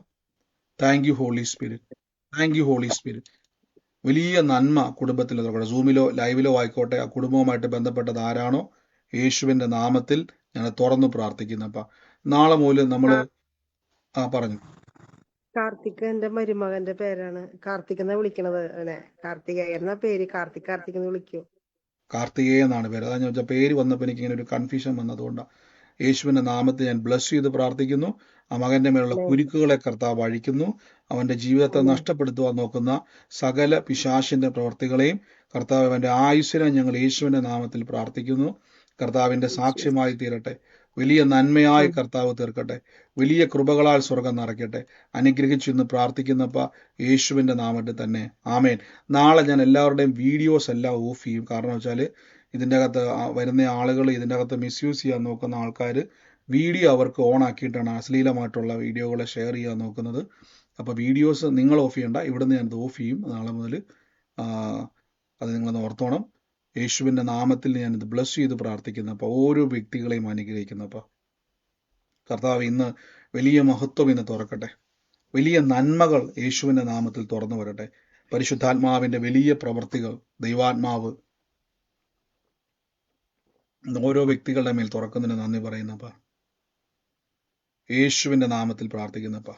Thank you holy spirit, thank you holy spirit. വലിയ നന്മ കുടുംബത്തിൽ തുറക്കട്ടെ. സൂമിലോ ലൈവിലോ ആയിക്കോട്ടെ, ആ കുടുംബവുമായിട്ട് ബന്ധപ്പെട്ടത് ആരാണോ യേശുവിൻ്റെ നാമത്തിൽ ഞാൻ തുറന്നു പ്രാർത്ഥിക്കുന്നപ്പ. നാളെ മുതൽ നമ്മൾ പറഞ്ഞു. കാർത്തിക് എന്റെ മരുമകന്റെ പേരാണ്. കാർത്തിക് എന്നാ വിളിക്കണത്. അവനെ കാർത്തികേയ എന്ന പേര്. കാർത്തിക് എന്ന് വിളിക്കൂ. കാർത്തികേയ എന്നാണ് പേര്. അതാ ഞാൻ വെച്ചാൽ പേര് വന്നപ്പോൾ എനിക്ക് ഇങ്ങനെ ഒരു കൺഫ്യൂഷൻ വന്നതുകൊണ്ടാണ്. യേശുവിൻ്റെ നാമത്തിൽ ഞാൻ ബ്ലസ് ചെയ്ത് പ്രാർത്ഥിക്കുന്നു. ആ മകന്റെ മേലുള്ള കുരുക്കുകളെ കർത്താവ് അഴിക്കുന്നു. അവന്റെ ജീവിതത്തെ നഷ്ടപ്പെടുത്തുവാൻ നോക്കുന്ന സകല പിശാചിന്റെ പ്രവർത്തികളെയും കർത്താവ് അവന്റെ ആയുസ്സിനെ ഞങ്ങൾ യേശുവിന്റെ നാമത്തിൽ പ്രാർത്ഥിക്കുന്നു. കർത്താവിന്റെ സാക്ഷ്യമായി തീരട്ടെ. വലിയ നന്മയായി കർത്താവ് തീർക്കട്ടെ. വലിയ കൃപകളാൽ സ്വർഗം നിറയ്ക്കട്ടെ. അനുഗ്രഹിച്ചു എന്ന് പ്രാർത്ഥിക്കുന്നപ്പ യേശുവിന്റെ നാമത്തിൽ തന്നെ ആമേൻ. നാളെ ഞാൻ എല്ലാവരുടെയും വീഡിയോസ് എല്ലാം ഓഫ് ചെയ്യും. കാരണം വെച്ചാൽ ഇതിൻ്റെ അകത്ത് വരുന്ന ആളുകൾ, ഇതിൻ്റെ അകത്ത് മിസ്യൂസ് ചെയ്യാൻ നോക്കുന്ന ആൾക്കാർ വീഡിയോ അവർക്ക് ഓൺ ആക്കിയിട്ടാണ് അശ്ലീലമായിട്ടുള്ള വീഡിയോകളെ ഷെയർ ചെയ്യാൻ നോക്കുന്നത്. അപ്പോൾ വീഡിയോസ് നിങ്ങൾ ഓഫ് ചെയ്യണ്ട, ഇവിടുന്ന് ഞാനത് ഓഫ് ചെയ്യും നാളെ മുതൽ. അത് നിങ്ങളൊന്ന് ഓർത്തോണം. യേശുവിൻ്റെ നാമത്തിൽ ഞാനിത് ബ്ലസ് ചെയ്ത് പ്രാർത്ഥിക്കുന്നു. അപ്പോൾ ഓരോ വ്യക്തികളെയും അനുഗ്രഹിക്കുന്നു. അപ്പോൾ കർത്താവ് ഇന്ന് വലിയ മഹത്വം ഇന്ന് തുറക്കട്ടെ. വലിയ നന്മകൾ യേശുവിൻ്റെ നാമത്തിൽ തുറന്നു വരട്ടെ. പരിശുദ്ധാത്മാവിൻ്റെ വലിയ പ്രവർത്തികൾ ദൈവാത്മാവ് ഓരോ വ്യക്തികളുടെ മേൽ തുറക്കുന്നതിന് നന്ദി പറയുന്നപ്പ. യേശുവിൻ്റെ നാമത്തിൽ പ്രാർത്ഥിക്കുന്നപ്പ.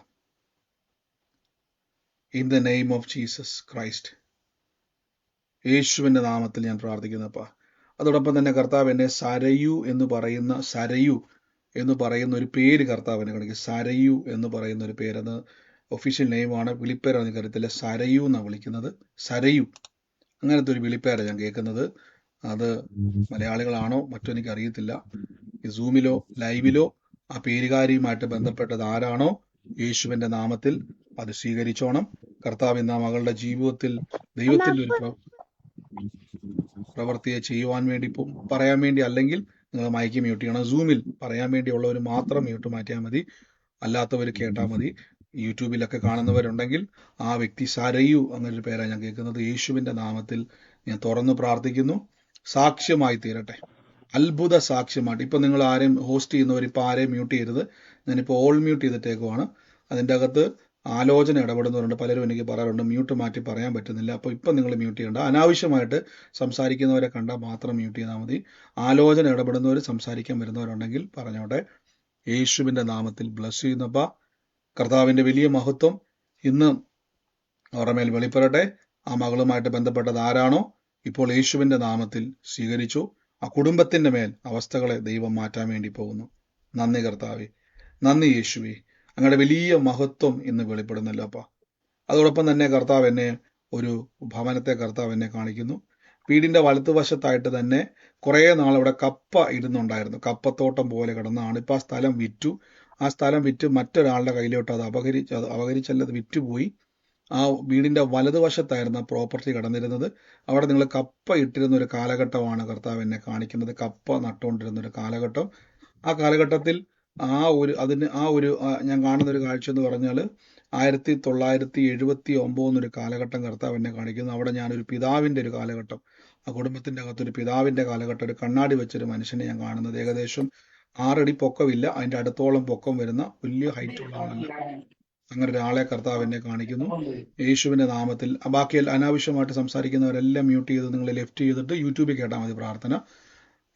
In the name of Jesus Christ, യേശുവിൻ്റെ നാമത്തിൽ ഞാൻ പ്രാർത്ഥിക്കുന്നപ്പ. അതോടൊപ്പം തന്നെ കർത്താവ് എന്നെ സരയു എന്ന് പറയുന്ന ഒരു പേര് കർത്താവിനെ കാണിക്കും. സരയു എന്ന് പറയുന്ന ഒരു പേര്, അത് ഒഫീഷ്യൽ നെയിമാണ്. വിളിപ്പേരാണ് എനിക്കറിയത്തില്ല. സരയു എന്നാണ് വിളിക്കുന്നത്. സരയു, അങ്ങനത്തെ ഒരു വിളിപ്പേരാണ് ഞാൻ കേൾക്കുന്നത്. അത് മലയാളികളാണോ മറ്റോ എനിക്ക് അറിയത്തില്ല. ഈ സൂമിലോ ലൈവിലോ ആ പേരുകാരിയുമായിട്ട് ബന്ധപ്പെട്ടത് ആരാണോ യേശുവിന്റെ നാമത്തിൽ അത് സ്വീകരിച്ചോണം. കർത്താവ് ഇന്ന് ആ മകളുടെ ജീവിതത്തിൽ ദൈവത്തിന്റെ ഒരു പ്രവൃത്തിയെ ചെയ്യുവാൻ വേണ്ടി പറയാൻ വേണ്ടി, അല്ലെങ്കിൽ നിങ്ങൾ മൈക്ക് മ്യൂട്ട് ചെയ്യണം. സൂമിൽ പറയാൻ വേണ്ടിയുള്ളവർ മാത്രം മ്യൂട്ട് മാറ്റിയാൽ മതി, അല്ലാത്തവർ കേട്ടാൽ മതി. യൂട്യൂബിലൊക്കെ കാണുന്നവരുണ്ടെങ്കിൽ ആ വ്യക്തി സരയു അങ്ങനൊരു പേരാണ് ഞാൻ കേൾക്കുന്നത്. യേശുവിന്റെ നാമത്തിൽ ഞാൻ തുറന്നു പ്രാർത്ഥിക്കുന്നു, സാക്ഷ്യമായി തീരട്ടെ, അത്ഭുത സാക്ഷ്യമായിട്ട്. ഇപ്പൊ നിങ്ങൾ ആരെയും ഹോസ്റ്റ് ചെയ്യുന്നവർ ഇപ്പൊ ആരെയും മ്യൂട്ട് ചെയ്യരുത്. ഞാനിപ്പോൾ ഓൾ മ്യൂട്ട് ചെയ്തിട്ടേക്കുവാണ്. അതിൻ്റെ അകത്ത് ആലോചന ഇടപെടുന്നവരുണ്ട്, പലരും എനിക്ക് പറയാറുണ്ട് മ്യൂട്ട് മാറ്റി പറയാൻ പറ്റുന്നില്ല. അപ്പോൾ ഇപ്പം നിങ്ങൾ മ്യൂട്ട് ചെയ്യേണ്ട. അനാവശ്യമായിട്ട് സംസാരിക്കുന്നവരെ കണ്ടാൽ മാത്രം മ്യൂട്ട് ചെയ്താൽ മതി. ആലോചന ഇടപെടുന്നവർ, സംസാരിക്കാൻ വരുന്നവരുണ്ടെങ്കിൽ പറഞ്ഞോട്ടെ. യേശുവിന്റെ നാമത്തിൽ ബ്ലസ് ചെയ്യുന്നപ്പ കർത്താവിന്റെ വലിയ മഹത്വം ഇന്ന് അവരുടെ മേൽ വെളിപ്പെടട്ടെ. ആ മകളുമായിട്ട് ബന്ധപ്പെട്ടത് ആരാണോ ഇപ്പോൾ യേശുവിന്റെ നാമത്തിൽ സ്വീകരിച്ചു, ആ കുടുംബത്തിന്റെ മേൽ അവസ്ഥകളെ ദൈവം മാറ്റാൻ വേണ്ടി പോകുന്നു. നന്ദി കർത്താവേ, നന്ദി യേശുവേ, അങ്ങയുടെ വലിയ മഹത്വം ഇന്ന് വെളിപ്പെടുന്നല്ലോ അപ്പ. അതോടൊപ്പം തന്നെ കർത്താവ് എന്നെ ഒരു ഭവനത്തെ കർത്താവ് എന്നെ കാണിക്കുന്നു. വീടിന്റെ വലത്തുവശത്തായിട്ട് തന്നെ കുറേ നാൾ ഇവിടെ കപ്പ ഇടുന്നുണ്ടായിരുന്നു. കപ്പത്തോട്ടം പോലെ കിടന്നാണ്. ഇപ്പൊ ആ സ്ഥലം വിറ്റു. ആ സ്ഥലം വിറ്റ് മറ്റൊരാളുടെ കയ്യിലോട്ട് അത് അപകരിച്ചല്ല, അത് വിറ്റുപോയി. ആ വീടിന്റെ വലതുവശത്തായിരുന്നു ആ പ്രോപ്പർട്ടി കടന്നിരുന്നത്. അവിടെ നിങ്ങൾ കപ്പ ഇട്ടിരുന്ന ഒരു കാലഘട്ടമാണ് കർത്താവ് എന്നെ കാണിക്കുന്നത്. കപ്പ നട്ടുകൊണ്ടിരുന്ന ഒരു കാലഘട്ടം. ആ കാലഘട്ടത്തിൽ ഞാൻ കാണുന്ന ഒരു കാഴ്ച എന്ന് പറഞ്ഞാൽ 1979 എന്നൊരു കാലഘട്ടം കർത്താവ് എന്നെ കാണിക്കുന്നു. അവിടെ ഞാനൊരു പിതാവിന്റെ ഒരു കാലഘട്ടം, ആ കുടുംബത്തിന്റെ അകത്തൊരു പിതാവിന്റെ കാലഘട്ടം, ഒരു കണ്ണാടി വെച്ചൊരു മനുഷ്യനെ ഞാൻ കാണുന്നത്. ഏകദേശം 6 അടി പൊക്കമില്ല, അതിന്റെ അടുത്തോളം പൊക്കം വരുന്ന വലിയ ഹൈറ്റുള്ള ആളല്ല. അങ്ങനെ ഒരാളെ കർത്താവ് എന്നെ കാണിക്കുന്നു യേശുവിന്റെ നാമത്തിൽ. ബാക്കി അനാവശ്യമായിട്ട് സംസാരിക്കുന്നവരെല്ലാം മ്യൂട്ട് ചെയ്ത് നിങ്ങൾ ലെഫ്റ്റ് ചെയ്തിട്ട് യൂട്യൂബിൽ കേട്ടാൽ മതി പ്രാർത്ഥന.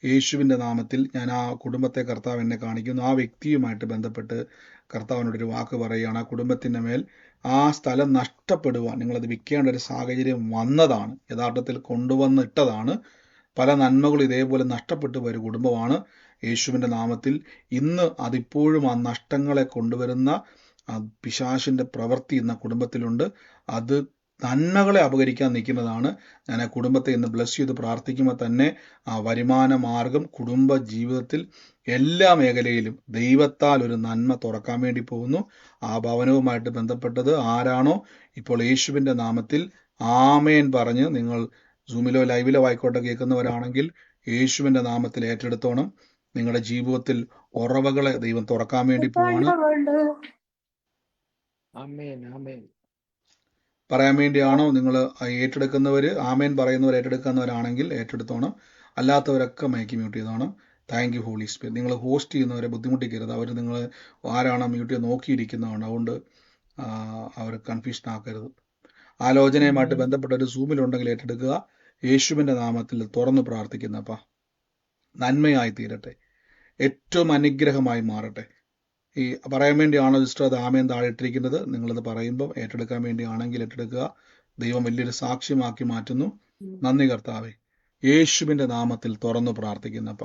യേശുവിന്റെ നാമത്തിൽ ഞാൻ ആ കുടുംബത്തെ കർത്താവ് എന്നെ കാണിക്കുന്നു. ആ വ്യക്തിയുമായിട്ട് ബന്ധപ്പെട്ട് കർത്താവിനോടൊരു വാക്ക് പറയുകയാണ്. ആ കുടുംബത്തിന്റെ മേൽ ആ സ്ഥലം നഷ്ടപ്പെടുവാൻ, നിങ്ങളത് വിൽക്കേണ്ട ഒരു സാഹചര്യം വന്നതാണ്, യഥാർത്ഥത്തിൽ കൊണ്ടുവന്നിട്ടതാണ്. പല നന്മകളും ഇതേപോലെ നഷ്ടപ്പെട്ടു പോയ ഒരു കുടുംബമാണ്. യേശുവിന്റെ നാമത്തിൽ ഇന്ന് അതിപ്പോഴും ആ നഷ്ടങ്ങളെ കൊണ്ടുവരുന്ന ആ പിശാചിന്റെ പ്രവൃത്തി ഇന്ന് കുടുംബത്തിലുണ്ട്. അത് നന്മകളെ അപകരിക്കാൻ നിൽക്കുന്നതാണ്. ഞാൻ ആ കുടുംബത്തെ ഇന്ന് ബ്ലസ് ചെയ്ത് പ്രാർത്ഥിക്കുമ്പോൾ തന്നെ ആ വരുമാന മാർഗം കുടുംബ ജീവിതത്തിൽ എല്ലാ മേഖലയിലും ദൈവത്താൽ ഒരു നന്മ തുറക്കാൻ വേണ്ടി പോകുന്നു. ആ ഭവനവുമായിട്ട് ബന്ധപ്പെട്ടത് ആരാണോ ഇപ്പോൾ യേശുവിന്റെ നാമത്തിൽ ആമേൻ പറഞ്ഞ് നിങ്ങൾ സൂമിലോ ലൈവിലോ ആയിക്കോട്ടെ കേൾക്കുന്നവരാണെങ്കിൽ യേശുവിന്റെ നാമത്തിൽ ഏറ്റെടുത്തോണം. നിങ്ങളുടെ ജീവിതത്തിൽ ഉറവകളെ ദൈവം തുറക്കാൻ വേണ്ടി പോവാണ്. പറയാൻ വേണ്ടിയാണോ നിങ്ങൾ ഏറ്റെടുക്കുന്നവര്? ആമേൻ പറയുന്നവർ ഏറ്റെടുക്കുന്നവരാണെങ്കിൽ ഏറ്റെടുത്തോണം. അല്ലാത്തവരൊക്കെ മൈക്ക് മ്യൂട്ട് ചെയ്തോണം. Thank you holy spirit. നിങ്ങൾ ഹോസ്റ്റ് ചെയ്യുന്നവരെ ബുദ്ധിമുട്ടിക്കരുത്. അവർ നിങ്ങൾ ആരാണോ മ്യൂട്ട് ചെയ്ത് നോക്കിയിരിക്കുന്നതാണ്. അതുകൊണ്ട് അവർ കൺഫ്യൂഷൻ ആക്കരുത്. ആലോചനയുമായിട്ട് ബന്ധപ്പെട്ട ഒരു സൂമിലുണ്ടെങ്കിൽ ഏറ്റെടുക്കുക. യേശുവിന്റെ നാമത്തിൽ തുറന്നു പ്രാർത്ഥിക്കുന്നപ്പ നന്മയായി തീരട്ടെ, ഏറ്റവും അനുഗ്രഹമായി മാറട്ടെ. ഈ പറയാൻ വേണ്ടിയാണോ സിസ്റ്റർ അത് ആമേൻ താഴെ ഇട്ടിരിക്കുന്നത്? നിങ്ങളത് പറയുമ്പോൾ ഏറ്റെടുക്കാൻ വേണ്ടിയാണെങ്കിൽ ഏറ്റെടുക്കുക. ദൈവം വലിയൊരു സാക്ഷ്യമാക്കി മാറ്റുന്നു. നന്ദി കർത്താവെ, യേശുവിന്റെ നാമത്തിൽ തുറന്നു പ്രാർത്ഥിക്കുന്നപ്പ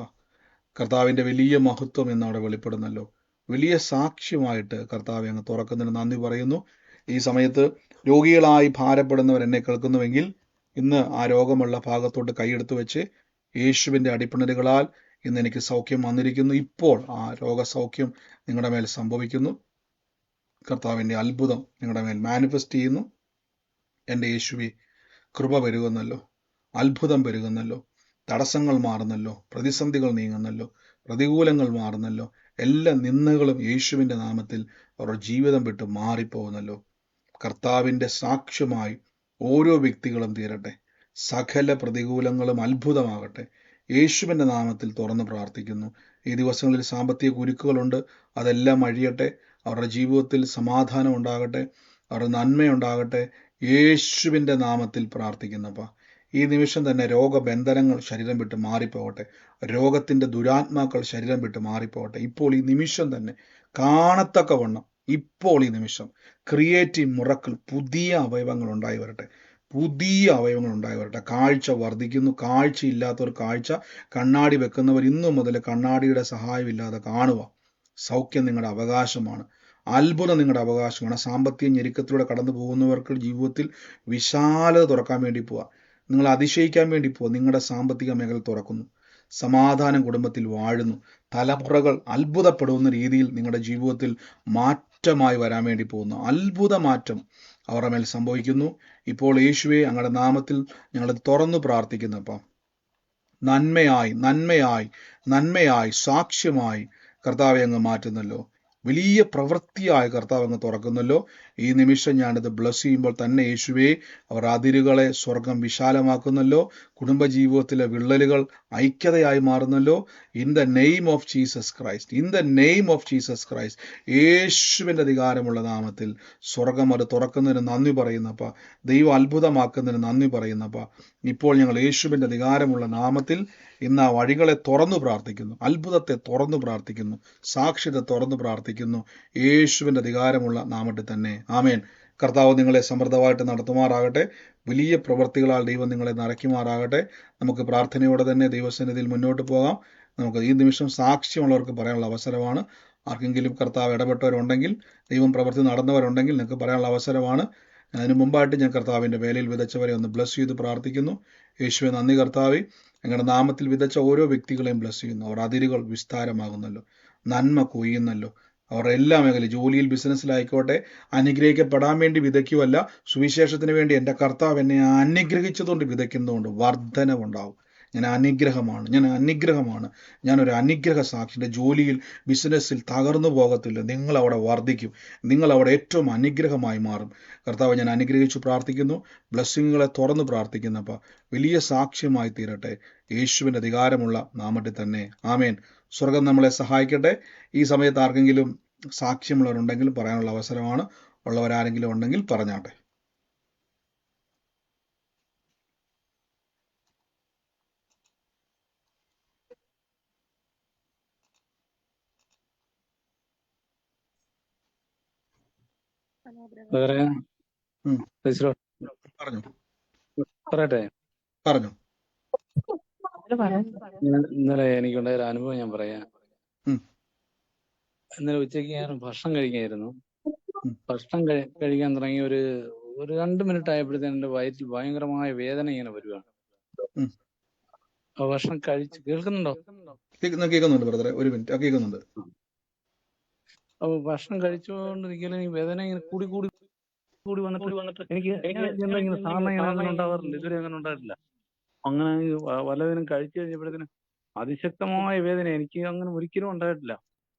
കർത്താവിന്റെ വലിയ മഹത്വം എന്നവിടെ വെളിപ്പെടുന്നല്ലോ. വലിയ സാക്ഷ്യമായിട്ട് കർത്താവെ അങ്ങ് തുറക്കുന്നതിന് നന്ദി പറയുന്നു. ഈ സമയത്ത് രോഗികളായി ഭാരപ്പെടുന്നവർ എന്നെ കേൾക്കുന്നുവെങ്കിൽ ഇന്ന് ആ രോഗമുള്ള ഭാഗത്തോട്ട് കൈയെടുത്ത് വെച്ച് യേശുവിന്റെ അടിപ്പിണരുകളാൽ ഇന്ന് എനിക്ക് സൗഖ്യം വന്നിരിക്കുന്നു. ഇപ്പോൾ ആ രോഗസൗഖ്യം നിങ്ങളുടെ മേൽ സംഭവിക്കുന്നു. കർത്താവിന്റെ അത്ഭുതം നിങ്ങളുടെ മേൽ മാനിഫെസ്റ്റ് ചെയ്യുന്നു. എൻ്റെ യേശുവേ, കൃപ പെരുകുന്നല്ലോ, അത്ഭുതം പെരുകുന്നല്ലോ, തടസ്സങ്ങൾ മാറുന്നല്ലോ, പ്രതിസന്ധികൾ നീങ്ങുന്നല്ലോ, പ്രതികൂലങ്ങൾ മാറുന്നല്ലോ, എല്ലാ നിന്ദകളും യേശുവിന്റെ നാമത്തിൽ അവരുടെ ജീവിതം വിട്ട് മാറിപ്പോകുന്നല്ലോ. കർത്താവിന്റെ സാക്ഷ്യമായി ഓരോ വ്യക്തികളും തീരട്ടെ. സകല പ്രതികൂലങ്ങളും അത്ഭുതമാകട്ടെ. യേശുവിന്റെ നാമത്തിൽ തുറന്ന് പ്രാർത്ഥിക്കുന്നു. ഈ ദിവസങ്ങളിൽ സാമ്പത്തിക കുരുക്കുകളുണ്ട്, അതെല്ലാം അഴിയട്ടെ. അവരുടെ ജീവിതത്തിൽ സമാധാനം ഉണ്ടാകട്ടെ, അവരുടെ നന്മയുണ്ടാകട്ടെ. യേശുവിന്റെ നാമത്തിൽ പ്രാർത്ഥിക്കുന്നപ്പ ഈ നിമിഷം തന്നെ രോഗബന്ധനങ്ങൾ ശരീരം വിട്ട് മാറിപ്പോകട്ടെ. രോഗത്തിന്റെ ദുരാത്മാക്കൾ ശരീരം വിട്ട് മാറിപ്പോകട്ടെ. ഇപ്പോൾ ഈ നിമിഷം തന്നെ കാണത്തക്കവണ്ണം ഇപ്പോൾ ഈ നിമിഷം ക്രിയേറ്റീവ് മിറക്കിൾ, പുതിയ അവയവങ്ങൾ ഉണ്ടായി വരട്ടെ, പുതിയ അവയവങ്ങൾ ഉണ്ടായി വരട്ടെ. കാഴ്ച വർദ്ധിക്കുന്നു. കാഴ്ചയില്ലാത്തവർ കാഴ്ച, കണ്ണാടി വെക്കുന്നവർ ഇന്നു മുതൽ കണ്ണാടിയുടെ സഹായമില്ലാതെ കാണുക. സൗഖ്യം നിങ്ങളുടെ അവകാശമാണ്. അത്ഭുതം നിങ്ങളുടെ അവകാശമാണ്. സാമ്പത്തിക ഞെരുക്കത്തിലൂടെ കടന്നു പോകുന്നവർക്ക് ജീവിതത്തിൽ വിശാലത തുറക്കാൻ വേണ്ടി പോവുക. നിങ്ങൾ അതിശയിക്കാൻ വേണ്ടി പോകും. നിങ്ങളുടെ സാമ്പത്തിക മേഖല തുറക്കുന്നു. സമാധാനം കുടുംബത്തിൽ വാഴുന്നു. തലമുറകൾ അത്ഭുതപ്പെടുന്ന രീതിയിൽ നിങ്ങളുടെ ജീവിതത്തിൽ മാറ്റമായി വരാൻ വേണ്ടി പോകുന്നു. അത്ഭുത മാറ്റം അവരുടെ മേൽ സംഭവിക്കുന്നു. ഇപ്പോൾ യേശുവെ അങ്ങയുടെ നാമത്തിൽ ഞങ്ങൾ തുറന്നു പ്രാർത്ഥിക്കുന്നപ്പം നന്മയായി നന്മയായി നന്മയായി സാക്ഷ്യമായി കർത്താവെ അങ്ങ് മാറ്റുന്നല്ലോ. വലിയ പ്രവൃത്തിയായ കർത്താവ് അങ്ങ് തുറക്കുന്നല്ലോ. ഈ നിമിഷം ഞാനിത് ബ്ലസ് ചെയ്യുമ്പോൾ തന്നെ യേശുവേ അവർ അതിരുകളെ സ്വർഗം വിശാലമാക്കുന്നല്ലോ. കുടുംബജീവിതത്തിലെ വിള്ളലുകൾ ഐക്യതയായി മാറുന്നല്ലോ. In the name of Jesus Christ, in the name of Jesus Christ, യേശുവിൻ്റെ അധികാരമുള്ള നാമത്തിൽ സ്വർഗം അത് തുറക്കുന്നതിന് നന്ദി പറയുന്നപ്പ, ദൈവം അത്ഭുതമാക്കുന്നതിന് നന്ദി പറയുന്നപ്പ. ഇപ്പോൾ ഞങ്ങൾ യേശുവിൻ്റെ അധികാരമുള്ള നാമത്തിൽ ഇന്ന് ആ വഴികളെ തുറന്നു പ്രാർത്ഥിക്കുന്നു. അത്ഭുതത്തെ തുറന്നു പ്രാർത്ഥിക്കുന്നു. സാക്ഷ്യത്തെ തുറന്നു പ്രാർത്ഥിക്കുന്നു. യേശുവിൻ്റെ അധികാരമുള്ള നാമത്തിൽ തന്നെ. ആമേൻ. കർത്താവ് നിങ്ങളെ സമൃദ്ധമായിട്ട് നടത്തുമാറാകട്ടെ. വലിയ പ്രവൃത്തികളാൽ ദൈവം നിങ്ങളെ നിറയ്ക്കുമാറാകട്ടെ. നമുക്ക് പ്രാർത്ഥനയോടെ തന്നെ ദൈവസന്നിധിയിൽ മുന്നോട്ട് പോകാം. നമുക്ക് ഈ നിമിഷം സാക്ഷ്യമുള്ളവർക്ക് പറയാനുള്ള അവസരമാണ്. ആർക്കെങ്കിലും കർത്താവ് ഇടപെട്ടവരുണ്ടെങ്കിൽ, ദൈവം പ്രവൃത്തി നടന്നവരുണ്ടെങ്കിൽ നിങ്ങൾക്ക് പറയാനുള്ള അവസരമാണ്. അതിനു മുമ്പായിട്ട് ഞാൻ കർത്താവിൻ്റെ വേലയിൽ വിതച്ചവരെ ഒന്ന് ബ്ലസ് ചെയ്ത് പ്രാർത്ഥിക്കുന്നു. യേശുവെ നന്ദി കർത്താവേ, ഞങ്ങളുടെ നാമത്തിൽ വിതച്ച ഓരോ വ്യക്തികളെയും ബ്ലസ് ചെയ്യുന്നു. അവർ അതിരുകൾ വിസ്താരമാകുന്നല്ലോ, നന്മ കൊയ്യുന്നല്ലോ. അവരുടെ എല്ലാ മേഖലയും, ജോലിയിൽ, ബിസിനസ്സിലായിക്കോട്ടെ, അനുഗ്രഹിക്കപ്പെടാൻ വേണ്ടി വിതയ്ക്കുമല്ല, സുവിശേഷത്തിന് വേണ്ടി എൻ്റെ കർത്താവ് എന്നെ അനുഗ്രഹിച്ചതുകൊണ്ട് വിതയ്ക്കുന്നതുകൊണ്ട് വർധനവുണ്ടാവും. ഞാൻ അനുഗ്രഹമാണ്, ഞാൻ അനുഗ്രഹമാണ്, ഞാനൊരു അനുഗ്രഹ സാക്ഷി. എൻ്റെ ജോലിയിൽ, ബിസിനസ്സിൽ തകർന്നു പോകത്തില്ല. നിങ്ങളവിടെ വർദ്ധിക്കും, നിങ്ങളവിടെ ഏറ്റവും അനുഗ്രഹമായി മാറും. കർത്താവ് ഞാൻ അനുഗ്രഹിച്ചു പ്രാർത്ഥിക്കുന്നു. ബ്ലെസ്സിങ്ങുകളെ തുറന്ന് പ്രാർത്ഥിക്കുന്നപ്പോൾ വലിയ സാക്ഷ്യമായി തീരട്ടെ. യേശുവിൻ്റെ അധികാരമുള്ള നാമത്തിൽ തന്നെ. ആമേൻ. സ്വർഗം നമ്മളെ സഹായിക്കട്ടെ. ഈ സമയത്ത് ആർക്കെങ്കിലും സാക്ഷ്യമുള്ളവരുണ്ടെങ്കിൽ പറയാനുള്ള അവസരമാണ്. ഉള്ളവരാരെങ്കിലും ഉണ്ടെങ്കിൽ പറഞ്ഞാട്ടെ. ഉം. പറഞ്ഞു പറയട്ടെ. പറഞ്ഞു. ഇന്നലെ എനിക്കുണ്ടായ ഒരു അനുഭവം ഞാൻ പറയാം. ഉം. ഇന്നലെ ഉച്ചയ്ക്ക് ഞാൻ ഭക്ഷണം കഴിക്കായിരുന്നു. ഉം. ഭക്ഷണം കഴിക്കാൻ തുടങ്ങി ഒരു 2 മിനിറ്റ് ആയപ്പോഴത്തേനും എന്റെ വയറ്റിൽ ഭയങ്കരമായ വേദന ഇങ്ങനെ വരുവാണ്. ഉം. അപ്പൊ ഭക്ഷണം കഴിച്ച് കേൾക്കുന്നുണ്ടോ? കേൾക്കുന്നുണ്ട് ബ്രദറെ, ഒരു മിനിറ്റ്. കേൾക്കുന്നുണ്ട്. അപ്പൊ ഭക്ഷണം കഴിച്ചുകൊണ്ടിരിക്കലും ഈ വേദന ഇങ്ങനെ കൂടി കൂടി കൂടി വന്നിട്ട് എനിക്ക് ഇങ്ങനെ സാധാരണ ഇങ്ങനെ അങ്ങനെ ഉണ്ടാവാറില്ല, ഇതുവരെ അങ്ങനെ ഉണ്ടായിട്ടില്ല. അങ്ങനെ വല്ലതിനും കഴിച്ചു കഴിഞ്ഞപ്പോഴത്തേനും അതിശക്തമായ വേദന എനിക്ക് അങ്ങനെ ഒരിക്കലും ഉണ്ടായിട്ടില്ല.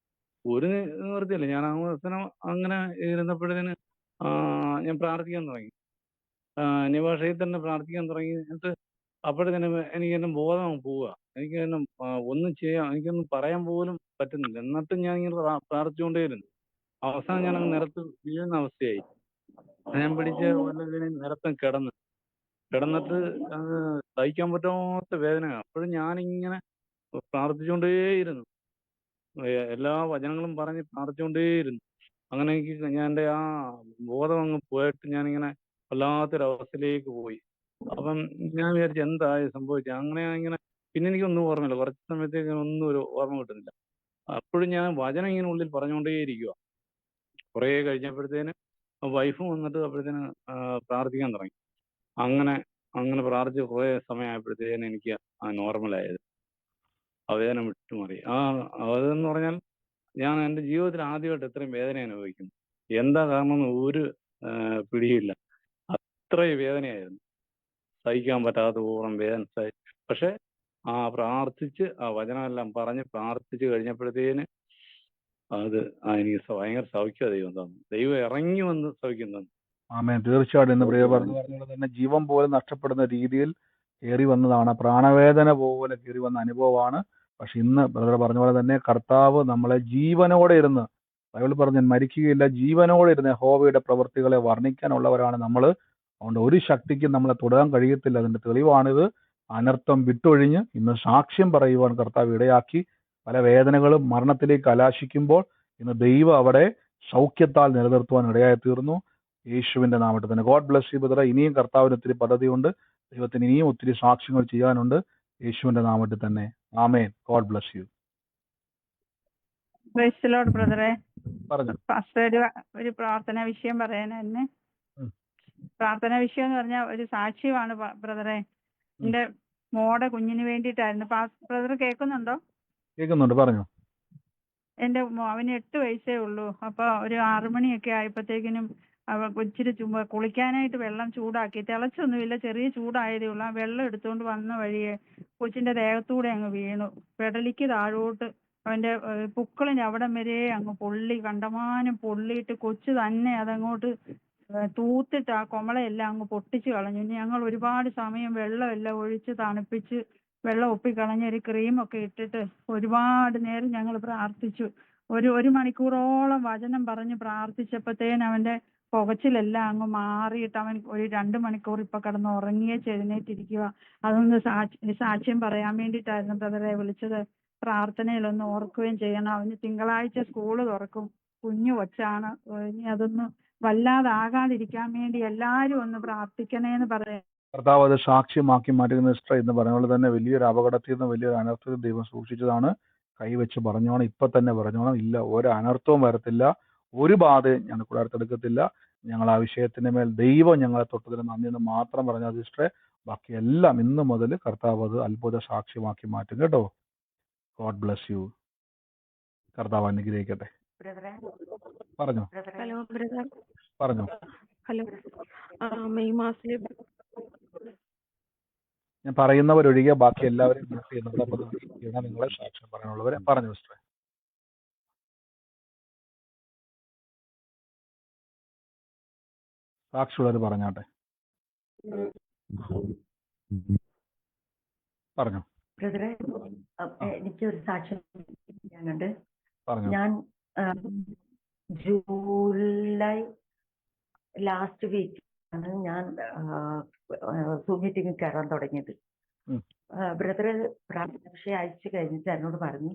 ഒരു നിവൃത്തിയില്ല. ഞാൻ അങ്ങനെ ഇരുന്നപ്പോഴത്തേന് ഞാൻ പ്രാർത്ഥിക്കാൻ തുടങ്ങി. അന്യഭാഷയിൽ തന്നെ പ്രാർത്ഥിക്കാൻ തുടങ്ങി. എന്നിട്ട് അപ്പോഴത്തേനും എനിക്ക് എന്നെ ബോധം പോവുക. എനിക്ക് എന്നെ ഒന്നും ചെയ്യാൻ, എനിക്കൊന്നും പറയാൻ പോലും പറ്റുന്നില്ല. എന്നിട്ടും ഞാൻ ഇങ്ങനെ പ്രാർത്ഥിച്ചുകൊണ്ടേയിരുന്നു. അവസാനം ഞാൻ അങ്ങ് നിലത്ത് വീഴുന്ന അവസ്ഥയായി. ഞാൻ പിടിച്ച് വല്ലതിനും നിലത്തും കിടന്നിട്ട് സഹിക്കാൻ പറ്റാത്ത വേദന. അപ്പോഴും ഞാനിങ്ങനെ പ്രാർത്ഥിച്ചുകൊണ്ടേയിരുന്നു. എല്ലാ വചനങ്ങളും പറഞ്ഞ് പ്രാർത്ഥിച്ചുകൊണ്ടേയിരുന്നു. അങ്ങനെ എനിക്ക് ഞാൻ എൻ്റെ ആ ബോധം അങ്ങ് പോയിട്ട് ഞാനിങ്ങനെ വല്ലാത്തൊരവസ്ഥയിലേക്ക് പോയി. അപ്പം ഞാൻ വിചാരിച്ചു എന്തായി സംഭവിച്ചത്. അങ്ങനെ ഇങ്ങനെ പിന്നെ എനിക്കൊന്നും ഓർമ്മയില്ല. കുറച്ച് സമയത്തേക്ക് ഒന്നും ഒരു ഓർമ്മ കിട്ടുന്നില്ല. അപ്പോഴും ഞാൻ വചനം ഇങ്ങനെ ഉള്ളിൽ പറഞ്ഞുകൊണ്ടേയിരിക്കുക. കുറേ കഴിഞ്ഞപ്പോഴത്തേന് വൈഫും വന്നിട്ട് അപ്പോഴത്തേന് പ്രാർത്ഥിക്കാൻ തുടങ്ങി. അങ്ങനെ പ്രാർത്ഥിച്ച് കുറേ സമയമായപ്പോഴത്തേന് എനിക്ക് നോർമലായത്. ആ വേദന വിട്ടുമാറി. അതെന്ന് പറഞ്ഞാൽ ഞാൻ എൻ്റെ ജീവിതത്തിൽ ആദ്യമായിട്ട് ഇത്രയും വേദന അനുഭവിക്കുന്നു. എന്താ കാരണമെന്ന് ഒരു പിടിയില്ല. അത്രയും വേദനയായിരുന്നു. സഹിക്കാൻ പറ്റാത്ത പൂർണ്ണം വേദന പക്ഷെ പ്രാർത്ഥിച്ച് ആ വചനമെല്ലാം പറഞ്ഞ് പ്രാർത്ഥിച്ച് കഴിഞ്ഞപ്പോഴത്തേന് അത് എനിക്ക് ഭയങ്കര സൗഖ്യ ദൈവം തന്നു. ദൈവം ഇറങ്ങി വന്ന് സൗഖ്യം തന്നു. ആമേൻ. തീർച്ചയായിട്ടും ഇന്ന് പ്രിയ പറഞ്ഞ തന്നെ ജീവൻ പോലെ നഷ്ടപ്പെടുന്ന രീതിയിൽ കയറി വന്നതാണ്. പ്രാണവേദന പോലെ കയറി വന്ന അനുഭവമാണ്. പക്ഷെ ഇന്ന് ബ്രദർ പറഞ്ഞ പോലെ തന്നെ കർത്താവ് നമ്മളെ ജീവനോടെ ഇരുന്ന്, ബൈബിൾ പറഞ്ഞ മരിക്കുകയില്ല, ജീവനോടെ ഇരുന്ന് യഹോവയുടെ പ്രവൃത്തികളെ വർണ്ണിക്കാനുള്ളവരാണ് നമ്മൾ. അതുകൊണ്ട് ഒരു ശക്തിക്കും നമ്മളെ തൊടാൻ കഴിയത്തില്ല. അതിന്റെ തെളിവാണിത്. അനർത്ഥം വിട്ടൊഴിഞ്ഞ് ഇന്ന് സാക്ഷ്യം പറയുവാൻ കർത്താവ് ഇടയാക്കി. പല വേദനകളും മരണത്തിലേക്ക് കലാശിക്കുമ്പോൾ ഇന്ന് ദൈവം അവിടെ സൗഖ്യത്താൽ നിലനിർത്തുവാൻ ഇടയായി തീർന്നു. യേശുവിന്റെ നാമത്തിൽ തന്നെ. God bless you brother. ഇനിയും കർത്താവിന് ഒത്തിരി പദ്ധതിയുണ്ട്. ദൈവത്തിന് ഇനിയും ഒത്തിരി സാക്ഷ്യങ്ങൾ ചെയ്യാനുണ്ട്. യേശുവിന്റെ നാമത്തിൽ തന്നെ. ആമേൻ. God bless you. Praise the lord ബ്രദറെ. പറഞ്ഞു. പാസ്റ്റർ ഒരു പ്രാർത്ഥന വിഷയം പറയാനായിരുന്നു. പ്രാർത്ഥന വിഷയം എന്ന് പറഞ്ഞാൽ ഒരു സാക്ഷ്യമാണ് ബ്രദറെ. എന്റെ മോടെ കുഞ്ഞിന് വേണ്ടിയിട്ടായിരുന്നു. ബ്രദർ കേൾക്കുന്നുണ്ടോ? കേൾക്കുന്നുണ്ട്, പറഞ്ഞു. അവന് 8 വയസ്സേ ഉള്ളൂ. അപ്പൊ ഒരു 6 മണിയൊക്കെ ആയപ്പോഴത്തേക്കിനും ഇച്ചിരി കുളിക്കാനായിട്ട് വെള്ളം ചൂടാക്കി, തിളച്ചൊന്നുമില്ല, ചെറിയ ചൂടായതേ ഉള്ളൂ. ആ വെള്ളം എടുത്തുകൊണ്ട് വന്ന വഴിയെ കൊച്ചിന്റെ ദേഹത്തൂടെ അങ്ങ് വീണു. പെടലിക്ക് താഴോട്ട് അവന്റെ പുക്കളിന് അവിടം വരെ അങ്ങ് പൊള്ളി, കണ്ടമാനം പൊള്ളിയിട്ട് കൊച്ചു തന്നെ അതങ്ങോട്ട് തൂത്തിട്ട് ആ കൊമളയെല്ലാം അങ്ങ് പൊട്ടിച്ചു കളഞ്ഞു. ഞങ്ങൾ ഒരുപാട് സമയം വെള്ളമെല്ലാം ഒഴിച്ച് തണുപ്പിച്ച് വെള്ളം ഒപ്പിക്കളഞ്ഞ് ഒരു ക്രീമൊക്കെ ഇട്ടിട്ട് ഒരുപാട് നേരം ഞങ്ങൾ പ്രാർത്ഥിച്ചു. ഒരു മണിക്കൂറോളം വചനം പറഞ്ഞ് പ്രാർത്ഥിച്ചപ്പോഴത്തേന് അവന്റെ പുകച്ചിലെല്ലാം അങ്ങ് മാറിയിട്ട് അവൻ ഒരു 2 മണിക്കൂർ ഇപ്പൊ കിടന്ന് ഉറങ്ങിയേ എഴുന്നേറ്റിരിക്കുക. അതൊന്ന് സാക്ഷ്യം പറയാൻ വേണ്ടിയിട്ടായിരുന്നു ബ്രദറെ വിളിച്ചത്. പ്രാർത്ഥനയിലൊന്ന് ഓർക്കുകയും ചെയ്യണം. അവന് തിങ്കളാഴ്ച സ്കൂള് തുറക്കും. കുഞ്ഞു കൊച്ചാണ്. ഇനി അതൊന്ന് വല്ലാതാകാതിരിക്കാൻ വേണ്ടി എല്ലാരും ഒന്ന് പ്രാർത്ഥിക്കണേന്ന് പറയാം. കർത്താവ് അത് സാക്ഷ്യമാക്കി മാറ്റുന്ന സിസ്റ്റർ എന്ന് പറഞ്ഞ പോലെ തന്നെ വലിയൊരു അപകടത്തിൽ നിന്ന് വലിയൊരു അനർത്ഥത്തിൽ ദൈവം സൂക്ഷിച്ചതാണ്. കൈവച്ച് പറഞ്ഞോണം, ഇപ്പൊ തന്നെ പറഞ്ഞോണം. ഇല്ല, ഒരു അനർത്ഥവും വരത്തില്ല, ഒരു ബാധയും ഞങ്ങൾ കൂടാരത്തെടുക്കത്തില്ല. ഞങ്ങൾ ആ വിഷയത്തിന്റെ മേൽ ദൈവം ഞങ്ങളെ തൊട്ടതിന് നന്ദി എന്ന് മാത്രം പറഞ്ഞ സിസ്റ്ററെ. ബാക്കിയെല്ലാം ഇന്ന് മുതൽ കർത്താവ് അത് അത്ഭുത സാക്ഷ്യമാക്കി മാറ്റും കേട്ടോ. God bless U. കർത്താവ് അനുഗ്രഹിക്കട്ടെ. പറഞ്ഞു ഹലോ ബ്രദർ. പറഞ്ഞു ഹലോ. മെയ് മാസത്തില് ഞാൻ പറയുന്നവരൊഴികെ ബാക്കി എല്ലാവരും മ്യൂട്ട് ചെയ്യുന്നുണ്ട്. അപ്പൊ നിങ്ങളെ സാക്ഷ്യം പറയാനുള്ളവരെ പറഞ്ഞു സിസ്റ്ററെ. സാക്ഷിയുള്ളവർ പറഞ്ഞാട്ടെ. പറഞ്ഞു. ബ്രദറെ, എനിക്കൊരു സാക്ഷ്യം പറയാനുണ്ട്. പറഞ്ഞു. ഞാൻ ജൂലൈ ലാസ്റ്റ് വീക്ക് ആണ് ഞാൻ സൂം മീറ്റിംഗിൽ കയറാൻ തുടങ്ങിയത്. ബ്രദറ് പ്രാർത്ഥന വിഷയം അയച്ചു കഴിഞ്ഞിട്ട് എന്നോട് പറഞ്ഞു,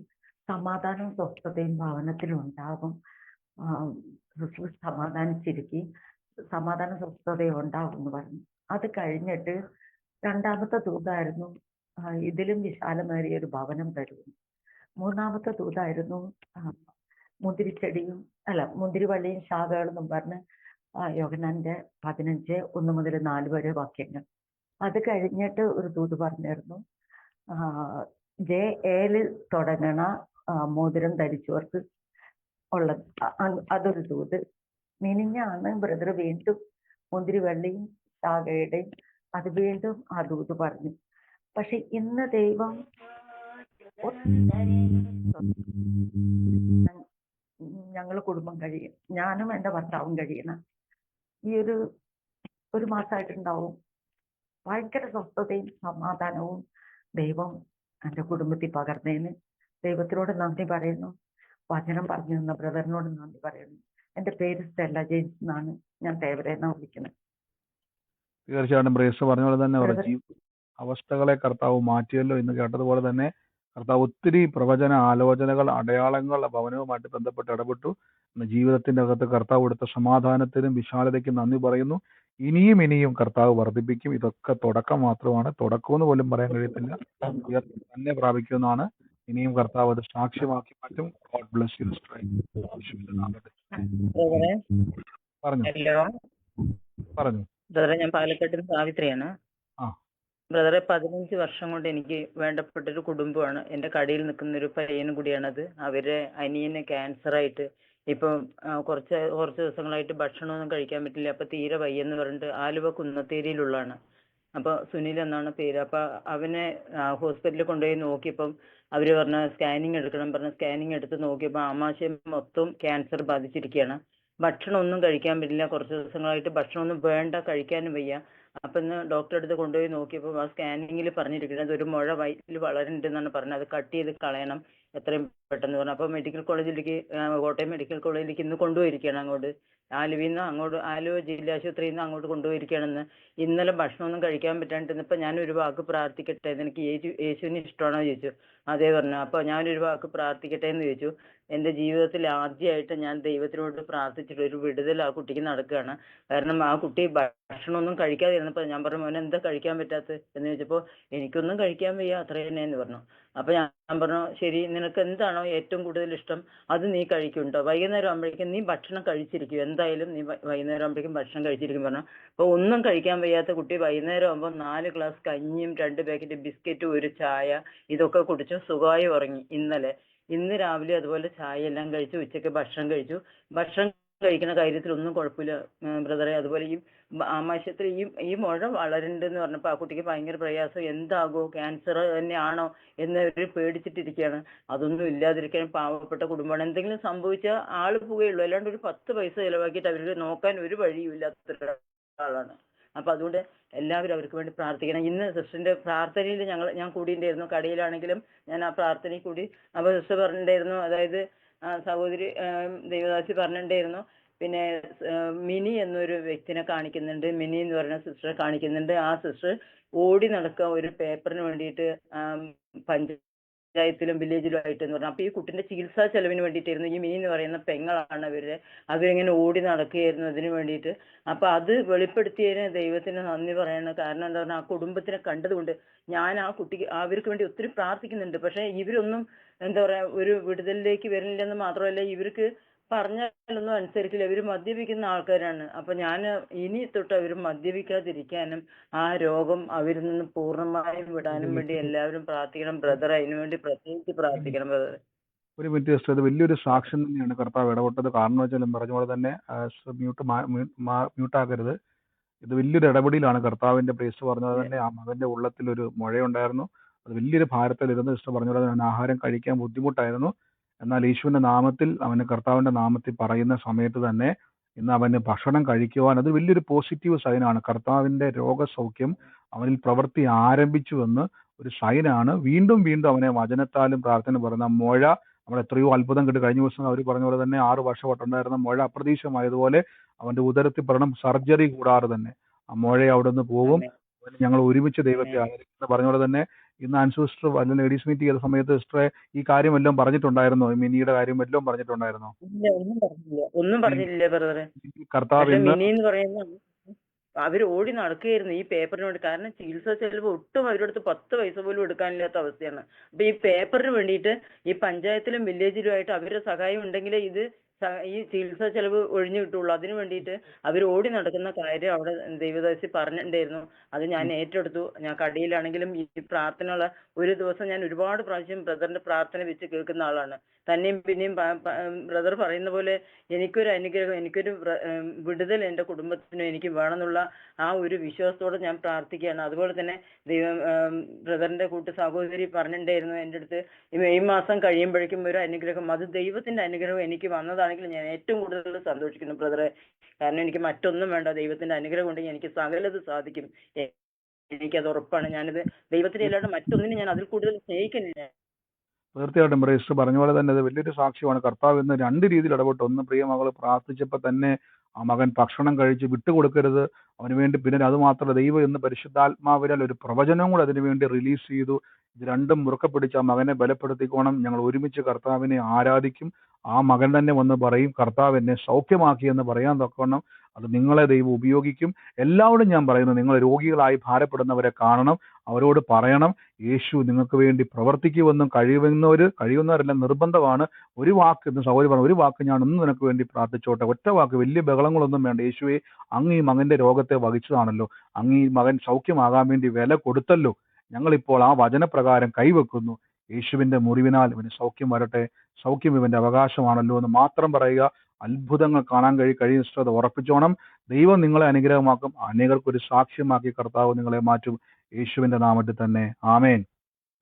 സമാധാനവും സ്വസ്ഥതയും ഭവനത്തിലും ഉണ്ടാകും, സമാധാനിച്ചിരിക്കും, സമാധാന സ്വസ്ഥതയും ഉണ്ടാകും എന്ന് പറഞ്ഞു. അത് കഴിഞ്ഞിട്ട് രണ്ടാമത്തെ ദൂതായിരുന്നു ഇതിലും വിശാലമേറിയ ഒരു ഭവനം തരുന്നു. മൂന്നാമത്തെ ദൂതായിരുന്നു മുന്തിരിവള്ളിയും ശാഖകളെന്നും പറഞ്ഞ് യോഹന്നാന്റെ 15:1-4 വരെ വാക്യങ്ങൾ. അത് കഴിഞ്ഞിട്ട് ഒരു ദൂത് പറഞ്ഞിരുന്നു, JL തുടങ്ങണ മോതിരം ധരിച്ചവർക്ക് ഉള്ള അതൊരു ദൂത്. മിനിഞ്ഞാണ് ബ്രദർ വീണ്ടും മുന്തിരിവള്ളിയും ശാഖയുടെയും അത് വീണ്ടും ആ ദൂത് പറഞ്ഞു. പക്ഷെ ഇന്ന് ദൈവം ഞങ്ങൾ കുടുംബം കഴിയും, ഞാനും എൻ്റെ ഭർത്താവും കഴിയണം. ഈ ഒരു മാസമായിട്ടുണ്ടാവും. ഭയങ്കര സ്വസ്ഥതയും സമാധാനവും ദൈവം എൻ്റെ കുടുംബത്തിൽ പകർന്നതിന് ദൈവത്തിനോട് നന്ദി പറയുന്നു. വചനം പറഞ്ഞു തന്ന ബ്രദറിനോട് നന്ദി പറയുന്നു. എൻ്റെ പേര് സ്റ്റെല്ല ജെയിംസ് എന്നാണ്. ഞാൻ തേവരെന്നാണ് വിളിക്കുന്നത്. തീർച്ചയായിട്ടും ബ്രേസ് പറഞ്ഞ പോലെ തന്നെ അവരുടെ അവസ്ഥകളെ കർത്താവ് മാറ്റിയല്ലോ എന്ന് കേട്ടതുപോലെ തന്നെ കർത്താവ് ഒത്തിരി പ്രവചന ആലോചനകൾ, അടയാളങ്ങൾ ഭവനവുമായിട്ട് ബന്ധപ്പെട്ട് ഇടപെട്ടു. ജീവിതത്തിന്റെ അകത്ത് കർത്താവ് കൊടുത്ത സമാധാനത്തിനും വിശാലതയ്ക്കും നന്ദി പറയുന്നു. ഇനിയും കർത്താവ് വർദ്ധിപ്പിക്കും. ഇതൊക്കെ തുടക്കം മാത്രമാണ്. തുടക്കമെന്ന് പോലും പറയാൻ കഴിയത്തില്ല. തന്നെ പ്രാപിക്കുമെന്നാണ്. ഇനിയും കർത്താവ് അത് സാക്ഷ്യമാക്കി മാറ്റും. God bless U. പറഞ്ഞു. പറഞ്ഞു. ബ്രദറെ, ഞാൻ പാലക്കാട്ടിൽ സാവിത്രിയാണ്. ബ്രദറെ, 15 വർഷം കൊണ്ട് എനിക്ക് വേണ്ടപ്പെട്ടൊരു കുടുംബമാണ്. എൻ്റെ കടയിൽ നിൽക്കുന്ന ഒരു പയ്യനും കൂടിയാണത്. അവരെ അനിയന് ക്യാൻസറായിട്ട് ഇപ്പം കുറച്ച് ദിവസങ്ങളായിട്ട് ഭക്ഷണമൊന്നും കഴിക്കാൻ പറ്റില്ല. അപ്പൊ തീരെ വയ്യെന്ന് പറഞ്ഞിട്ട് ആലുവ കുന്നത്തേരിയിലുള്ളതാണ്. അപ്പൊ സുനിൽ എന്നാണ് പേര്. അപ്പൊ അവനെ ഹോസ്പിറ്റലിൽ കൊണ്ടുപോയി നോക്കിയപ്പം അവര് പറഞ്ഞ സ്കാനിങ് എടുക്കണം പറഞ്ഞ സ്കാനിങ് എടുത്ത് നോക്കിയപ്പോൾ ആമാശയം മൊത്തം ക്യാൻസർ ബാധിച്ചിരിക്കുകയാണ്. ഭക്ഷണം ഒന്നും കഴിക്കാൻ പറ്റില്ല. കുറച്ച് ദിവസങ്ങളായിട്ട് ഭക്ഷണമൊന്നും വേണ്ട, കഴിക്കാനും വയ്യ. അപ്പൊ ഇന്ന് ഡോക്ടറെ അടുത്ത് കൊണ്ടുപോയി നോക്കിയപ്പോൾ ആ സ്കാനിങ്ങിൽ പറഞ്ഞിരിക്കുന്നത് ഒരു മുഴ വയറ്റിൽ വളരുന്നുണ്ടെന്നാണ് പറഞ്ഞത്. അത് കട്ട് ചെയ്ത് കളയണം എത്രയും പെട്ടെന്ന് പറഞ്ഞു. അപ്പൊ മെഡിക്കൽ കോളേജിലേക്ക്, കോട്ടയം മെഡിക്കൽ കോളേജിലേക്ക് ഇന്ന് കൊണ്ടുപോയിരിക്കുകയാണ്. ആലുവ ജില്ലാ ആശുപത്രിയിൽ നിന്ന് അങ്ങോട്ട് കൊണ്ടുപോയിരിക്കുകയാണെന്ന്. ഇന്നലെ ഭക്ഷണമൊന്നും കഴിക്കാൻ പറ്റാണ്ട് ഇപ്പൊ ഞാനൊരു വാക്ക് പ്രാർത്ഥിക്കട്ടെ, എനിക്ക് യേശുവിന് ഇഷ്ടമാണോ ചോദിച്ചു. അതേ പറഞ്ഞു. അപ്പൊ ഞാനൊരു വാക്ക് പ്രാർത്ഥിക്കട്ടെ എന്ന് ചോദിച്ചു. എൻ്റെ ജീവിതത്തിൽ ആദ്യമായിട്ട് ഞാൻ ദൈവത്തിനോട് പ്രാർത്ഥിച്ചിട്ട് ഒരു വിടുതൽ ആ കുട്ടിക്ക് നടക്കുകയാണ്. കാരണം ആ കുട്ടി ഭക്ഷണമൊന്നും കഴിക്കാതിരുന്നപ്പോൾ ഞാൻ പറഞ്ഞു, മോനെ എന്താ കഴിക്കാൻ പറ്റാത്തത് എന്ന് ചോദിച്ചപ്പോൾ എനിക്കൊന്നും കഴിക്കാൻ വയ്യ, അത്ര തന്നെ എന്ന് പറഞ്ഞു. അപ്പൊ ഞാൻ പറഞ്ഞു, ശരി, നിനക്ക് എന്താണോ ഏറ്റവും കൂടുതൽ ഇഷ്ടം അത് നീ കഴിക്കുന്നുണ്ടോ, വൈകുന്നേരം ആകുമ്പോഴേക്കും നീ ഭക്ഷണം കഴിച്ചിരിക്കും, എന്തായാലും നീ വൈകുന്നേരം ആകുമ്പോഴേക്കും ഭക്ഷണം കഴിച്ചിരിക്കും പറഞ്ഞു. അപ്പൊ ഒന്നും കഴിക്കാൻ വയ്യാത്ത കുട്ടി വൈകുന്നേരം ആകുമ്പോൾ 4 ഗ്ലാസ് കഞ്ഞിയും 2 പാക്കറ്റ് ബിസ്ക്കറ്റും ഒരു ചായ ഇതൊക്കെ കുടിച്ചു സുഖമായി ഉറങ്ങി ഇന്നലെ. ഇന്ന് രാവിലെ അതുപോലെ ചായ എല്ലാം കഴിച്ചു, ഉച്ചയ്ക്ക് ഭക്ഷണം കഴിച്ചു. ഭക്ഷണം കഴിക്കുന്ന കാര്യത്തിൽ ഒന്നും കുഴപ്പമില്ല ബ്രദറെ. അതുപോലെ ഈ ആമാശയത്തിൽ ഈ മുഴ വളരുന്നുണ്ടെന്ന് പറഞ്ഞപ്പോൾ ആ കുട്ടിക്ക് ഭയങ്കര പ്രയാസം, എന്താകോ ക്യാൻസർ തന്നെയാണോ എന്ന് അവർ പേടിച്ചിട്ടിരിക്കുകയാണ്. അതൊന്നും ഇല്ലാതിരിക്കാൻ പാവപ്പെട്ട കുടുംബമാണ്. എന്തെങ്കിലും സംഭവിച്ചാൽ ആള് പോവുകയുള്ളൂ, അല്ലാണ്ട് ഒരു 10 പൈസ ചിലവാക്കിയിട്ട് അവർക്ക് നോക്കാൻ ഒരു വഴിയും ഇല്ലാത്ത ഒരാളാണ്. അപ്പൊ അതുകൊണ്ട് എല്ലാവരും അവർക്ക് വേണ്ടി പ്രാർത്ഥിക്കണം. ഇന്ന് സിസ്റ്ററിന്റെ പ്രാർത്ഥനയിൽ ഞാൻ കൂടിയിട്ടുണ്ടായിരുന്നു, കടയിലാണെങ്കിലും ഞാൻ ആ പ്രാർത്ഥനയിൽ കൂടി. അപ്പൊ സിസ്റ്റർ പറഞ്ഞിട്ടുണ്ടായിരുന്നു, അതായത് സഹോദരി ദൈവദാസി പറഞ്ഞിട്ടുണ്ടായിരുന്നു, പിന്നെ മിനി എന്നൊരു വ്യക്തിനെ കാണിക്കുന്നുണ്ട്, മിനി എന്ന് പറയുന്ന സിസ്റ്ററെ കാണിക്കുന്നുണ്ട്. ആ സിസ്റ്റർ ഓടി നടക്കുക ഒരു പേപ്പറിന് വേണ്ടിയിട്ട് പഞ്ചായത്തിലും വില്ലേജിലും ആയിട്ട് എന്ന് പറഞ്ഞു. അപ്പൊ ഈ കുട്ടിന്റെ ചികിത്സാ ചെലവിന് വേണ്ടിയിട്ടായിരുന്നു. ഈ മിനി എന്ന് പറയുന്ന പെങ്ങളാണ് അവരിങ്ങനെ ഓടി നടക്കുകയായിരുന്നു അതിന് വേണ്ടിയിട്ട്. അപ്പൊ അത് വെളിപ്പെടുത്തിയതിന് ദൈവത്തിന് നന്ദി പറയണം. കാരണം എന്താ പറഞ്ഞാൽ ആ കുടുംബത്തിനെ കണ്ടതുകൊണ്ട് ഞാൻ ആ കുട്ടിക്ക് അവർക്ക് വേണ്ടി ഒത്തിരി പ്രാർത്ഥിക്കുന്നുണ്ട്. പക്ഷെ ഇവരൊന്നും എന്താ പറയാ ഒരു വിടുതലിലേക്ക് വരുന്നില്ലെന്ന് മാത്രമല്ല, ഇവർക്ക് പറഞ്ഞാലൊന്നും അനുസരിക്കില്ല. ഇവർ മദ്യപിക്കുന്ന ആൾക്കാരാണ്. അപ്പൊ ഞാൻ ഇനി തൊട്ട് അവർ മദ്യപിക്കാതിരിക്കാനും ആ രോഗം അവരിൽ നിന്ന് പൂർണ്ണമായും വിടാനും വേണ്ടി എല്ലാവരും പ്രാർത്ഥിക്കണം ബ്രദർ. അതിനുവേണ്ടി പ്രത്യേകിച്ച് പ്രാർത്ഥിക്കണം ബ്രദർ. ഒരു മിനിറ്റ് സിസ്റ്റർ, ഇത് വലിയൊരു സാക്ഷ്യം തന്നെയാണ് കർത്താവ് ഇടപെട്ടത്. കാരണം വെച്ചാൽ പറഞ്ഞ പോലെ തന്നെ മ്യൂട്ടാക്കരുത്. ഇത് വലിയൊരു ഇടപെടലാണ് കർത്താവിന്റെ. പ്രേസ് പറഞ്ഞത് തന്നെ ആ മകന്റെ ഉള്ളത്തിൽ ഒരു മുഴയുണ്ടായിരുന്നു. അത് വലിയൊരു ഭാരത്തിലിരുന്ന് സിസ്റ്റർ പറഞ്ഞ പോലെ തന്നെ ആഹാരം കഴിക്കാൻ ബുദ്ധിമുട്ടായിരുന്നു. എന്നാൽ യേശുവിന്റെ നാമത്തിൽ അവന് കർത്താവിന്റെ നാമത്തിൽ പറയുന്ന സമയത്ത് തന്നെ ഇന്ന് അവന് ഭക്ഷണം കഴിക്കുവാൻ, അത് വലിയൊരു പോസിറ്റീവ് സൈനാണ്. കർത്താവിന്റെ രോഗസൗഖ്യം അവനിൽ പ്രവൃത്തി ആരംഭിച്ചുവെന്ന് ഒരു സൈനാണ്. വീണ്ടും വീണ്ടും അവനെ വചനത്താലും പ്രാർത്ഥന പറയുന്ന മുഴ നമ്മൾ എത്രയോ അത്ഭുതം കിട്ടി. കഴിഞ്ഞ ദിവസം അവർ പറഞ്ഞ പോലെ തന്നെ 6 വർഷമായിട്ടുണ്ടായിരുന്ന മുഴ അപ്രതീക്ഷിതമായതുപോലെ അവന്റെ ഉദരത്തിൽ പറയണം സർജറി കൂടാതെ തന്നെ ആ മുഴ അവിടെ നിന്ന് പോകും. ഞങ്ങൾ ഒരുമിച്ച് ദൈവത്തെ ആദരിക്കുന്ന പറഞ്ഞ പോലെ തന്നെ ഇന്ന് അൻസു സിസ്റ്റർ അല്ലെങ്കിൽ ലേഡീസ് മീറ്റ് ചെയ്ത സമയത്ത് സിസ്റ്ററെ ഈ കാര്യം എല്ലാം പറഞ്ഞിട്ടുണ്ടായിരുന്നോ? മിനിയുടെ കാര്യം എല്ലാം പറഞ്ഞിട്ടുണ്ടായിരുന്നോ? ഒന്നും പറഞ്ഞില്ല ബ്രദറെ. കർത്താവ് മിനി എന്ന് പറയുന്ന അവർ ഓടി നടക്കുകയായിരുന്നു ഈ പേപ്പറിന് വേണ്ടി. കാരണം ചികിത്സാ ചെലവ് ഒട്ടും അവരുടെ അടുത്ത് 10 പൈസ പോലും എടുക്കാനില്ലാത്ത അവസ്ഥയാണ്. അപ്പൊ ഈ പേപ്പറിന് വേണ്ടിയിട്ട് ഈ പഞ്ചായത്തിലും വില്ലേജിലുമായിട്ട് അവരുടെ സഹായം ഉണ്ടെങ്കിലേ ഇത് ഈ ചികിത്സാ ചെലവ് ഒഴിഞ്ഞു കിട്ടുള്ളൂ. അതിന് വേണ്ടിയിട്ട് അവർ ഓടി നടക്കുന്ന കാര്യം അവിടെ ദൈവദാസി പറഞ്ഞിട്ടുണ്ടായിരുന്നു. അത് ഞാൻ ഏറ്റെടുത്തു. ഞാൻ കടയിലാണെങ്കിലും ഈ പ്രാർത്ഥനയുള്ള ഒരു ദിവസം ഞാൻ ഒരുപാട് പ്രാവശ്യം ബ്രദറിന്റെ പ്രാർത്ഥന വെച്ച് കേൾക്കുന്ന ആളാണ്. തന്നെയും പിന്നെയും ബ്രദർ പറയുന്ന പോലെ എനിക്കൊരു അനുഗ്രഹം, എനിക്കൊരു വിടുതൽ എൻ്റെ കുടുംബത്തിനും എനിക്ക് വേണമെന്നുള്ള ആ ഒരു വിശ്വാസത്തോടെ ഞാൻ പ്രാർത്ഥിക്കുകയാണ്. അതുപോലെ തന്നെ ബ്രദറിന്റെ കൂട്ട് സഹോദരി പറഞ്ഞിട്ടുണ്ടായിരുന്നു എൻ്റെ അടുത്ത്, ഈ മാസം കഴിയുമ്പോഴേക്കും ഒരു അനുഗ്രഹം, അത് ദൈവത്തിന്റെ അനുഗ്രഹം എനിക്ക് വന്നതാണെങ്കിൽ ഞാൻ ഏറ്റവും കൂടുതൽ സന്തോഷിക്കുന്നു ബ്രദറെ. കാരണം എനിക്ക് മറ്റൊന്നും വേണ്ട, ദൈവത്തിന്റെ അനുഗ്രഹം ഉണ്ടെങ്കിൽ എനിക്ക് സകലത് സാധിക്കും. എനിക്കത് ഉറപ്പാണ്. ഞാനിത് ദൈവത്തിന് അല്ലാണ്ട് മറ്റൊന്നിനും ഞാൻ അതിൽ കൂടുതൽ സ്നേഹിക്കുന്നില്ല. തീർച്ചയായിട്ടും ബ്രേസ്റ്റ് പറഞ്ഞ പോലെ തന്നെ അത് വലിയൊരു സാക്ഷ്യമാണ്. കർത്താവ് ഇന്ന് 2 രീതിയിൽ ഇടപെട്ടു. ഒന്ന്, പ്രിയ മകൾ പ്രാർത്ഥിച്ചപ്പോൾ തന്നെ ആ മകൻ ഭക്ഷണം കഴിച്ച് വിട്ടുകൊടുക്കരുത് അവന് വേണ്ടി. പിന്നെ അത് മാത്രമല്ല, ദൈവം ഇന്ന് പരിശുദ്ധാത്മാവിനാൽ ഒരു പ്രവചനം കൂടെ അതിനു വേണ്ടി റിലീസ് ചെയ്തു. ഇത് രണ്ടും മുറുക്കെ പിടിച്ച് ആ മകനെ ബലപ്പെടുത്തിക്കോണം. ഞങ്ങൾ ഒരുമിച്ച് കർത്താവിനെ ആരാധിക്കും. ആ മകൻ തന്നെ വന്ന് പറയും കർത്താവ് എന്നെ സൗഖ്യമാക്കിയെന്ന് പറയാൻ തക്കവണ്ണം അത് നിങ്ങളെ ദൈവം ഉപയോഗിക്കും. എല്ലാവരും ഞാൻ പറയുന്നു, നിങ്ങൾ രോഗികളായി ഭാരപ്പെടുന്നവരെ കാണണം, അവരോട് പറയണം യേശു നിങ്ങൾക്ക് വേണ്ടി പ്രവർത്തിക്കുമെന്നും കഴിയുന്നവരെല്ലാം നിർബന്ധമാണ്. ഒരു വാക്ക് ഇന്ന് സഹോദരി പറഞ്ഞു, ഒരു വാക്ക് ഞാൻ ഒന്ന് നിനക്ക് വേണ്ടി പ്രാർത്ഥിച്ചോട്ടെ, ഒറ്റ വാക്ക്, വലിയ ബഹളങ്ങളൊന്നും വേണ്ട. യേശുവെ, അങ്ങ് ഈ മകന്റെ രോഗത്തെ വഹിച്ചതാണല്ലോ, അങ്ങ് ഈ മകൻ സൗഖ്യമാകാൻ വേണ്ടി വില കൊടുത്തല്ലോ, ഞങ്ങളിപ്പോൾ ആ വചനപ്രകാരം കൈവെക്കുന്നു. യേശുവിന്റെ മുറിവിനാൽ ഇവന് സൗഖ്യം വരട്ടെ, സൗഖ്യം ഇവന്റെ അവകാശമാണല്ലോ എന്ന് മാത്രം പറയുക. അത്ഭുതങ്ങൾ കാണാൻ കഴിയുന്ന അത് ഉറപ്പിച്ചോണം. ദൈവം നിങ്ങളെ അനുഗ്രഹമാക്കും. അനേകർക്കൊരു സാക്ഷ്യമാക്കി കർത്താവ് നിങ്ങളെ മാറ്റും. യേശുവിന്റെ നാമത്തിൽ തന്നെ ആമേൻ.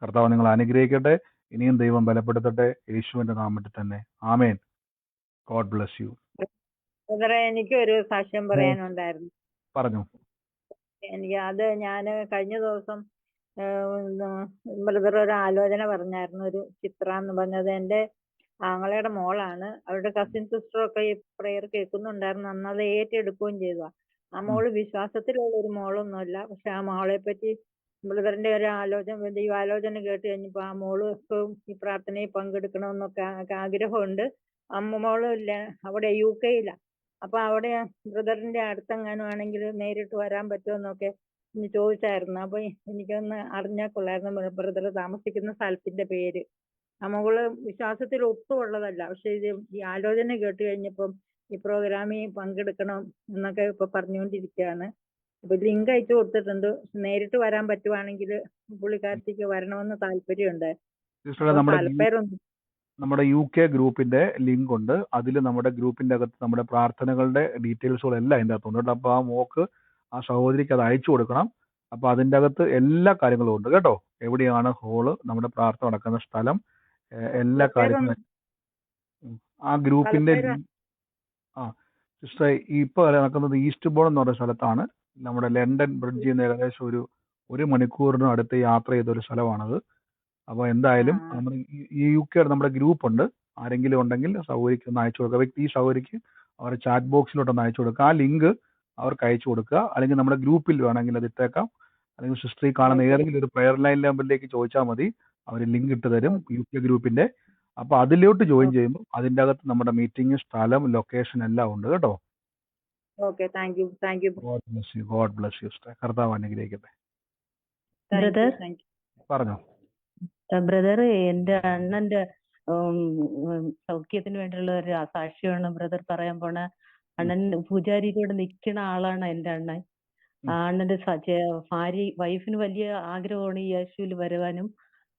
കർത്താവ് നിങ്ങളെ അനുഗ്രഹിക്കട്ടെ. ഇനിയും ദൈവം ബലപ്പെടുത്തട്ടെ. യേശുവിന്റെ നാമത്തിൽ തന്നെ ആമേൻ. God bless U. എനിക്കൊരു സാക്ഷ്യം പറയാനുണ്ടായിരുന്നു. പറഞ്ഞു. ഞാൻ കഴിഞ്ഞ ദിവസം ബ്രദർ ഒരു ആലോചന പറഞ്ഞായിരുന്നു. ഒരു ചിത്ര എന്ന് പറഞ്ഞത് എൻ്റെ ആങ്ങളയുടെ മോളാണ്. അവരുടെ കസിൻ സിസ്റ്ററൊക്കെ ഈ പ്രെയർ കേൾക്കുന്നുണ്ടായിരുന്നു. അന്ന് അത് ഏറ്റെടുക്കുകയും ചെയ്തു. ആ മോള് വിശ്വാസത്തിലുള്ള ഒരു മോളൊന്നുമല്ല. പക്ഷെ ആ മോളെ പറ്റി ബ്രദറിന്റെ ഒരു ദൈവാലോചന കേട്ട് കഴിഞ്ഞപ്പോ ആ മോള് ഈ പ്രാർത്ഥനയിൽ പങ്കെടുക്കണമെന്നൊക്കെ ആഗ്രഹമുണ്ട്. മോള് അവിടെ UK-യിലാ. അപ്പൊ അവിടെ ബ്രദറിന്റെ അടുത്തെങ്ങാനും ആണെങ്കിൽ നേരിട്ട് വരാൻ പറ്റുമെന്നൊക്കെ ചോദിച്ചായിരുന്നു. അപ്പൊ എനിക്കൊന്ന് അറിഞ്ഞാൽ കൊള്ളായിരുന്നു ബ്രദർ താമസിക്കുന്ന സ്ഥലത്തിന്റെ പേര്. നമ്മള് വിശ്വാസത്തിൽ ഒട്ടുമുള്ളതല്ല, പക്ഷെ ഇത് ഈ ആലോചന കേട്ട് കഴിഞ്ഞപ്പം ഈ പ്രോഗ്രാമിൽ പങ്കെടുക്കണം എന്നൊക്കെ ഇപ്പൊ പറഞ്ഞുകൊണ്ടിരിക്കുകയാണ്. അപ്പൊ ലിങ്ക് അയച്ചു കൊടുത്തിട്ടുണ്ട്. നേരിട്ട് വരാൻ പറ്റുവാണെങ്കിൽ പുള്ളിക്കാരത്തേക്ക് വരണമെന്ന് താല്പര്യമുണ്ട്. സിസ്റ്ററെ, അപ്പൊ നമ്മുടെ സ്ഥലപ്പേരൊന്നും നമ്മുടെ UK ഗ്രൂപ്പിന്റെ ലിങ്ക് ഉണ്ട്. അതിൽ നമ്മുടെ ഗ്രൂപ്പിന്റെ അകത്ത് നമ്മുടെ പ്രാർത്ഥനകളുടെ ഡീറ്റെയിൽസുകളെല്ലാം അതിൻ്റെ അകത്തുണ്ട് കേട്ടോ. അപ്പോൾ ആ മോക്ക്, ആ സഹോദരിക്ക് അത് അയച്ചു കൊടുക്കണം. അപ്പോൾ അതിൻ്റെ അകത്ത് എല്ലാ കാര്യങ്ങളും ഉണ്ട് കേട്ടോ. എവിടെയാണ് ഹോള്, നമ്മുടെ പ്രാർത്ഥന നടക്കുന്ന സ്ഥലം, എല്ലാ കാര്യങ്ങളും. സ്ഥലപ്പേരൊന്നും ആ ഗ്രൂപ്പിന്റെ സ്ഥലപ്പേര് ആ സിസ്റ്ററെ, ഇപ്പോൾ നടക്കുന്നത് ഈസ്റ്റ് ബോൺ എന്ന് പറയുന്ന സ്ഥലത്താണ്. നമ്മുടെ ലണ്ടൻ ബ്രിഡ്ജിൽ നിന്ന് ഏകദേശം ഒരു മണിക്കൂറിന് അടുത്ത് യാത്ര ചെയ്തൊരു സ്ഥലമാണത്. അപ്പോൾ എന്തായാലും നമ്മുടെ ഈ UK നമ്മുടെ ഗ്രൂപ്പ് ഉണ്ട്. ആരെങ്കിലും ഉണ്ടെങ്കിൽ സൗകര്യക്ക് ഒന്ന് അയച്ചു കൊടുക്കുക. വ്യക്തി ഈ സൗകര്യക്ക് അവരുടെ ചാറ്റ് ബോക്സിലോട്ടൊന്ന് അയച്ചു കൊടുക്കുക. ആ ലിങ്ക് അവർക്ക് അയച്ചു കൊടുക്കുക. അല്ലെങ്കിൽ നമ്മുടെ ഗ്രൂപ്പിൽ വേണമെങ്കിൽ അത് ഇട്ടേക്കാം. അല്ലെങ്കിൽ സിസ്റ്ററി കാണുന്ന ഏതെങ്കിലും ഒരു പ്രയർ ലൈൻ നമ്പറിലേക്ക് ചോദിച്ചാൽ മതി, അവർ ലിങ്ക് ഇട്ട് തരും UK ഗ്രൂപ്പിന്റെ. അപ്പോൾ അതിലോട്ട് ജോയിൻ ചെയ്യുമ്പോൾ അതിൻ്റെ അകത്ത് നമ്മുടെ മീറ്റിംഗ് സ്ഥലം, ലൊക്കേഷൻ എല്ലാം ഉണ്ട് കേട്ടോ. Okay, thank you. God bless you sister. കർത്താവ് അനുഗ്രഹിക്കട്ടെ. ബ്രദർ പറഞ്ഞോ ബ്രദർ, എന്റെ അണ്ണന്റെ സൗഖ്യത്തിന് വേണ്ടിയുള്ള ഒരു സാക്ഷ്യമാണ് ബ്രദർ പറയാൻ പോണ. അണ്ണൻ പൂജാരിയിലൂടെ നിൽക്കുന്ന ആളാണ് എന്റെ അണ്ണൻ. ആ അണ്ണന്റെ വൈഫിന് വലിയ ആഗ്രഹമാണ് ഈ യേശുവിൽ വരുവാനും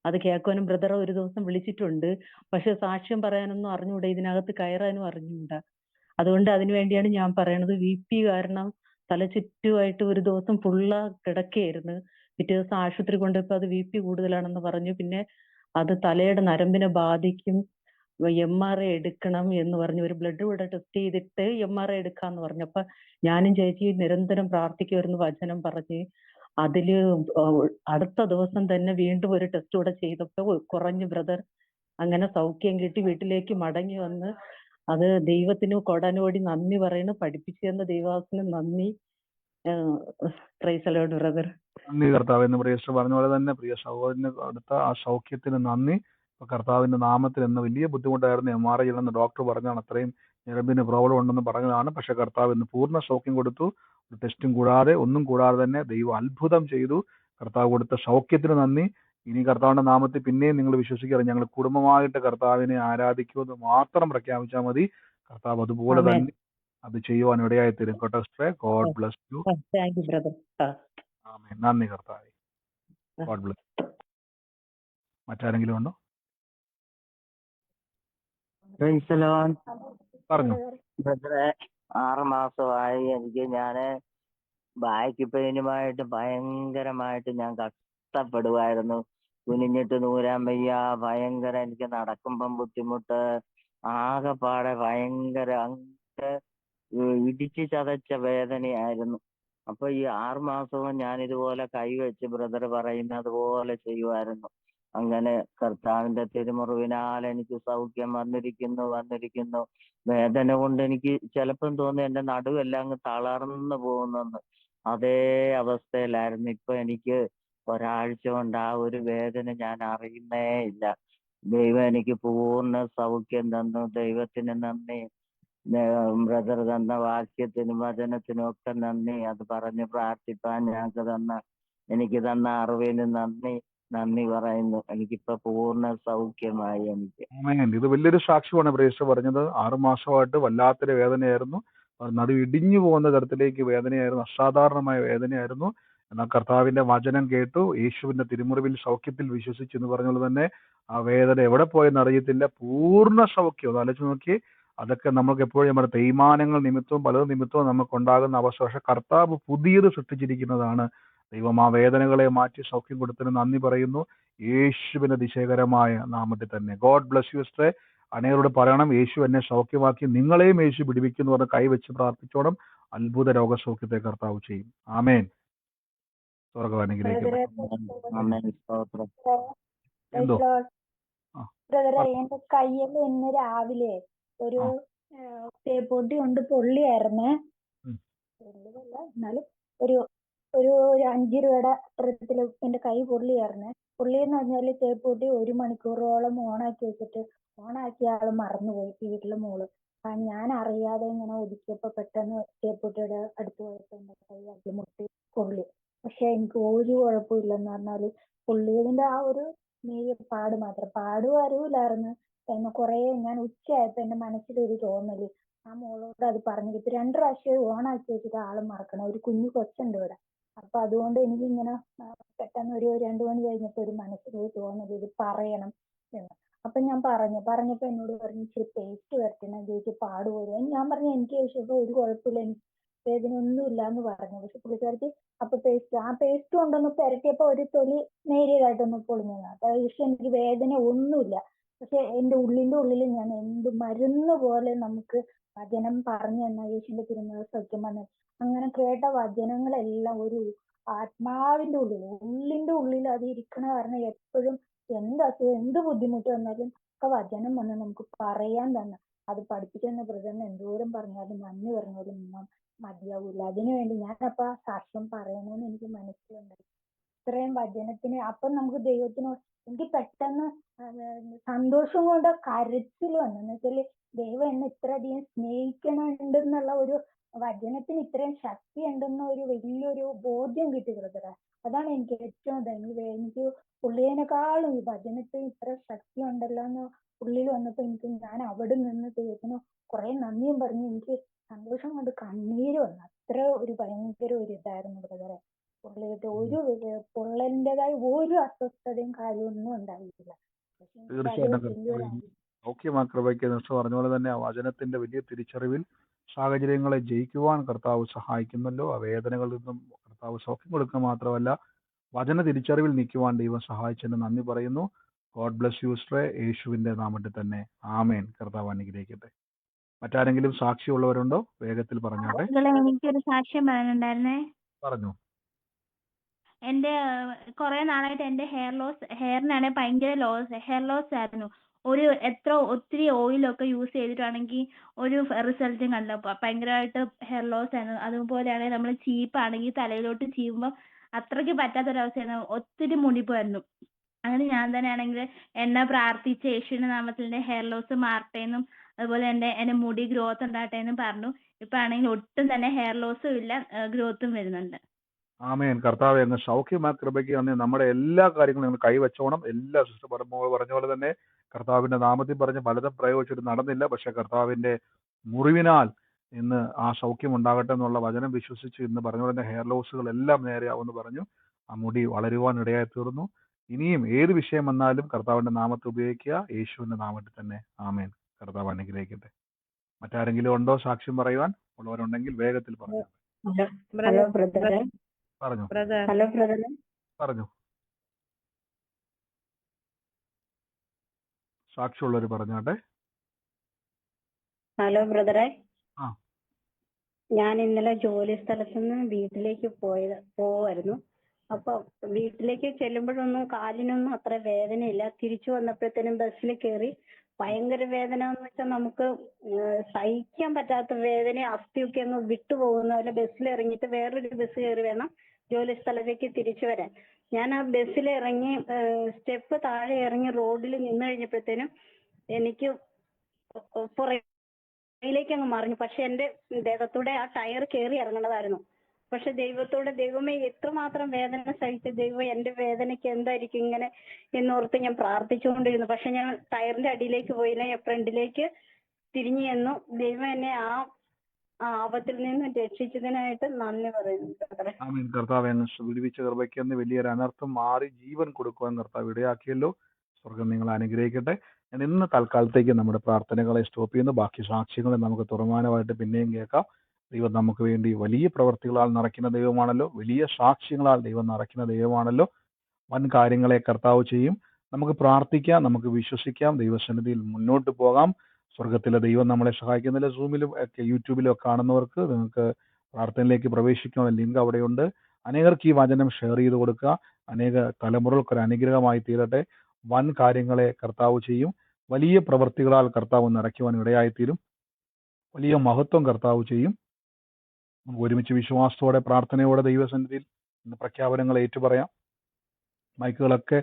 അത് കേൾക്കാനും. ബ്രദർ ഒരു ദിവസം വിളിച്ചിട്ടുണ്ട്, പക്ഷെ സാക്ഷ്യം പറയാനൊന്നും അറിഞ്ഞുകൂടാ, ഇതിനകത്ത് കയറാനും അറിഞ്ഞുകൂടാ. അതുകൊണ്ട് അതിനു വേണ്ടിയാണ് ഞാൻ പറയണത്. BP കാരണം തലചുറ്റുമായിട്ട് ഒരു ദിവസം ഫുള്ള കിടക്കുകയായിരുന്നു. പിറ്റേ ദിവസം ആശുപത്രി കൊണ്ടുപോയപ്പോൾ അത് BP കൂടുതലാണെന്ന് പറഞ്ഞു. പിന്നെ അത് തലയുടെ നരമ്പിനെ ബാധിക്കും, MRI എടുക്കണം എന്ന് പറഞ്ഞു. ഒരു ബ്ലഡ് കൂടെ ടെസ്റ്റ് ചെയ്തിട്ട് MRI എടുക്കാന്ന് പറഞ്ഞു. അപ്പൊ ഞാനും ചേച്ചി നിരന്തരം പ്രാർത്ഥിക്കുമായിരുന്നു, വചനം പറഞ്ഞ്. അതില് അടുത്ത ദിവസം തന്നെ വീണ്ടും ഒരു ടെസ്റ്റ് കൂടെ ചെയ്തപ്പോ കുറഞ്ഞു ബ്രദർ. അങ്ങനെ സൗഖ്യം കിട്ടി വീട്ടിലേക്ക് മടങ്ങി വന്ന് അത് ദൈവത്തിന് കൊടാനോടി നന്ദി പറയുന്നു. പഠിപ്പിച്ചു തന്ന ദൈവത്തിന് നന്ദി. Praise Lord brother. നന്ദി കർത്താവ് എന്ന് പ്രിയ സിസ്റ്റർ പറഞ്ഞ പോലെ തന്നെ പ്രിയ സഹോദരന് അടുത്ത ആ സൗഖ്യത്തിന് നന്ദി. കർത്താവിന്റെ നാമത്തിൽ എന്ന വലിയ ബുദ്ധിമുട്ടായിരുന്നു. MRI ചെയ്യണമെന്ന് ഡോക്ടർ പറഞ്ഞാണ്, അത്രയും ഞരമ്പിന് പ്രോബ്ലം ഉണ്ടെന്ന് പറഞ്ഞതാണ്. പക്ഷെ കർത്താവ് ഇന്ന് പൂർണ്ണ സൗഖ്യം കൊടുത്തു. ഒരു ടെസ്റ്റും കൂടാതെ ഒന്നും കൂടാതെ തന്നെ ദൈവം അത്ഭുതം ചെയ്തു. കർത്താവ് കൊടുത്ത സൗഖ്യത്തിന് നന്ദി. ഇനി കർത്താവിന്റെ നാമത്തിൽ പിന്നെയും നിങ്ങൾ വിശ്വസിക്കുക, ഞങ്ങൾ കുടുംബമായിട്ട് കർത്താവിനെ ആരാധിക്കുമെന്ന് മാത്രം പ്രഖ്യാപിച്ചാൽ മതി. കർത്താവ് അതുപോലെ തന്നെ അത് ചെയ്യുവാൻ ഇടയായി തരും. God bless you. Thank you brother. ആമേൻ. നന്ദി കർത്താവേ. God bless. മറ്റാരെങ്കിലും ഉണ്ടോ? പറഞ്ഞു ബ്രദറെ, 6 മാസമായി ഞാന് ബാക്ക് പെയിനുമായിട്ട് ഭയങ്കരമായിട്ട് ഞാൻ കഷ്ടപ്പെടുമായിരുന്നു. കുനിഞ്ഞിട്ട് നൂരാൻ വയ്യ, ഭയങ്കര എനിക്ക് നടക്കുമ്പം ബുദ്ധിമുട്ട്, ആകെപ്പാടെ ഭയങ്കര അങ്ങ് ഇടിച്ചു ചതച്ച വേദനയായിരുന്നു. അപ്പൊ ഈ 6 മാസവും ഞാൻ ഇതുപോലെ കൈവച്ച് ബ്രദർ പറയുന്നത് പോലെ ചെയ്യുമായിരുന്നു. അങ്ങനെ കർത്താവിന്റെ തിരുമുറിവിനാൽ എനിക്ക് സൗഖ്യം വന്നിരിക്കുന്നു. വേദന കൊണ്ട് എനിക്ക് ചിലപ്പം തോന്നുന്നു എന്റെ നടുവെല്ലാം അങ്ങ് തളർന്നു പോകുന്നെന്ന്. അതേ അവസ്ഥയിലായിരുന്നു. ഇപ്പൊ എനിക്ക് ഒരാഴ്ച കൊണ്ട് ആ ഒരു വേദന ഞാൻ അറിയുന്നേ ഇല്ല. ദൈവം എനിക്ക് പൂർണ്ണ സൗഖ്യം തന്നു. ദൈവത്തിന് നന്ദി. ബ്രദർ തന്ന വാക്യത്തിനും വചനത്തിനും ഒക്കെ നന്ദി. അത് പറഞ്ഞ് പ്രാർത്ഥിപ്പാൻ എനിക്ക് തന്ന അറിവിന് നന്ദി പറയുന്നു. എനിക്കിപ്പോ പൂർണ്ണ സൗഖ്യമായി. എനിക്ക് ഇത് വലിയൊരു സാക്ഷ്യമാണ് പ്രേക്ഷ പറഞ്ഞത്. 6 മാസമായിട്ട് വല്ലാത്തൊരു വേദനയായിരുന്നു. നടു ഇടിഞ്ഞു പോകുന്ന തരത്തിലേക്ക് വേദനയായിരുന്നു. അസാധാരണമായ വേദനയായിരുന്നു. എന്നാൽ കർത്താവിന്റെ വചനം കേട്ടു, യേശുവിന്റെ തിരുമുറിവിൽ സൗഖ്യത്തിൽ വിശ്വസിച്ചു എന്ന് പറഞ്ഞത് തന്നെ ആ വേദന എവിടെ പോയെന്ന് അറിയത്തില്ല. പൂർണ്ണ സൗഖ്യം. അത് ആലോചിച്ച് നോക്കി. അതൊക്കെ നമുക്ക് എപ്പോഴും നമ്മുടെ തേയ്മാനങ്ങൾ നിമിത്തവും പലതും നിമിത്തവും നമുക്കുണ്ടാകുന്ന അവസ്ഥ. പക്ഷെ കർത്താവ് പുതിയത് സൃഷ്ടിച്ചിരിക്കുന്നതാണ്. ദൈവം ആ വേദനകളെ മാറ്റി സൗഖ്യം കൊടുത്തതിന് നന്ദി പറയുന്നു, യേശുവിന്റെ അതിശയകരമായ നാമത്തിൽ തന്നെ. God bless you sister. അനേകരോട് പറയണം, യേശു എന്നെ സൗഖ്യമാക്കി, നിങ്ങളെയും യേശു പിടിപ്പിക്കുന്നു പറഞ്ഞ് കൈവച്ച് പ്രാർത്ഥിച്ചോണം. അത്ഭുത രോഗസൗഖ്യത്തെ കർത്താവ് ചെയ്യും. ആമേൻ. സ്വർഗ്ഗം അനുഗ്രഹിക്കട്ടെ. എന്തോ എന്റെ കയ്യിൽ ഇന്ന് രാവിലെ ഒരു തേപ്പൊട്ടി കൊണ്ട് പൊള്ളിയായിരുന്നേ. എന്നാലും ഒരു 5 രൂപയുടെ ട്രിപ്പിൽ എന്റെ കൈ പൊള്ളിയായിരുന്നേ. പൊള്ളിയെന്ന് പറഞ്ഞാല് തേപ്പൊട്ടി 1 മണിക്കൂറോളം ഓണാക്കി വെച്ചിട്ട് ഓണാക്കിയ ആള് മറന്നുപോയി, വീട്ടിലെ മോള്. ഞാൻ അറിയാതെ ഇങ്ങനെ ഒതുക്കിയപ്പോ പെട്ടെന്ന് തേപ്പൊട്ടിയുടെ അടുത്ത് പോയപ്പോ എന്റെ കൈ മുട്ടി പൊള്ളി. പക്ഷെ എനിക്ക് ഒരു കുഴപ്പമില്ലെന്ന് പറഞ്ഞാല് പുള്ളിയുടെ ആ ഒരു നേരിയ പാട് മാത്രം പാടും അറിവില്ലായിരുന്നു. എന്നെ കുറെ ഞാൻ ഉച്ചയായപ്പോ എന്റെ മനസ്സിലൊരു തോന്നല് ആ മോളോട് അത് പറഞ്ഞിട്ട് ഇപ്പൊ 2 പ്രാവശ്യം ഓണാക്കി വെച്ചിട്ട് ആള് മറക്കണം. ഒരു കുഞ്ഞു കൊച്ചുണ്ട് ഇവിടെ. അപ്പൊ അതുകൊണ്ട് എനിക്കിങ്ങനെ പെട്ടെന്ന് ഒരു 2 മണി കഴിഞ്ഞപ്പോ ഒരു മനസ്സിലൊരു തോന്നല് ഇത് പറയണം എന്ന്. അപ്പൊ ഞാൻ പറഞ്ഞപ്പോ എന്നോട് പറഞ്ഞു ഇച്ചിരി പേസ്റ്റ് വരട്ടണം ചേച്ചി പാട് പോലും. ഞാൻ പറഞ്ഞു എനിക്ക് ശേഷം ഒരു കുഴപ്പമില്ല, എനിക്ക് വേദന ഒന്നും ഇല്ല എന്ന് പറഞ്ഞു. പക്ഷെ പുള്ളിക്കാരത്തി അപ്പൊ ആ പേസ്റ്റ് കൊണ്ടൊന്ന് പുരട്ടിയപ്പോ ഒരു തൊലി നേരിയതായിട്ടൊന്ന് പൊളിഞ്ഞതാണ്. അപ്പൊ പക്ഷെ എനിക്ക് വേദന ഒന്നുമില്ല. പക്ഷെ എന്റെ ഉള്ളിൽ ഞാൻ എന്ത് മരുന്ന് പോലെ നമുക്ക് വചനം പറഞ്ഞു തന്ന യേശുവിന്റെ തിരുനാൾ സത്യം വന്നത് അങ്ങനെ കേട്ട വചനങ്ങളെല്ലാം ഒരു ആത്മാവിന്റെ ഉള്ളിന്റെ ഉള്ളിൽ അത് ഇരിക്കണ കാരണം എപ്പോഴും എന്ത് അസുഖം എന്ത് ബുദ്ധിമുട്ട് വന്നാലും ഒക്കെ വചനം വന്ന് നമുക്ക് പറയാൻ തന്നെ അത് പഠിപ്പിക്കുന്ന ബ്രദറിന് എന്തോരം പറഞ്ഞാലും നന്ദി പറഞ്ഞാലും മതിയാവൂല. അതിനുവേണ്ടി ഞാനപ്പ ആ സാക്ഷ്യം പറയണമെന്ന് എനിക്ക് മനസ്സിലുണ്ടായി. ഇത്രയും വചനത്തിന് അപ്പം നമുക്ക് ദൈവത്തിനോട് എനിക്ക് പെട്ടെന്ന് സന്തോഷം കൊണ്ട് കരച്ചിൽ വന്നു. എന്ന് വെച്ചാല് ദൈവം എന്നെ ഇത്രയധികം സ്നേഹിക്കണുണ്ടെന്നുള്ള ഒരു വചനത്തിന് ഇത്രയും ശക്തി ഉണ്ടെന്ന ഒരു വലിയൊരു ബോധ്യം കിട്ടി ബ്രദറെ. അതാണ് എനിക്ക് ഏറ്റവും എനിക്ക് പുള്ളിയേക്കാളും ഈ വചനത്തിന് ഇത്ര ശക്തി ഉണ്ടല്ലോ എന്ന് ഉള്ളിൽ വന്നപ്പോ ഞാൻ അവിടെ നിന്ന് ദൈവത്തിന് കുറെ നന്ദിയും പറഞ്ഞു. എനിക്ക് സന്തോഷം കൊണ്ട് കണ്ണീര് വന്നു. അത്ര ഒരു ഭയങ്കര ഒരു ഇതായിരുന്നു ബ്രദറെ. പുള്ളിയുടെ പൊള്ളലിൻ്റെതായ ഒരു അസ്വസ്ഥതയും കാര്യമൊന്നും ഉണ്ടായിട്ടില്ല. തീർച്ചയായിട്ടും സൗഖ്യമാകൃപയ്ക്ക് നിഷ്ഠ പറഞ്ഞ പോലെ തന്നെ ആ വചനത്തിന്റെ വലിയ തിരിച്ചറിവിൽ സാഹചര്യങ്ങളെ ജയിക്കുവാൻ കർത്താവ് സഹായിക്കുന്നല്ലോ. ആ വേദനകളിൽ നിന്നും കർത്താവ് സൗഖ്യം കൊടുക്കുക മാത്രമല്ല വചന തിരിച്ചറിവിൽ നിൽക്കുവാൻ ദൈവം സഹായിച്ചതിന് നന്ദി പറയുന്നു. ഗോഡ് ബ്ലസ് യു സിസ്റ്ററെ, യേശുവിന്റെ നാമത്തിൽ തന്നെ ആമേൻ. കർത്താവ് അനുഗ്രഹിക്കട്ടെ. മറ്റാരെങ്കിലും സാക്ഷിയുള്ളവരുണ്ടോ? വേഗത്തിൽ പറഞ്ഞാട്ടെ. എനിക്കൊരു സാക്ഷ്യം പറയാനുണ്ടായിരുന്നേ. പറഞ്ഞു. എന്റെ കുറെ നാളായിട്ട് എന്റെ ഹെയറിനാണ് ഭയങ്കര ഹെയർ ലോസ് ആയിരുന്നു. ഒത്തിരി ഓയിലൊക്കെ യൂസ് ചെയ്തിട്ടാണെങ്കിൽ ഒരു റിസൾട്ടും കണ്ടില്ല. ഭയങ്കരമായിട്ട് ഹെയർ ലോസ് ആയിരുന്നു. അതുപോലെയാണെങ്കിൽ നമ്മൾ ചീപ്പാണെങ്കിൽ തലയിലോട്ട് ചീവുമ്പോൾ അത്രയ്ക്ക് പറ്റാത്തൊരവസ്ഥയായിരുന്നു. ഒത്തിരി മുടിപ്പായിരുന്നു. അങ്ങനെ ഞാൻ തന്നെ ആണെങ്കിൽ എന്നെ പ്രാർത്ഥിച്ച് യേശുവിന്റെ നാമത്തിൽ എന്റെ ഹെയർ ലോസ് മാറട്ടെ എന്നും അതുപോലെ എന്റെ മുടി ഗ്രോത്ത് ഉണ്ടാകട്ടെ എന്നും പറഞ്ഞു. ഇപ്പൊ ആണെങ്കിൽ ഒട്ടും തന്നെ ഹെയർ ലോസും ഇല്ല, ഗ്രോത്തും വരുന്നുണ്ട്. ആമേൻ. കർത്താവെ അങ്ങ് സൗഖ്യമാകൃപയ്ക്ക് തന്നെ നമ്മുടെ എല്ലാ കാര്യങ്ങളും നിങ്ങൾ കൈവച്ചോണം. എല്ലാ സിസ്റ്റർ പറഞ്ഞ പോലെ തന്നെ കർത്താവിന്റെ നാമത്തിൽ പറഞ്ഞ് പലതും പ്രയോഗിച്ചിട്ട് നടന്നില്ല. പക്ഷെ കർത്താവിന്റെ മുറിവിനാൽ ഇന്ന് ആ സൗഖ്യം ഉണ്ടാകട്ടെ എന്നുള്ള വചനം വിശ്വസിച്ച് ഇന്ന് പറഞ്ഞ പോലെ തന്നെ ഹെയർ ലോസുകൾ എല്ലാം നേരെയാവുമെന്ന് പറഞ്ഞു. ആ മുടി വളരുവാൻ ഇടയായി തീർന്നു. ഇനിയും ഏത് വിഷയം വന്നാലും കർത്താവിന്റെ നാമത്തെ ഉപയോഗിക്കുക, യേശുവിന്റെ നാമത്തിൽ തന്നെ. ആമേൻ. കർത്താവ് അനുഗ്രഹിക്കട്ടെ. മറ്റാരെങ്കിലും ഉണ്ടോ സാക്ഷ്യം പറയുവാൻ ഉള്ളവരുണ്ടെങ്കിൽ വേഗത്തിൽ പറഞ്ഞു. ഹലോ ബ്രദറെ. പറഞ്ഞു. ഹലോ ബ്രദറെ. പറഞ്ഞു. സാക്ഷിയുള്ളവർ പറഞ്ഞാട്ടെ. ഹലോ ബ്രദറെ. ആ. ഞാൻ ഇന്നലെ ജോലി സ്ഥലത്തുനിന്ന് വീട്ടിലേക്ക് പോവായിരുന്നു. അപ്പൊ വീട്ടിലേക്ക് ചെല്ലുമ്പോഴൊന്നും കാലിനൊന്നും അത്ര വേദനയില്ല. തിരിച്ചു വന്നപ്പോഴത്തേനും ബസ്സിൽ കയറി ഭയങ്കര വേദന എന്ന് വെച്ചാൽ നമുക്ക് സഹിക്കാൻ പറ്റാത്ത വേദന, അസ്ഥിയൊക്കെ അങ്ങ് വിട്ടുപോകുന്ന പോലെ ബസ്സിൽ ഇറങ്ങിയിട്ട് വേറൊരു ബസ് കയറി വേണം ജോലി സ്ഥലത്തേക്ക് തിരിച്ചു വരാൻ. ഞാൻ ആ ബസ്സിൽ ഇറങ്ങി സ്റ്റെപ്പ് താഴെ ഇറങ്ങി റോഡിൽ നിന്ന് കഴിഞ്ഞപ്പോഴത്തേനും എനിക്ക് പുറകിലേക്ക് അങ്ങ് മറിഞ്ഞു. പക്ഷെ എന്റെ ദേഹത്തൂടെ ആ ടയർ കയറി ഇറങ്ങണതായിരുന്നു. പക്ഷെ ദൈവമേ എത്രമാത്രം വേദന സഹിച്ച ദൈവം, എന്റെ വേദനയ്ക്ക് എന്തായിരിക്കും ഇങ്ങനെ എന്നോർത്ത് ഞാൻ പ്രാർത്ഥിച്ചുകൊണ്ടിരുന്നു. പക്ഷെ ഞാൻ ടയറിന്റെ അടിയിലേക്ക് പോയില്ല, ഞാൻ ഫ്രണ്ടിലേക്ക് തിരിഞ്ഞു ചെന്നു. ദൈവം എന്നെ ആ ആപത്തിൽ നിന്ന് രക്ഷിച്ചതിനായിട്ട് നന്ദി പറയുന്നു. ആമേൻ. കർത്താവ് വിടുവിച്ച കൃപയ്ക്ക് വലിയൊരു അനർത്ഥം മാറി ജീവൻ കൊടുക്കുവാൻ കർത്താവ് ഇടയാക്കിയല്ലോ. സ്വർഗം നിങ്ങളെ അനുഗ്രഹിക്കട്ടെ. ഞാൻ ഇന്ന് തൽക്കാലത്തേക്ക് നമ്മുടെ പ്രാർത്ഥനകളെ സ്റ്റോപ്പ് ചെയ്യുന്നു. ബാക്കി സാക്ഷ്യങ്ങളെ നമുക്ക് തുറമാനമായിട്ട് പിന്നെയും കേൾക്കാം. ദൈവം നമുക്ക് വേണ്ടി വലിയ പ്രവർത്തികളാൽ നിറയ്ക്കുന്ന ദൈവമാണല്ലോ. വലിയ സാക്ഷ്യങ്ങളാൽ ദൈവം നിറയ്ക്കുന്ന ദൈവമാണല്ലോ. വൻ കാര്യങ്ങളെ കർത്താവ് ചെയ്യും. നമുക്ക് പ്രാർത്ഥിക്കാം, നമുക്ക് വിശ്വസിക്കാം, ദൈവസന്നിധിയിൽ മുന്നോട്ട് പോകാം. സ്വർഗത്തിലെ ദൈവം നമ്മളെ സഹായിക്കുന്നില്ല. സൂമിലും ഒക്കെ യൂട്യൂബിലും ഒക്കെ കാണുന്നവർക്ക് നിങ്ങൾക്ക് പ്രാർത്ഥനയിലേക്ക് പ്രവേശിക്കാനുള്ള ലിങ്ക് അവിടെയുണ്ട്. അനേകർക്ക് ഈ വചനം ഷെയർ ചെയ്ത് കൊടുക്കുക. അനേക തലമുറകൾക്ക് ഒരു അനുഗ്രഹമായി തീരട്ടെ. വൻ കാര്യങ്ങളെ കർത്താവ് ചെയ്യും. വലിയ പ്രവൃത്തികളാൽ കർത്താവ് നിറയ്ക്കുവാൻ ഇടയായിത്തീരും. വലിയ മഹത്വം കർത്താവ് ചെയ്യും. നമുക്ക് ഒരുമിച്ച് വിശ്വാസത്തോടെ പ്രാർത്ഥനയോടെ ദൈവസന്നിധിയിൽ ഇന്ന് പ്രഖ്യാപനങ്ങൾ ഏറ്റുപറയാം. മൈക്കുകളൊക്കെ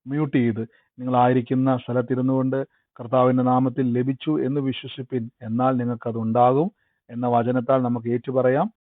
മ്യൂട്ട് ചെയ്ത് നിങ്ങളായിരിക്കുന്ന സ്ഥലത്തിരുന്നു കൊണ്ട് കർത്താവിന്റെ നാമത്തിൽ ലഭിച്ചു എന്ന് വിശ്വസിപ്പിൻ, എന്നാൽ നിങ്ങൾക്കത് ഉണ്ടാകും എന്ന വചനത്താൽ നമുക്ക് ഏറ്റുപറയാം.